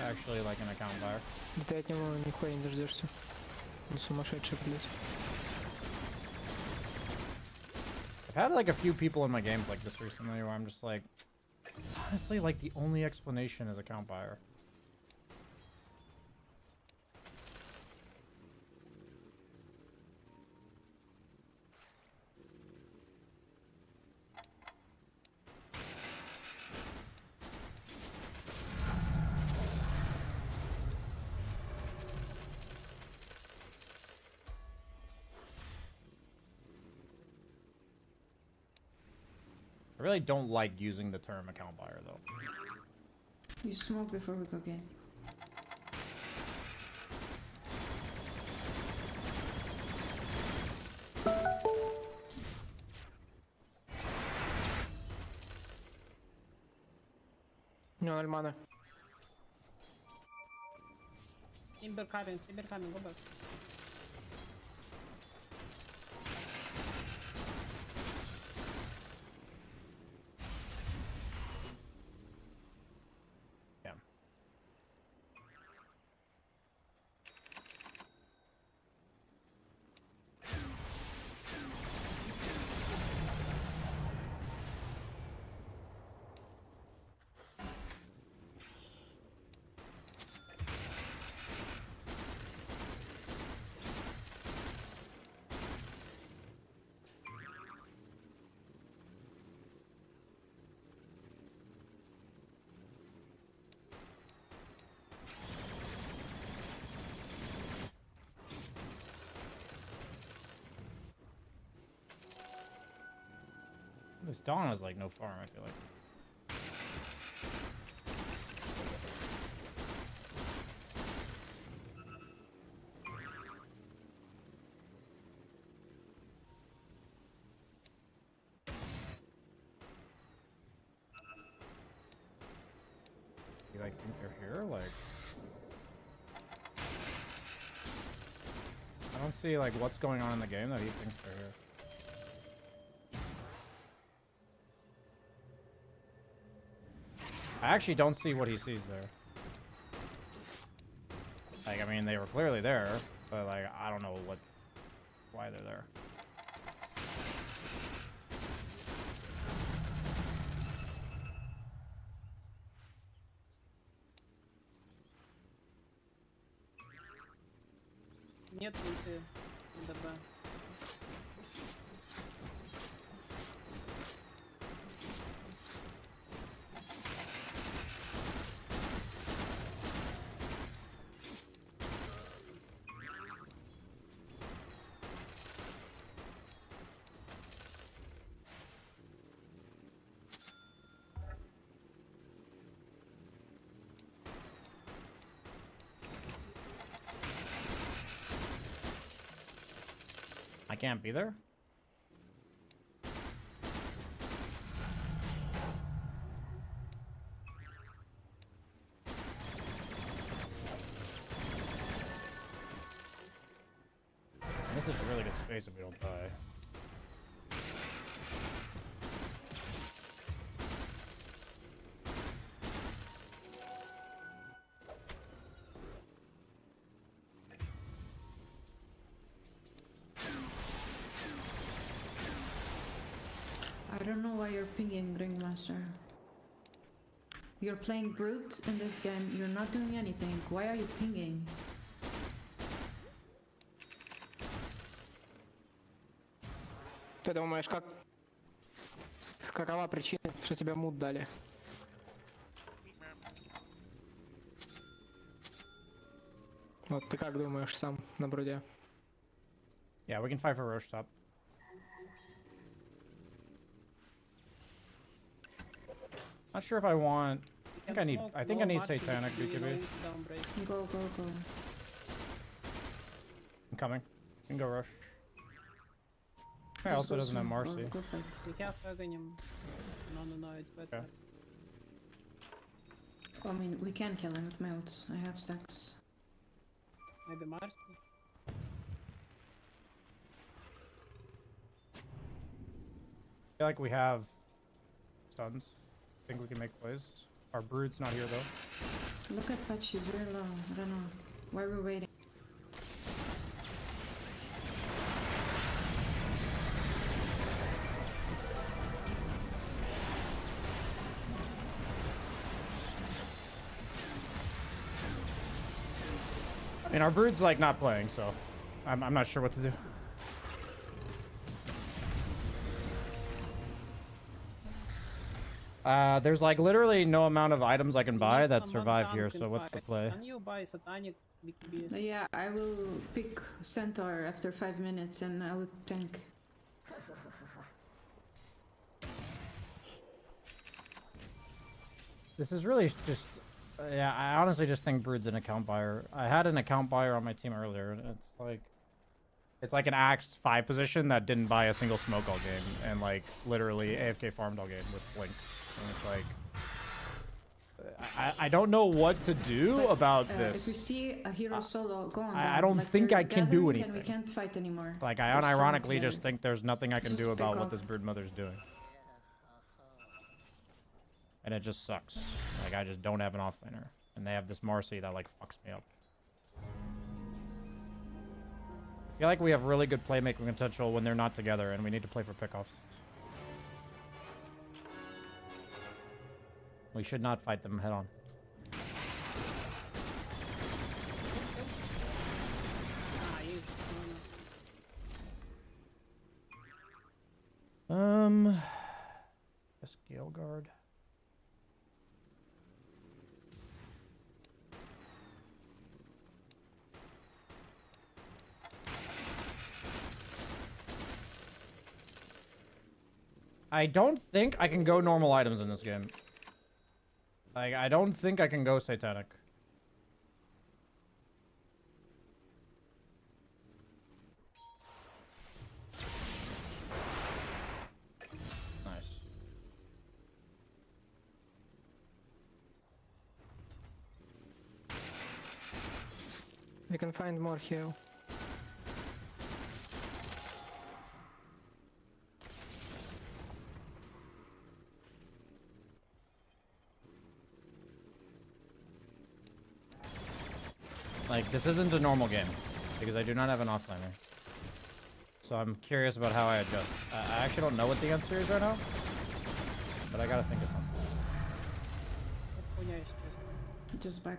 actually like an account buyer. Да ты от него нихуя не дождешься. Он сумасшедший, блядь. I've had like a few people in my games like this recently where I'm just like, honestly, like the only explanation is account buyer. I really don't like using the term account buyer though. You smoke before we go game. No, Almana. Timber coming, go back. Yeah. This Dawn is like no farm, I feel like. You like think they're here? Like I don't see like what's going on in the game that he thinks they're here. I actually don't see what he sees there. Like, I mean, they were clearly there, but like, I don't know why they're there. Нет ульты. ДБ. I can't be there? This is a really good space if we don't die. I don't know why you're pinging, Ringmaster. You're playing brute in this game. You're not doing anything. Why are you pinging? Ты думаешь, какова причина, что тебя мут дали? Вот ты как думаешь сам на бруде? Yeah, we can fight for Roche top. Not sure if I want. I think I need Satanic BKB. Go, go, go. I'm coming. You can go Roche. He also doesn't have Marcy. Go fight. We have Aghanim. No, it's better. Okay. I mean, we can kill him with my ult. I have stacks. Maybe Marcy. I feel like we have stuns. I think we can make plays. Our Brood's not here though. Look at that, she's very low. I don't know. Why are we waiting? I mean, our Brood's like not playing, so I'm not sure what to do. There's like literally no amount of items I can buy that survive here, so what's the play? Can you buy Satanic BKB? Yeah, I will pick Centaur after 5 minutes and I will tank. This is really just... yeah, I honestly just think Brood's an account buyer. I had an account buyer on my team earlier, and it's like an Axe 5 position that didn't buy a single smoke all game, and like literally AFK farmed all game with Blink. And it's like... I don't know what to do But, about If this. we see a hero solo go on, I don't like think they're I can do gathering anything. And we can't fight anymore. Like, I They're strong unironically together. just think there's nothing I can Just do pick about what off. this Broodmother's doing. And it just sucks. Like, I just don't have an offlaner. And they have this Marcy that, like, fucks me up. I feel like we have really good playmaking potential when they're not together, and we need to play for pickoffs. We should not fight them head on. Guess Gale Guard. I don't think I can go normal items in this game. Like, I don't think I can go Satanic. Nice. We can find more heal. Like, this isn't a normal game, because I do not have an offlaner. So I'm curious about how I adjust. I actually don't know what the answer is right now, but I gotta think of something. Just back.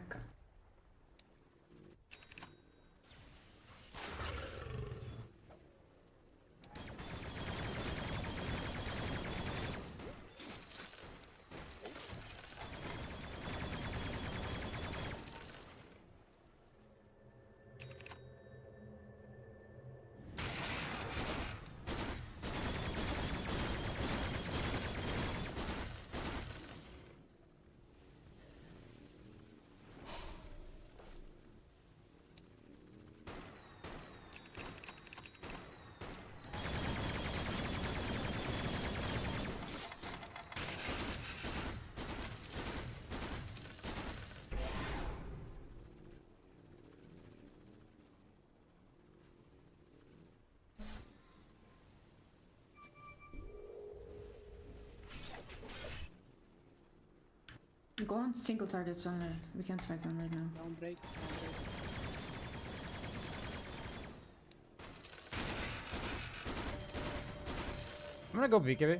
Go on single targets only. We can't fight them right now. Don't break. Don't break. I'm gonna go BKB.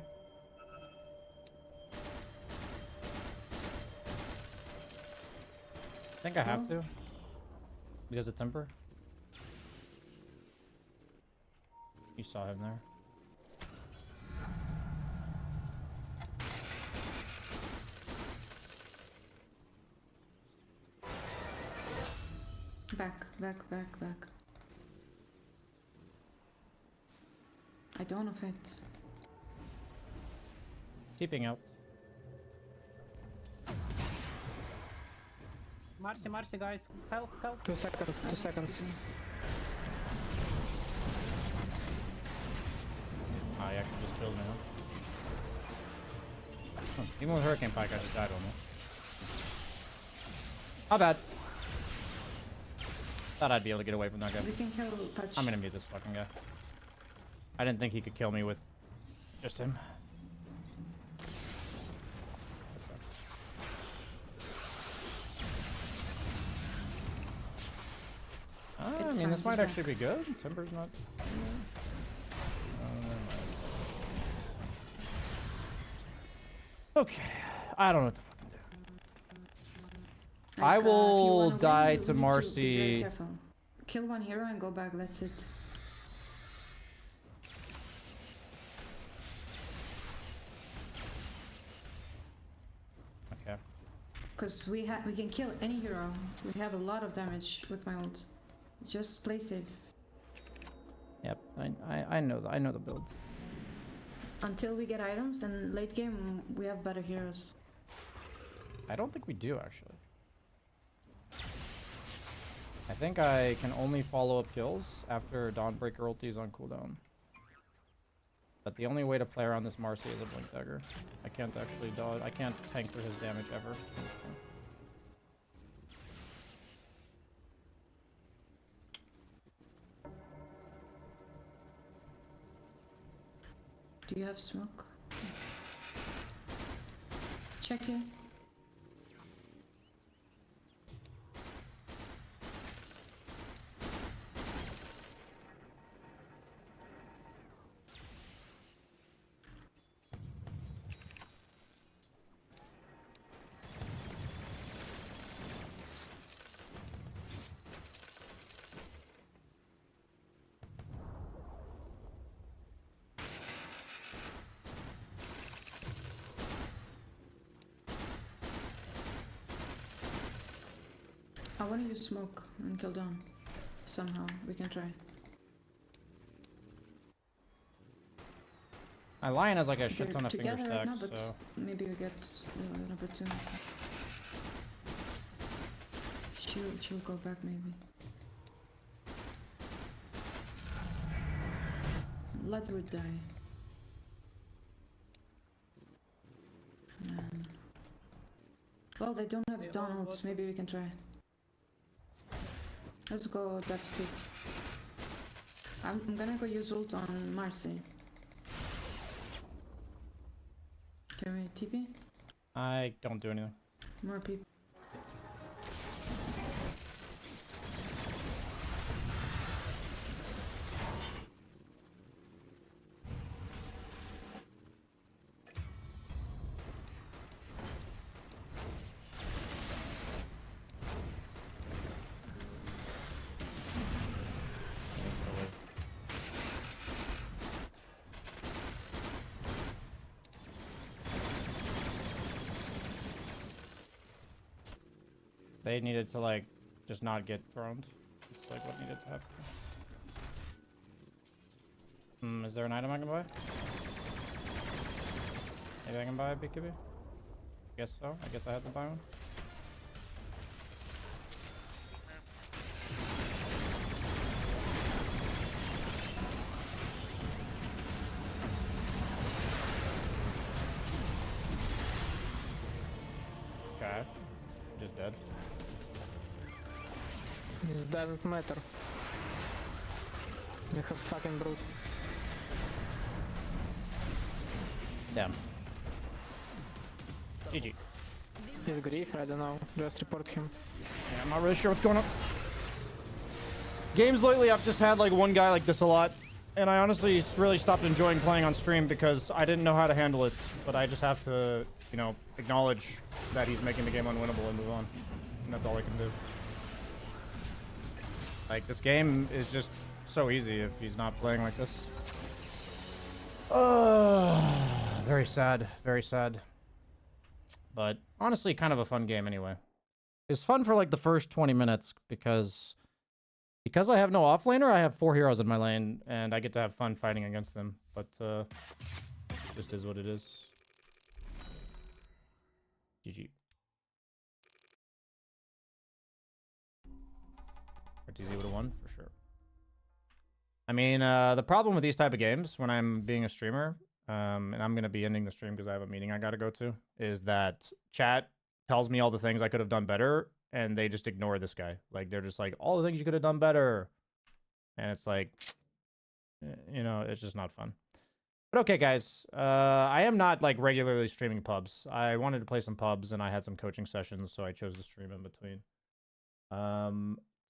I think I have to. Because of temper. You saw him there. Back, back, back, back. I don't know if it's... Keeping out. Marcy, guys, help, help. 2 seconds, 2 seconds. Ah, he actually just killed me, huh? Even with Hurricane Pike, I just died on it. Not bad. Thought I'd be able to get away from that guy. We can kill Patch. I'm gonna mute this fucking guy. I didn't think he could kill me with just him. I mean, this might actually be good. Timber's not... Okay, I don't know what to fucking do. Like, I if you will wanna win, die you to need be Marcy. very careful. Kill one hero and go back, that's it. Okay. Because we can kill any hero. We have a lot of damage with my ult. Just play safe. Yep, I know the build. Until we get items, and late game we have better heroes. I don't think we do, actually. I think I can only follow up kills after Dawnbreaker ulti is on cooldown. But the only way to play around this Marcy is a Blink Dagger. I can't actually dodge. I can't tank for his damage ever. Do you have smoke? Check it. I want to use smoke and kill down. Somehow, we can try. My Lion has like a shit They're ton of finger together right stacks, now, but so... maybe we get an opportunity. She'll go back maybe. Ludwig die. Man. Well, they don't have Donalds. Maybe we can try. Let's go Death please. I'm gonna go use ult on Marcy. Can we TP? I don't do anything. More people. They needed to like just not get thrown. It's like what needed to happen. Is there an item I can buy? Maybe I can buy a BKB? Guess so. I guess I have to buy one. Okay. Just dead. It doesn't matter. We have fucking brute. Damn. GG. He's grief, I don't know. Just report him. Yeah, I'm not really sure what's going on. Games lately, I've just had like one guy like this a lot. And I honestly really stopped enjoying playing on stream because I didn't know how to handle it. But I just have to, you know, acknowledge that he's making the game unwinnable and move on. And that's all I can do. Like, this game is just so easy if he's not playing like this. Very sad. Very sad. But honestly, kind of a fun game anyway. It's fun for like the first 20 minutes because I have no offlaner, I have 4 heroes in my lane and I get to have fun fighting against them. But just is what it is. GG. RTZ would have won for sure. I mean, the problem with these type of games when I'm being a streamer, and I'm going to be ending the stream because I have a meeting I got to go to, is that chat tells me all the things I could have done better, and they just ignore this guy. Like, they're just like, all the things you could have done better. And it's like, you know, it's just not fun. But okay, guys, I am not, like, regularly streaming pubs. I wanted to play some pubs, and I had some coaching sessions, so I chose to stream in between.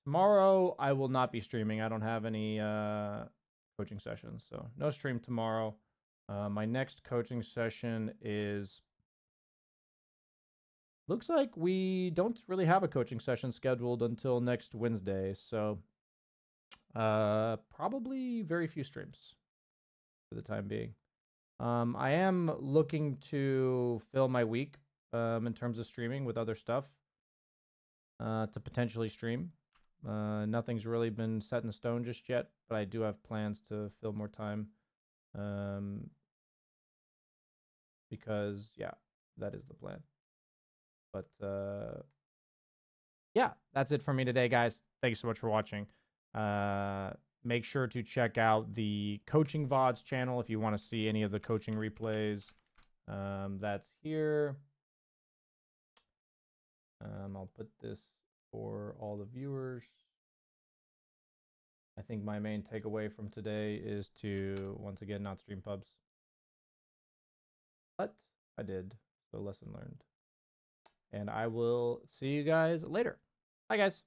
Tomorrow, I will not be streaming. I don't have any coaching sessions, so no stream tomorrow. My next coaching session is... Looks like we don't really have a coaching session scheduled until next Wednesday, so probably very few streams for the time being. I am looking to fill my week in terms of streaming with other stuff to potentially stream. Nothing's really been set in stone just yet, but I do have plans to fill more time because, yeah, that is the plan. But yeah, that's it for me today, guys. Thanks so much for watching. Make sure to check out the Coaching VODs channel if you want to see any of the coaching replays. That's here. I'll put this for all the viewers. I think my main takeaway from today is to, once again, not stream pubs. But I did, so lesson learned. And I will see you guys later. Bye, guys.